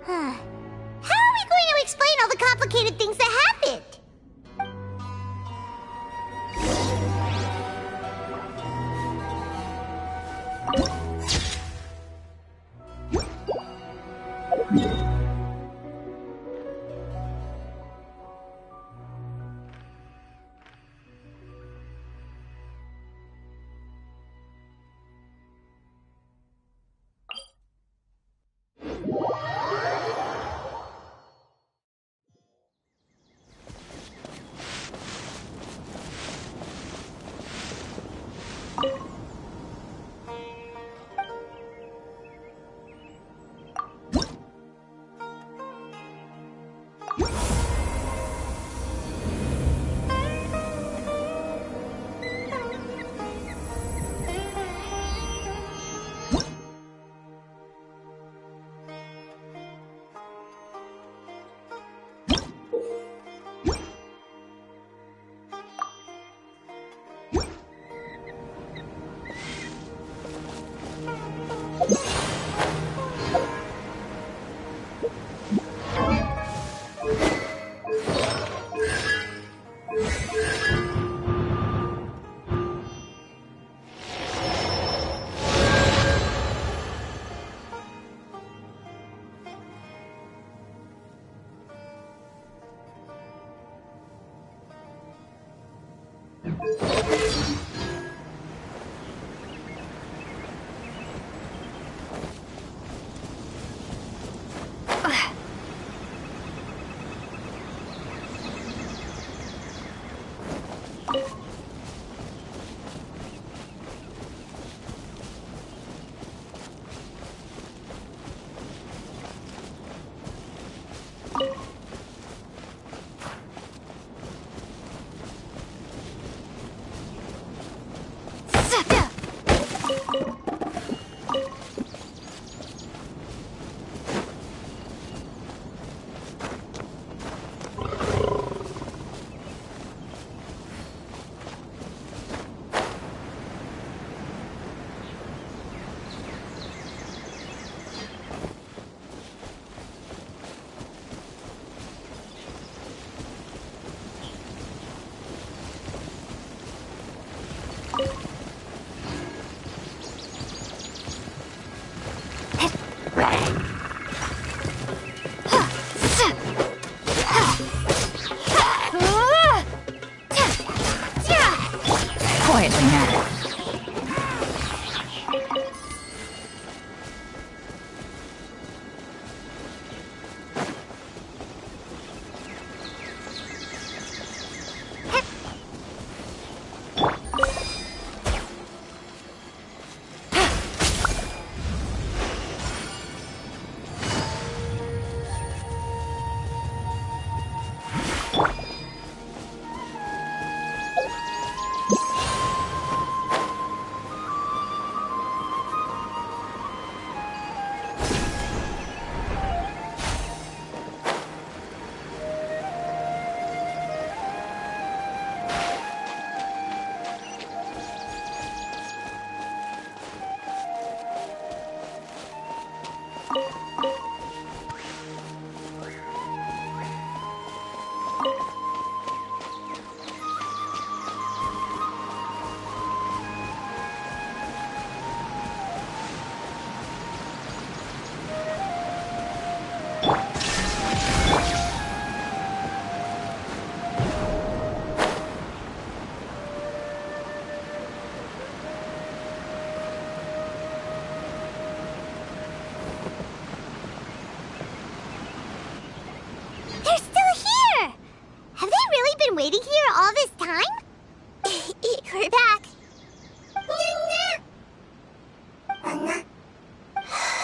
How are we going to explain all the complicated things that happened?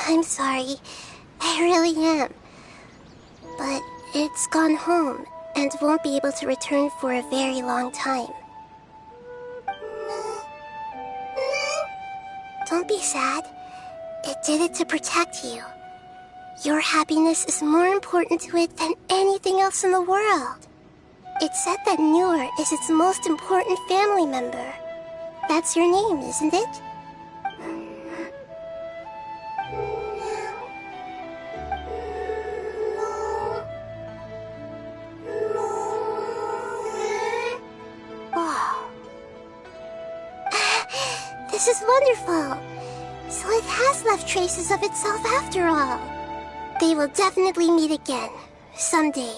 I'm sorry. I really am. But it's gone home and won't be able to return for a very long time. Don't be sad. It did it to protect you. Your happiness is more important to it than anything else in the world. It's said that Newer is its most important family member. That's your name, isn't it? Wow. This is wonderful. So it has left traces of itself after all. They will definitely meet again, someday.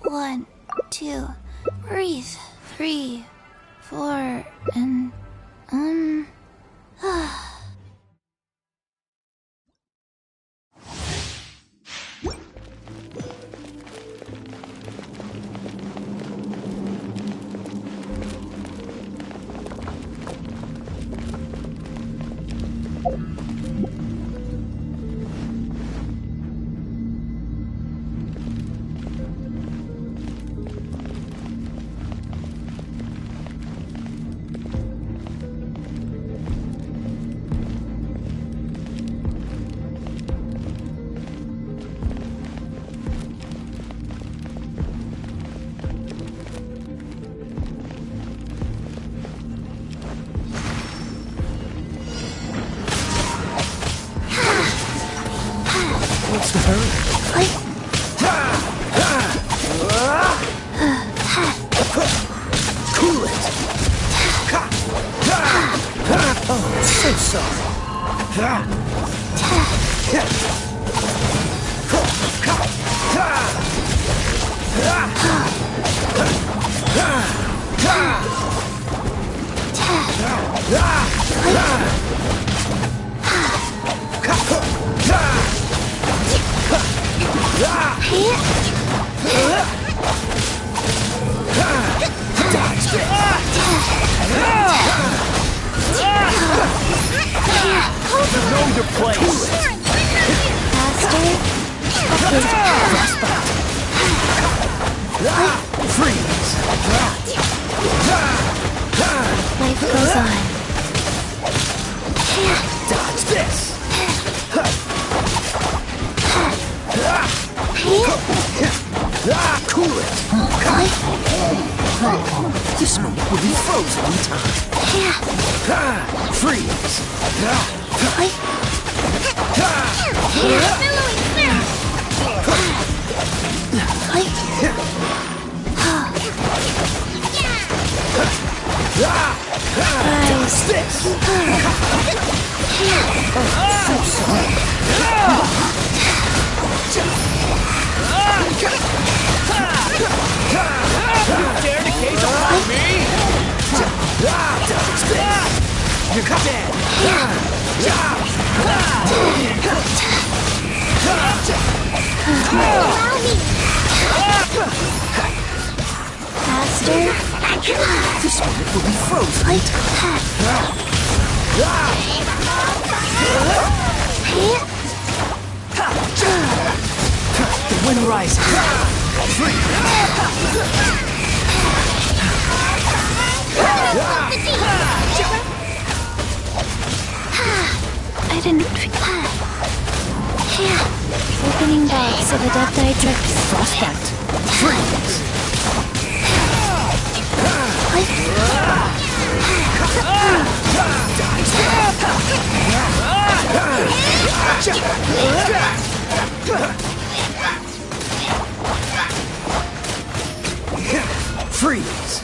One, two, breathe. 3, 4, and What's the hurry? Cool it! Oh, so sorry. Know your place. faster. Freeze. Life goes on. Dodge this. Cool it. This one will be frozen in time. Freeze. Guys. Dare to case upon me? You're dead. Faster. This one will be frozen in time. The wind rises. I didn't. Opening box of Adepti drips. Frostbite. Freeze. Freeze.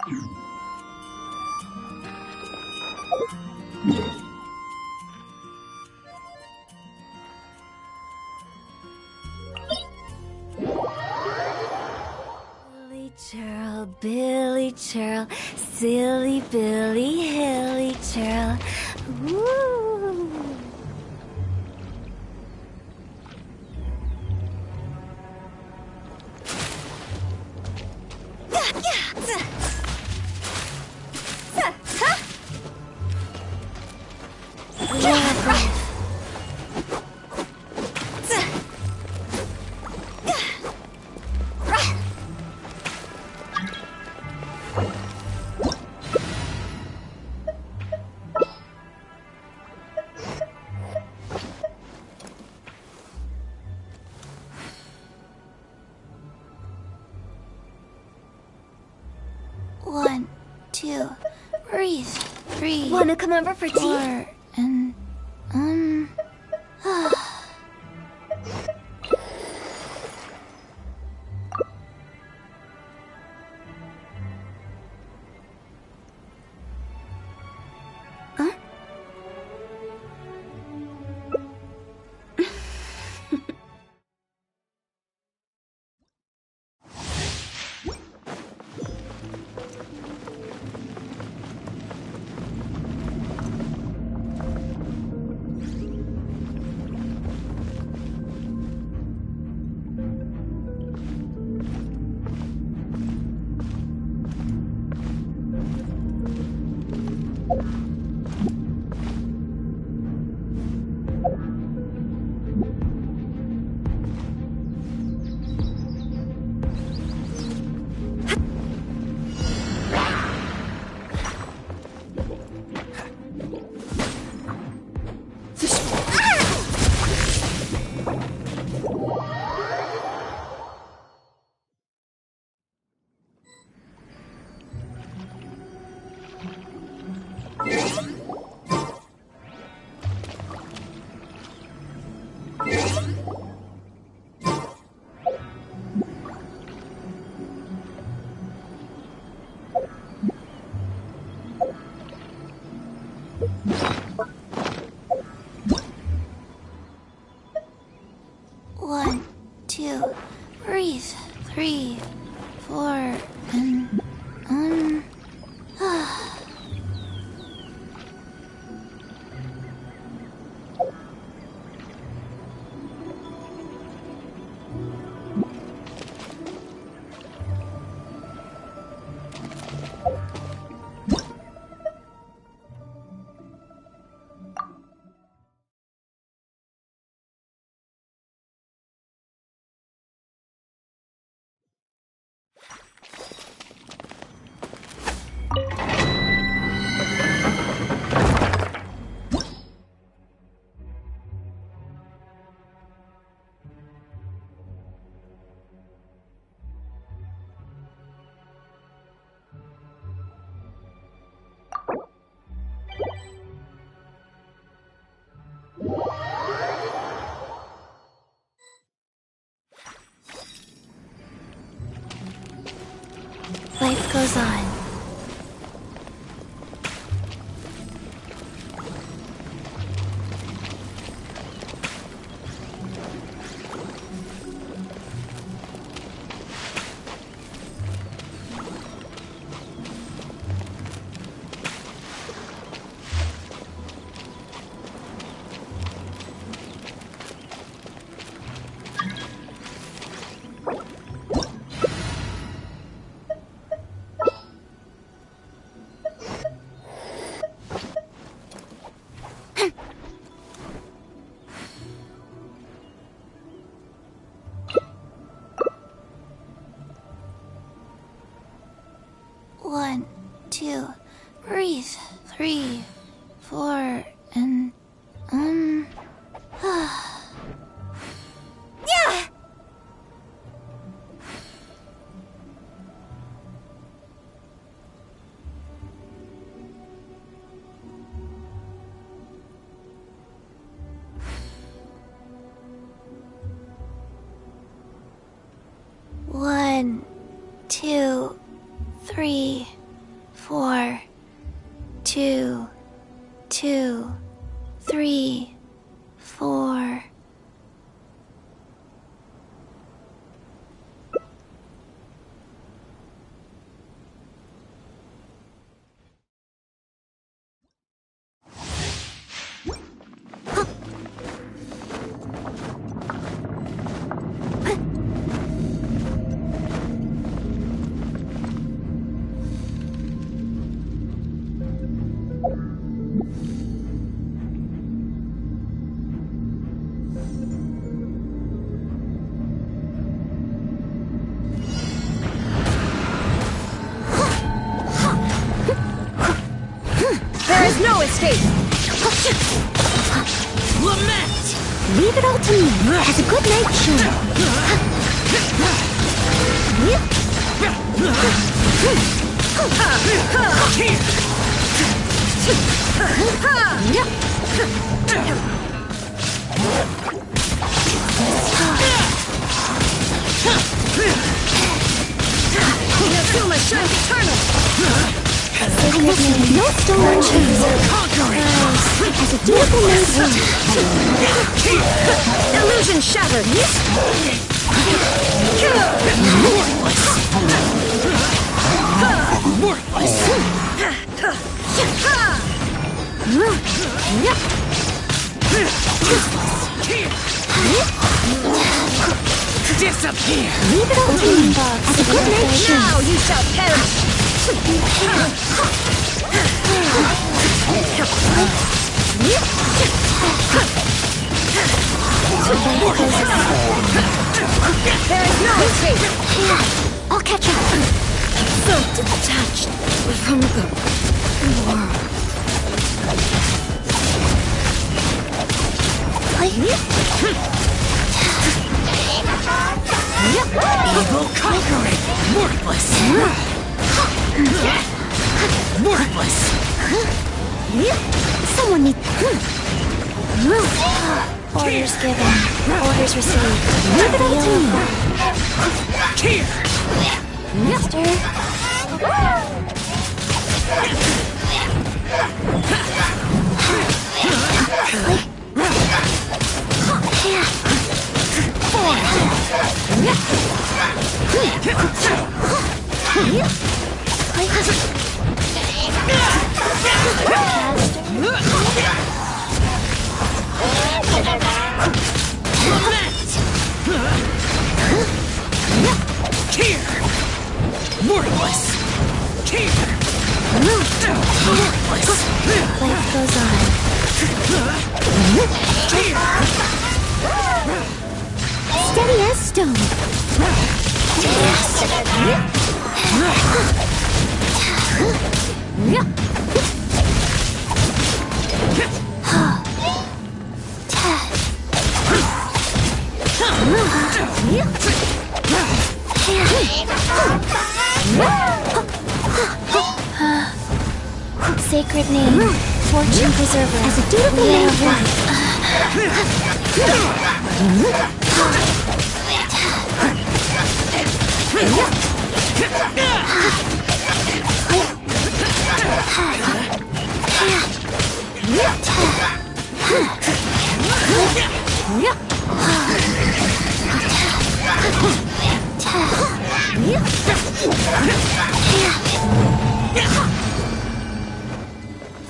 Billy Churl, Billy Churl, silly Billy Hilly Churl. Woo! One, two, breathe, breathe. Wanna come over for tea? Four, and, Huh? one, two, breathe, three, four, and, life goes on. One, two, breathe, three, four, and, Yeah! one, two, three, 4, 2, 2, 3, 4. There is no escape! Lament! Leave it all to me. As a good night show. Inazuma shines eternal! No storm chains. As a dutiful maid. Illusion shattered! Disappear! Leave it all to me. As a good night show. Now you shall perish! There is no escape! I'll catch up. So detached from the world. Evil conquering! Worthless! Worthless! Someone needs... Orders given. Orders received. Leave it all to me. Here! Master. Here! Worthless! Here! Worthless! Life goes on. Steady as stone. Sacred name, fortune preserver. As a dutiful maid wife.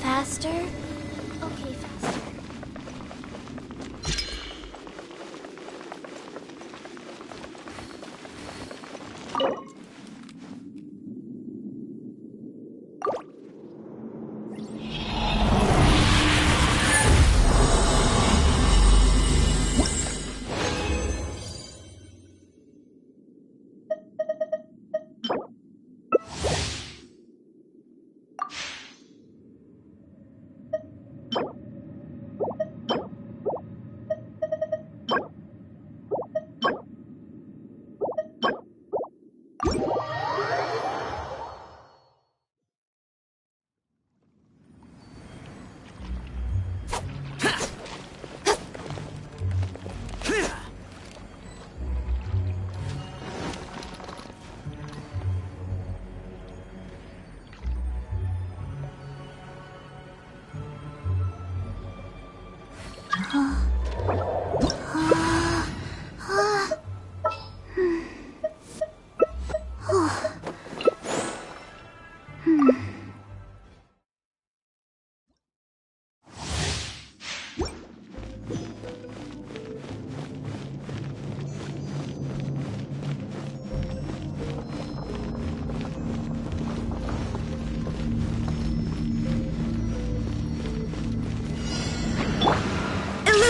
Faster? Okay, faster.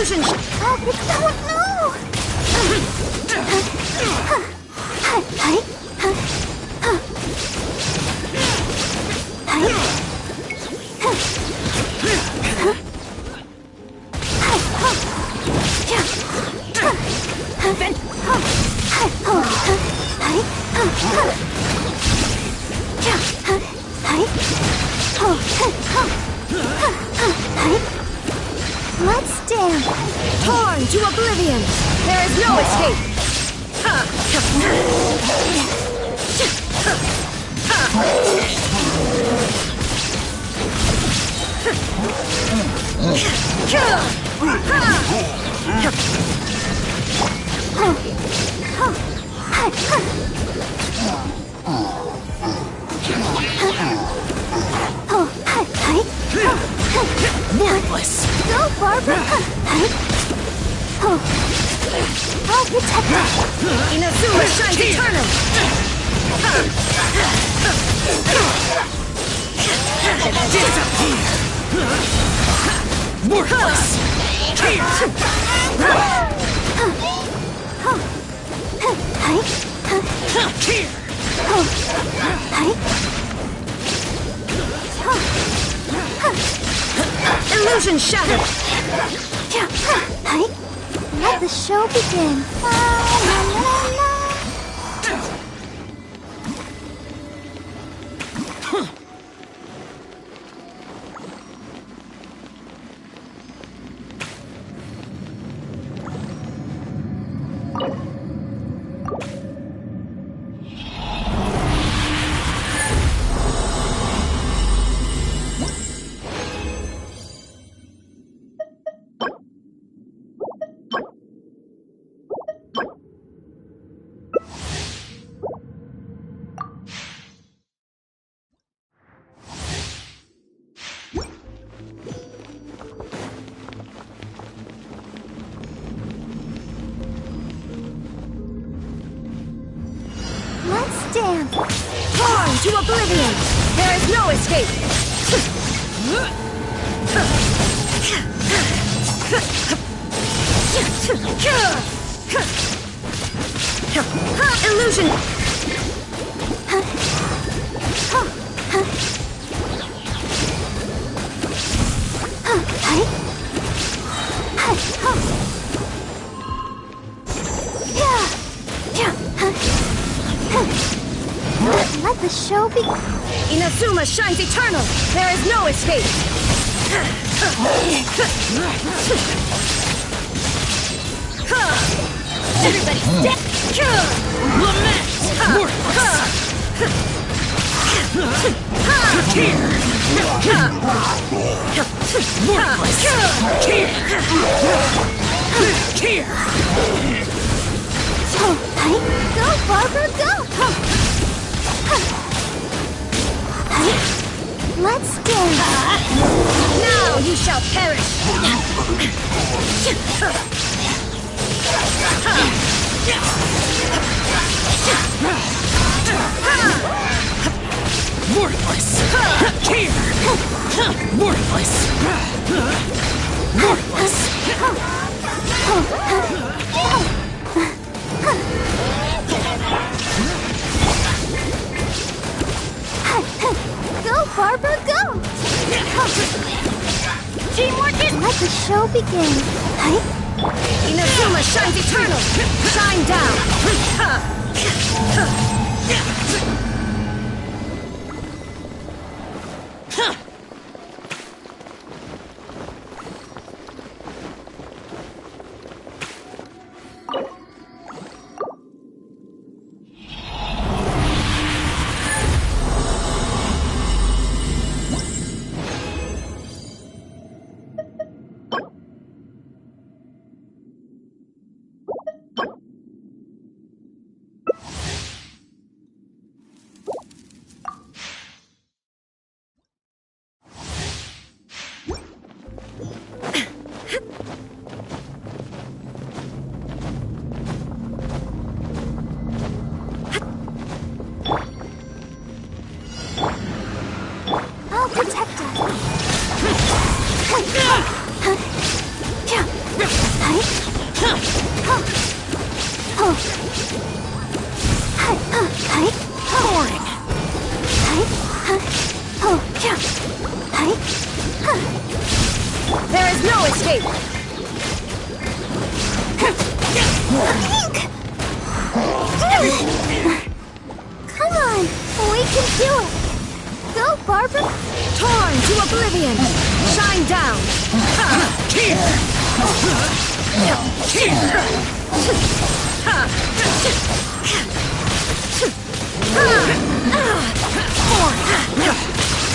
Illusion! Oh, Let's dance! Torn to oblivion! There is no escape! Worthless! Go, Barbara! I'll protect her! Inazuma shines eternal! Worthless! Illusion shattered! Let the show begin. La, la, la, la. Let's dance! Torn to oblivion! There is no escape! Illusion! Let the show begin. Inazuma shines eternal! There is no escape! Everybody step! Lament! Worthless! Go, Barbara, go! Let's dance! Now you shall perish! Worthless! Worthless! Worthless! Go, Barbara, go! Teamwork is... Let the show begin. Inazuma shines eternal! Shine down! far from... Torn to oblivion! Shine down!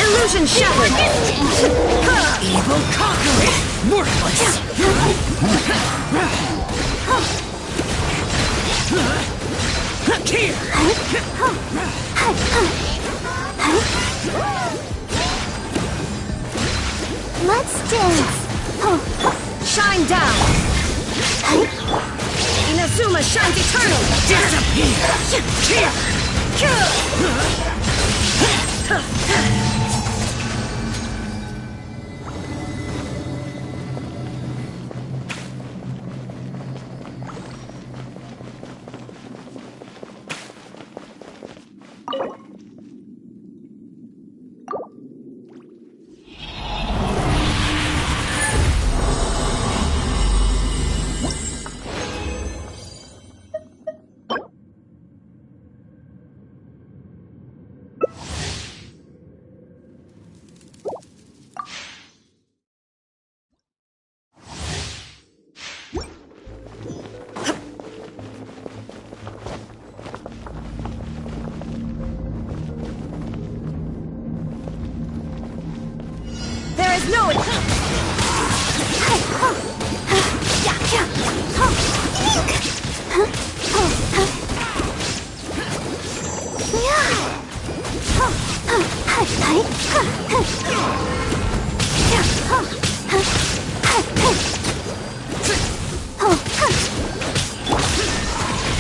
Illusion shattered! Evil conqueror! Worthless! Let's dance. Shine down! Inazuma shines eternal!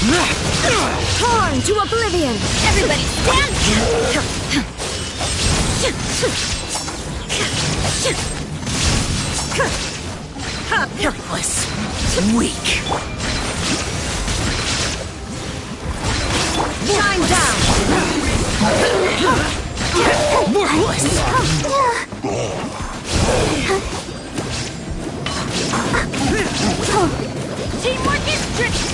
No! Torn to oblivion! Everybody stand! Helpless. Weak. Shine down! Worthless. Teamwork is tricky!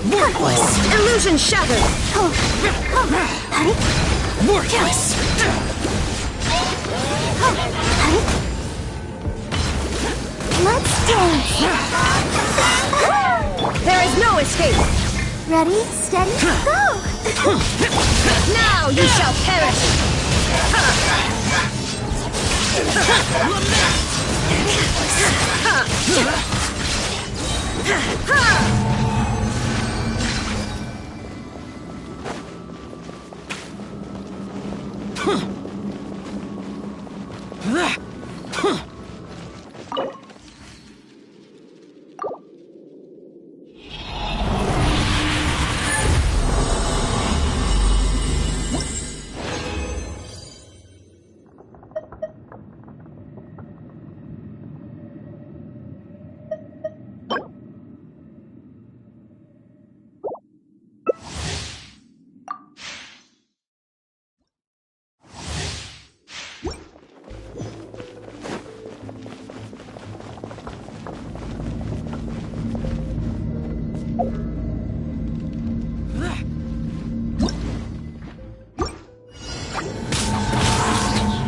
Worthless. Illusion shattered! Worthless. Let's dance. There is no escape! Ready, steady, go! Now you shall perish!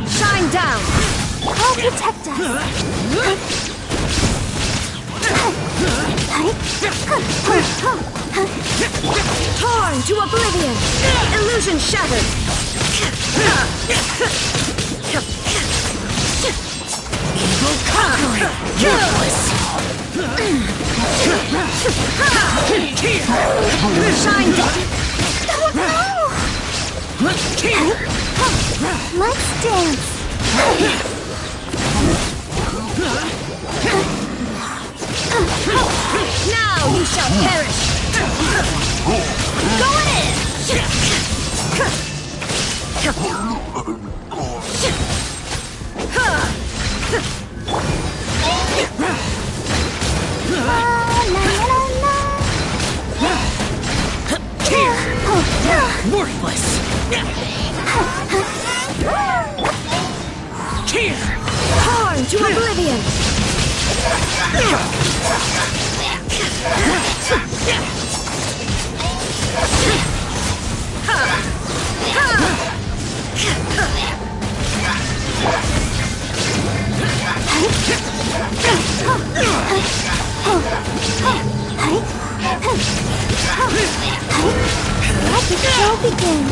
Shine down! I'll protect us. Torn to oblivion! Illusion shattered! Evil conqueror! Worthless! Shine down! Let's dance. Now you shall perish! Going in! Worthless! Torn to oblivion! begin.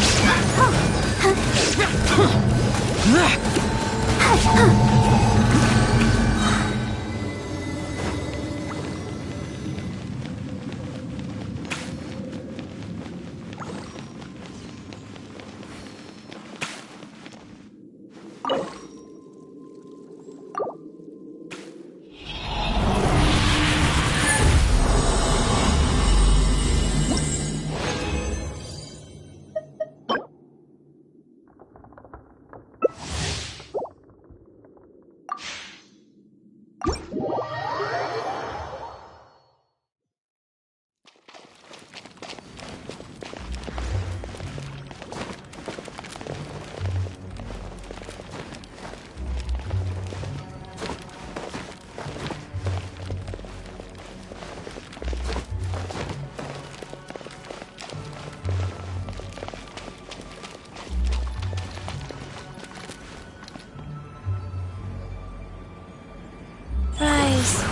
Rise.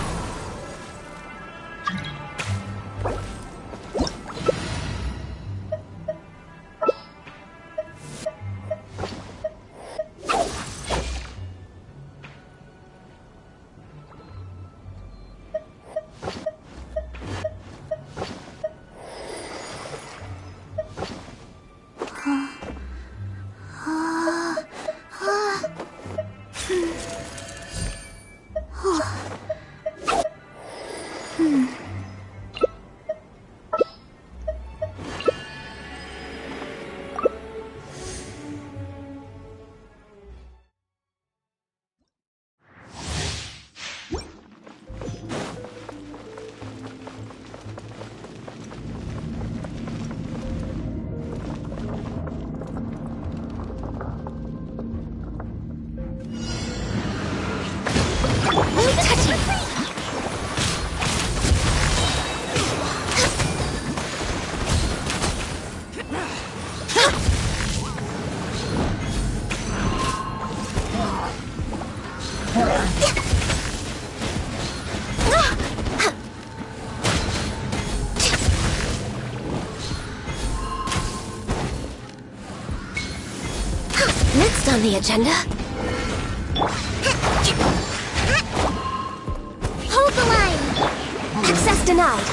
Next on the agenda... Hold the line! Access denied.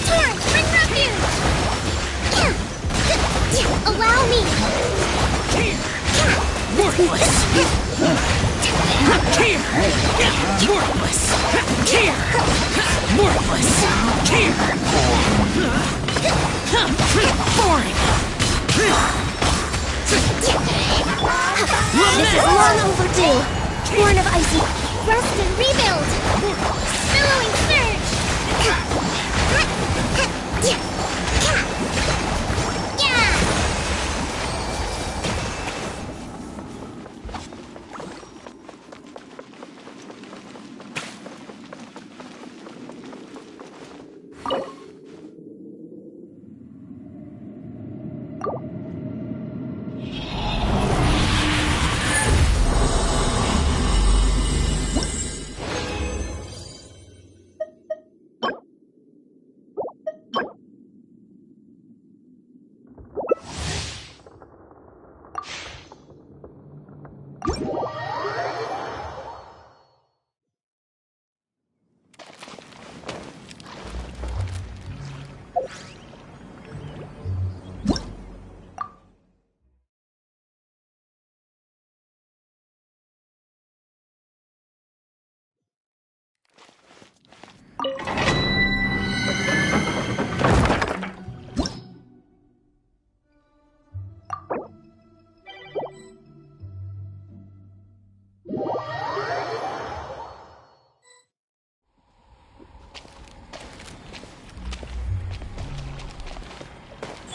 Torrent, bring refuge! Allow me! Worthless! Here! Worthless! Here! Worthless! Here! Boring! This is long overdue! Born of icy... Rest and rebuild! Billowing surge!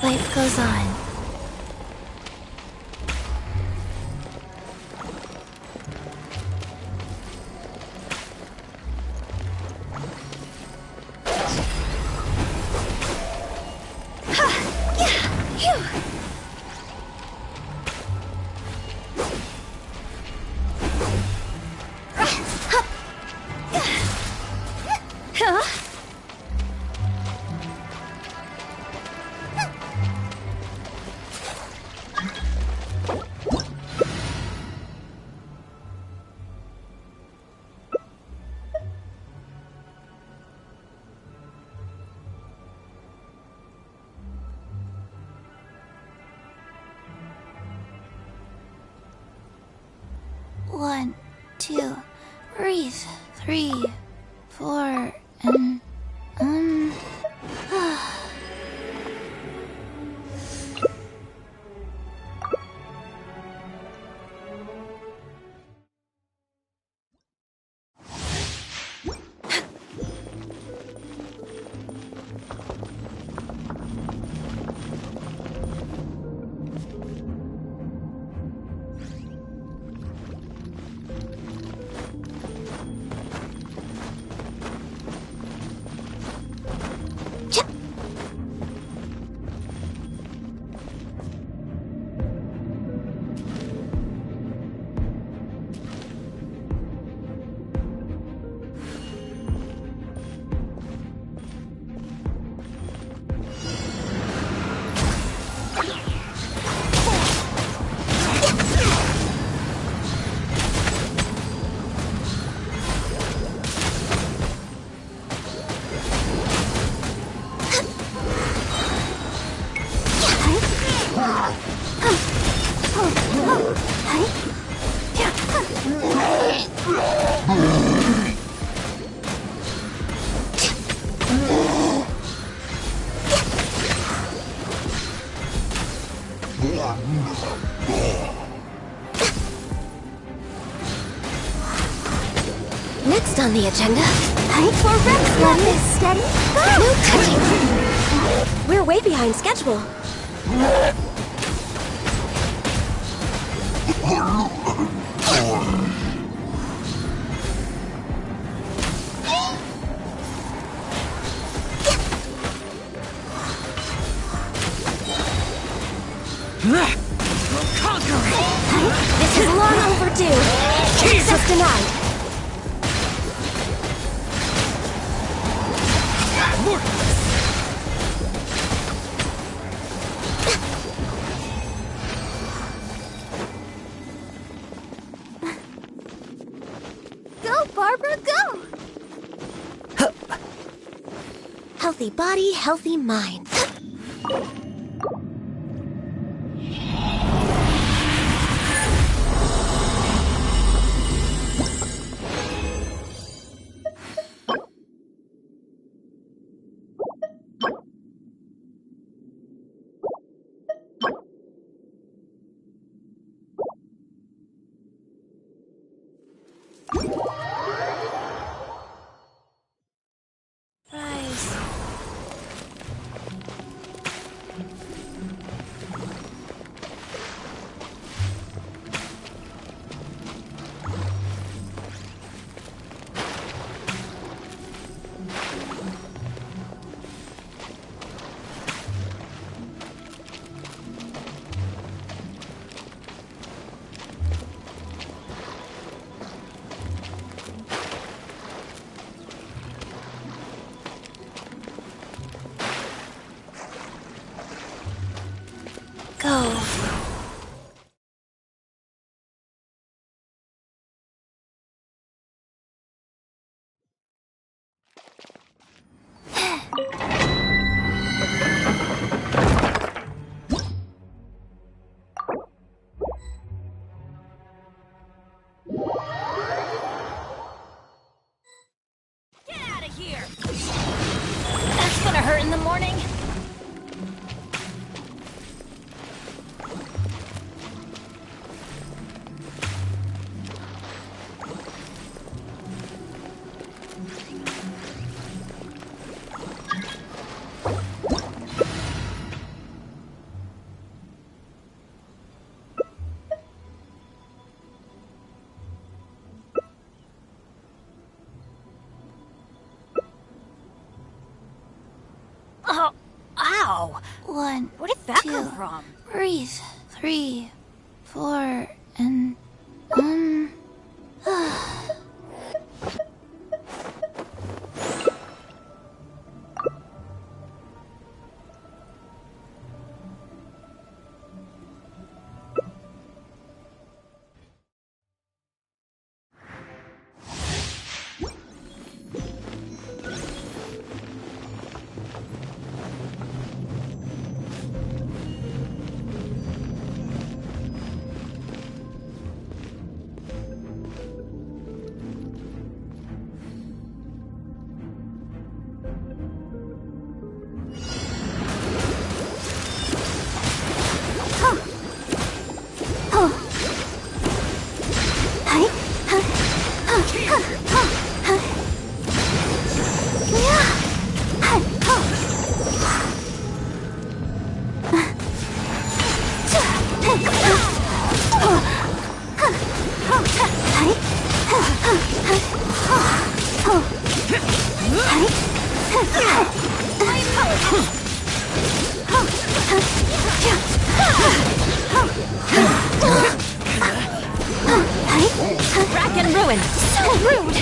Life goes on. Huh? One, two, breathe. 3, 4, and Next on the agenda, for Rex levels. Steady. No touching. We're way behind schedule. This is long overdue. Access denied. go, Barbara, go! Healthy body, healthy mind. Go. Get out of here! That's gonna hurt in the morning. Oh, ow! One, Where did that two, come from? breathe. 3, 4, and Rack and ruin! So rude!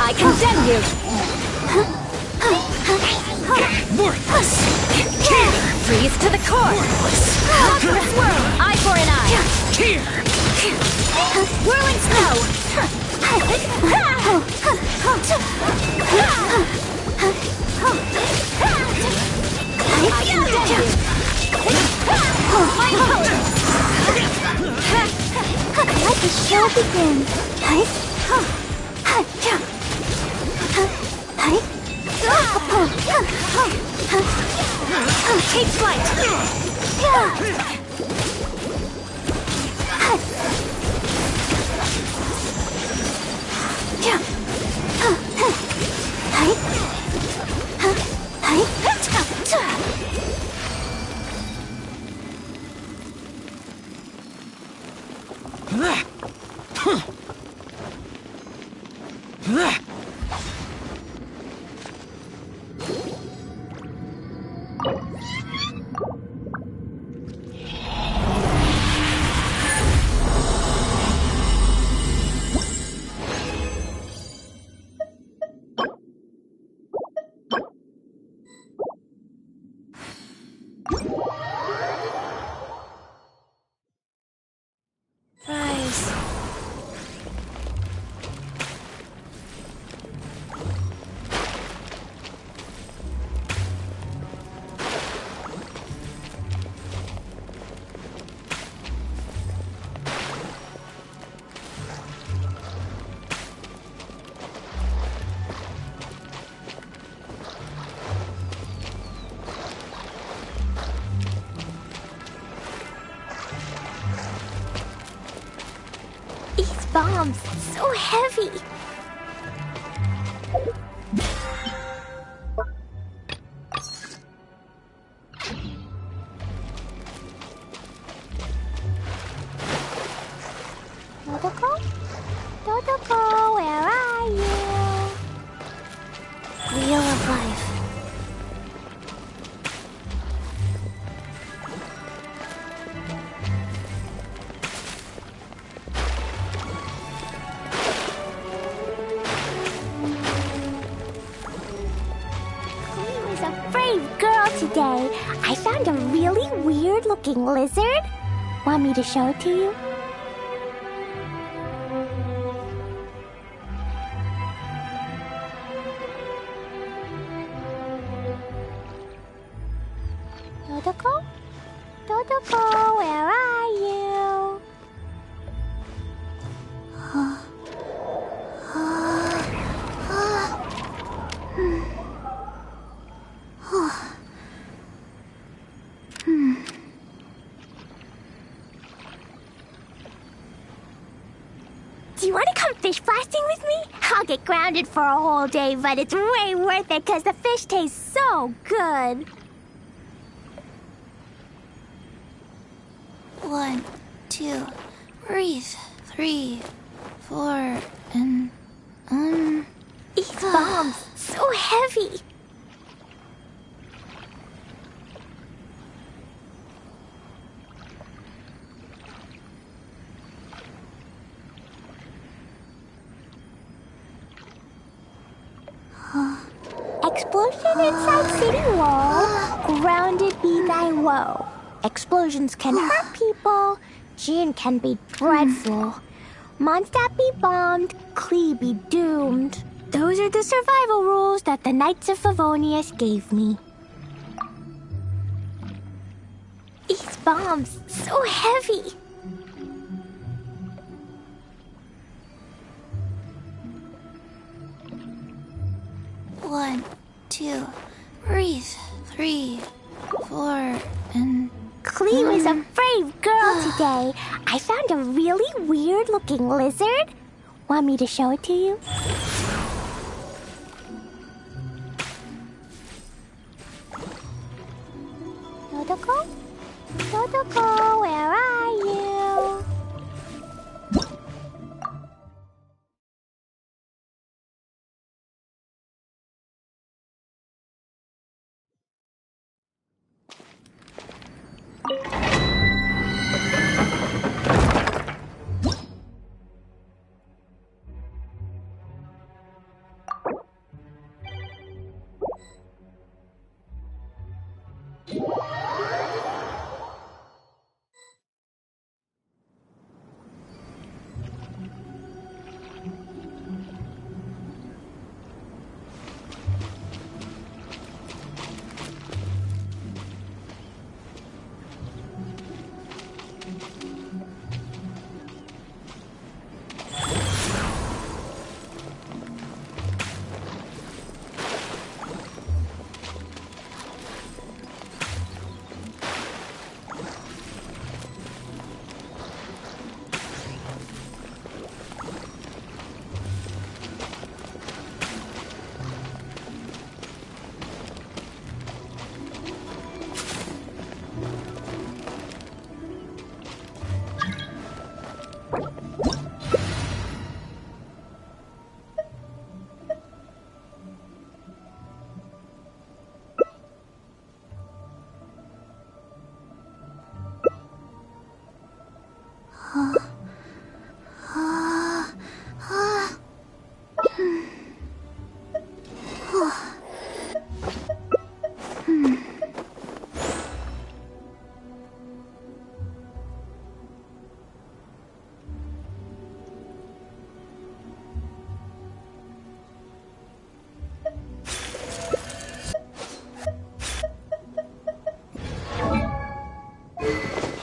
I condemn you! Worthless! Freeze to the core! Monstrous worm! Eye for an eye! Here! Whirling snow! I condemn you! My power! Let the show begin. Take flight! Bombs, so heavy. Dodoko? Dodoko, where are you? Wheel of life. Today, I found a really weird-looking lizard. Want me to show it to you? Dodoko? Dodoko, where are you? Do you want to come fish blasting with me? I'll get grounded for a whole day, but it's way worth it because the fish tastes so good. 1, 2, breathe. 3, 4, and These bombs, so heavy. Explosion inside city wall, grounded be thy woe. Explosions can hurt people, Jin can be dreadful. Mondstadt be bombed, Klee be doomed. Those are the survival rules that the Knights of Favonius gave me. These bombs, so heavy. One, 2, breathe. 3, 4, and Klee was a brave girl today. I found a really weird-looking lizard. Want me to show it to you? Dodoko? Totoko, where are you?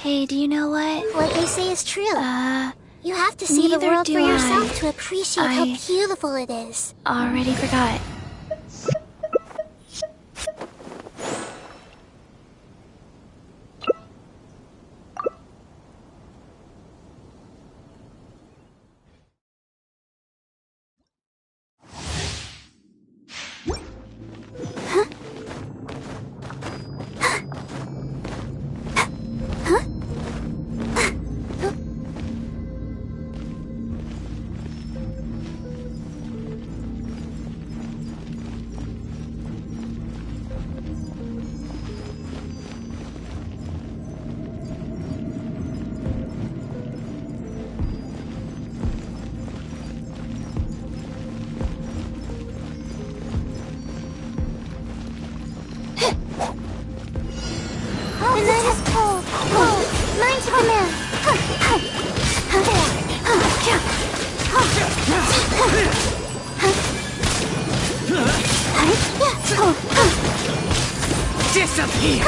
Hey, do you know what? What they say is true. You have to see the neither world do for I. yourself to appreciate how I- beautiful it is. Already forgot. The night is cold. Mine to command. Disappear!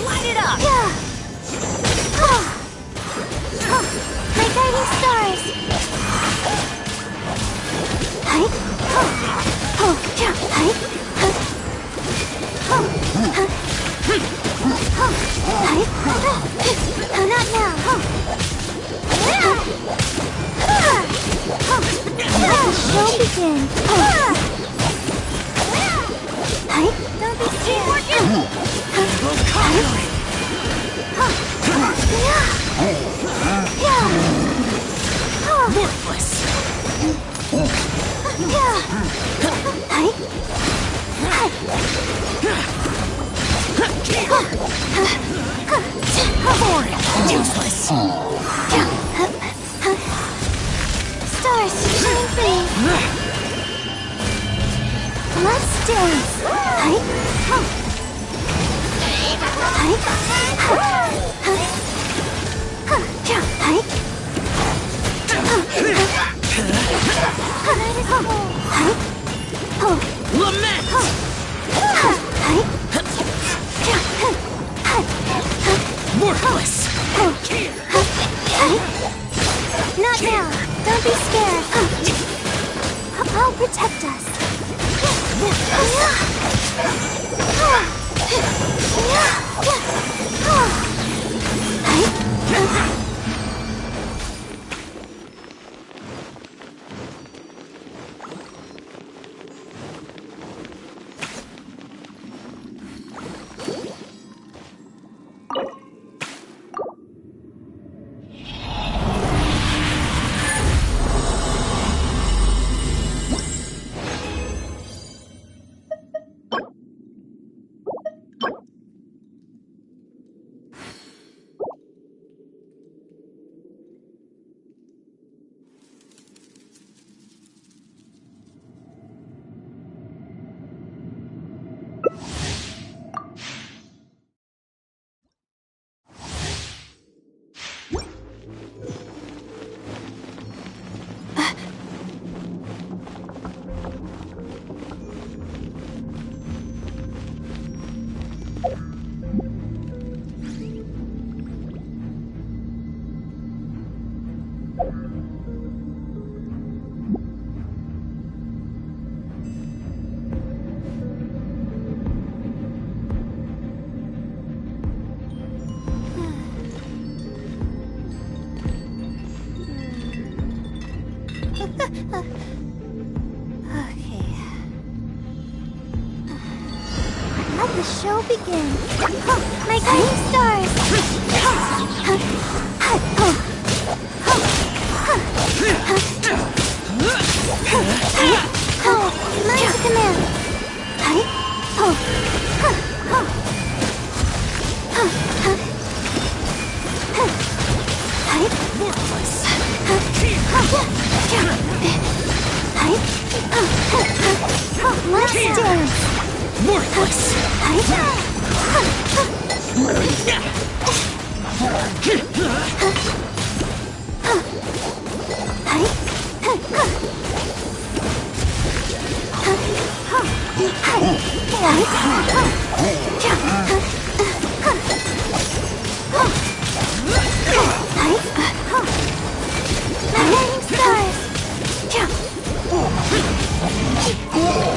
Light it up! My guiding stars. Not now. Let the show begin. Don't be scared. We'll conquer it! Worthless! Boring! Useless! Stars, shine for me. Let's dance. Lament! Worthless! Not now. Don't be scared. I'll protect us. Okay. Let the show begin. My guiding stars! Mine to command! Let's dance! Worthless!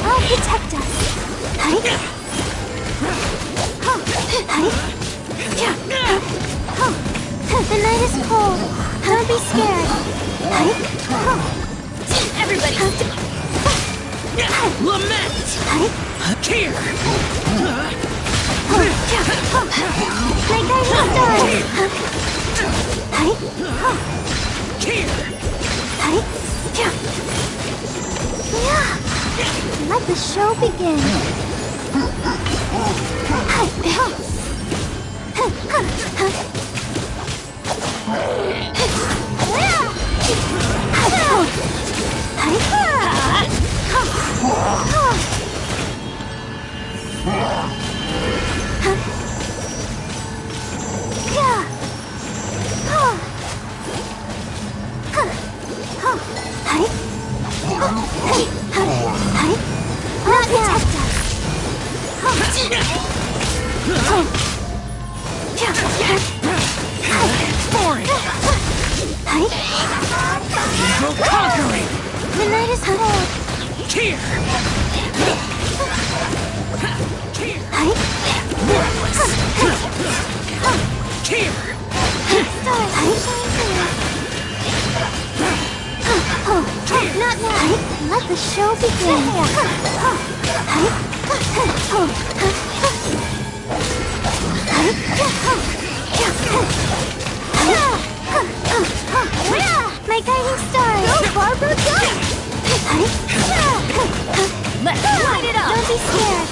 I'll protect us. The night is cold. Don't be scared. Everybody Lament! Here! My guiding stars. Here! Let the show begin. Conquering! The night is cold. Here! Worthless! Here! Stars, shine through. Not now. Let the show begin. My guiding stars. Go, Barbara, go! Let's light it up! Don't be scared.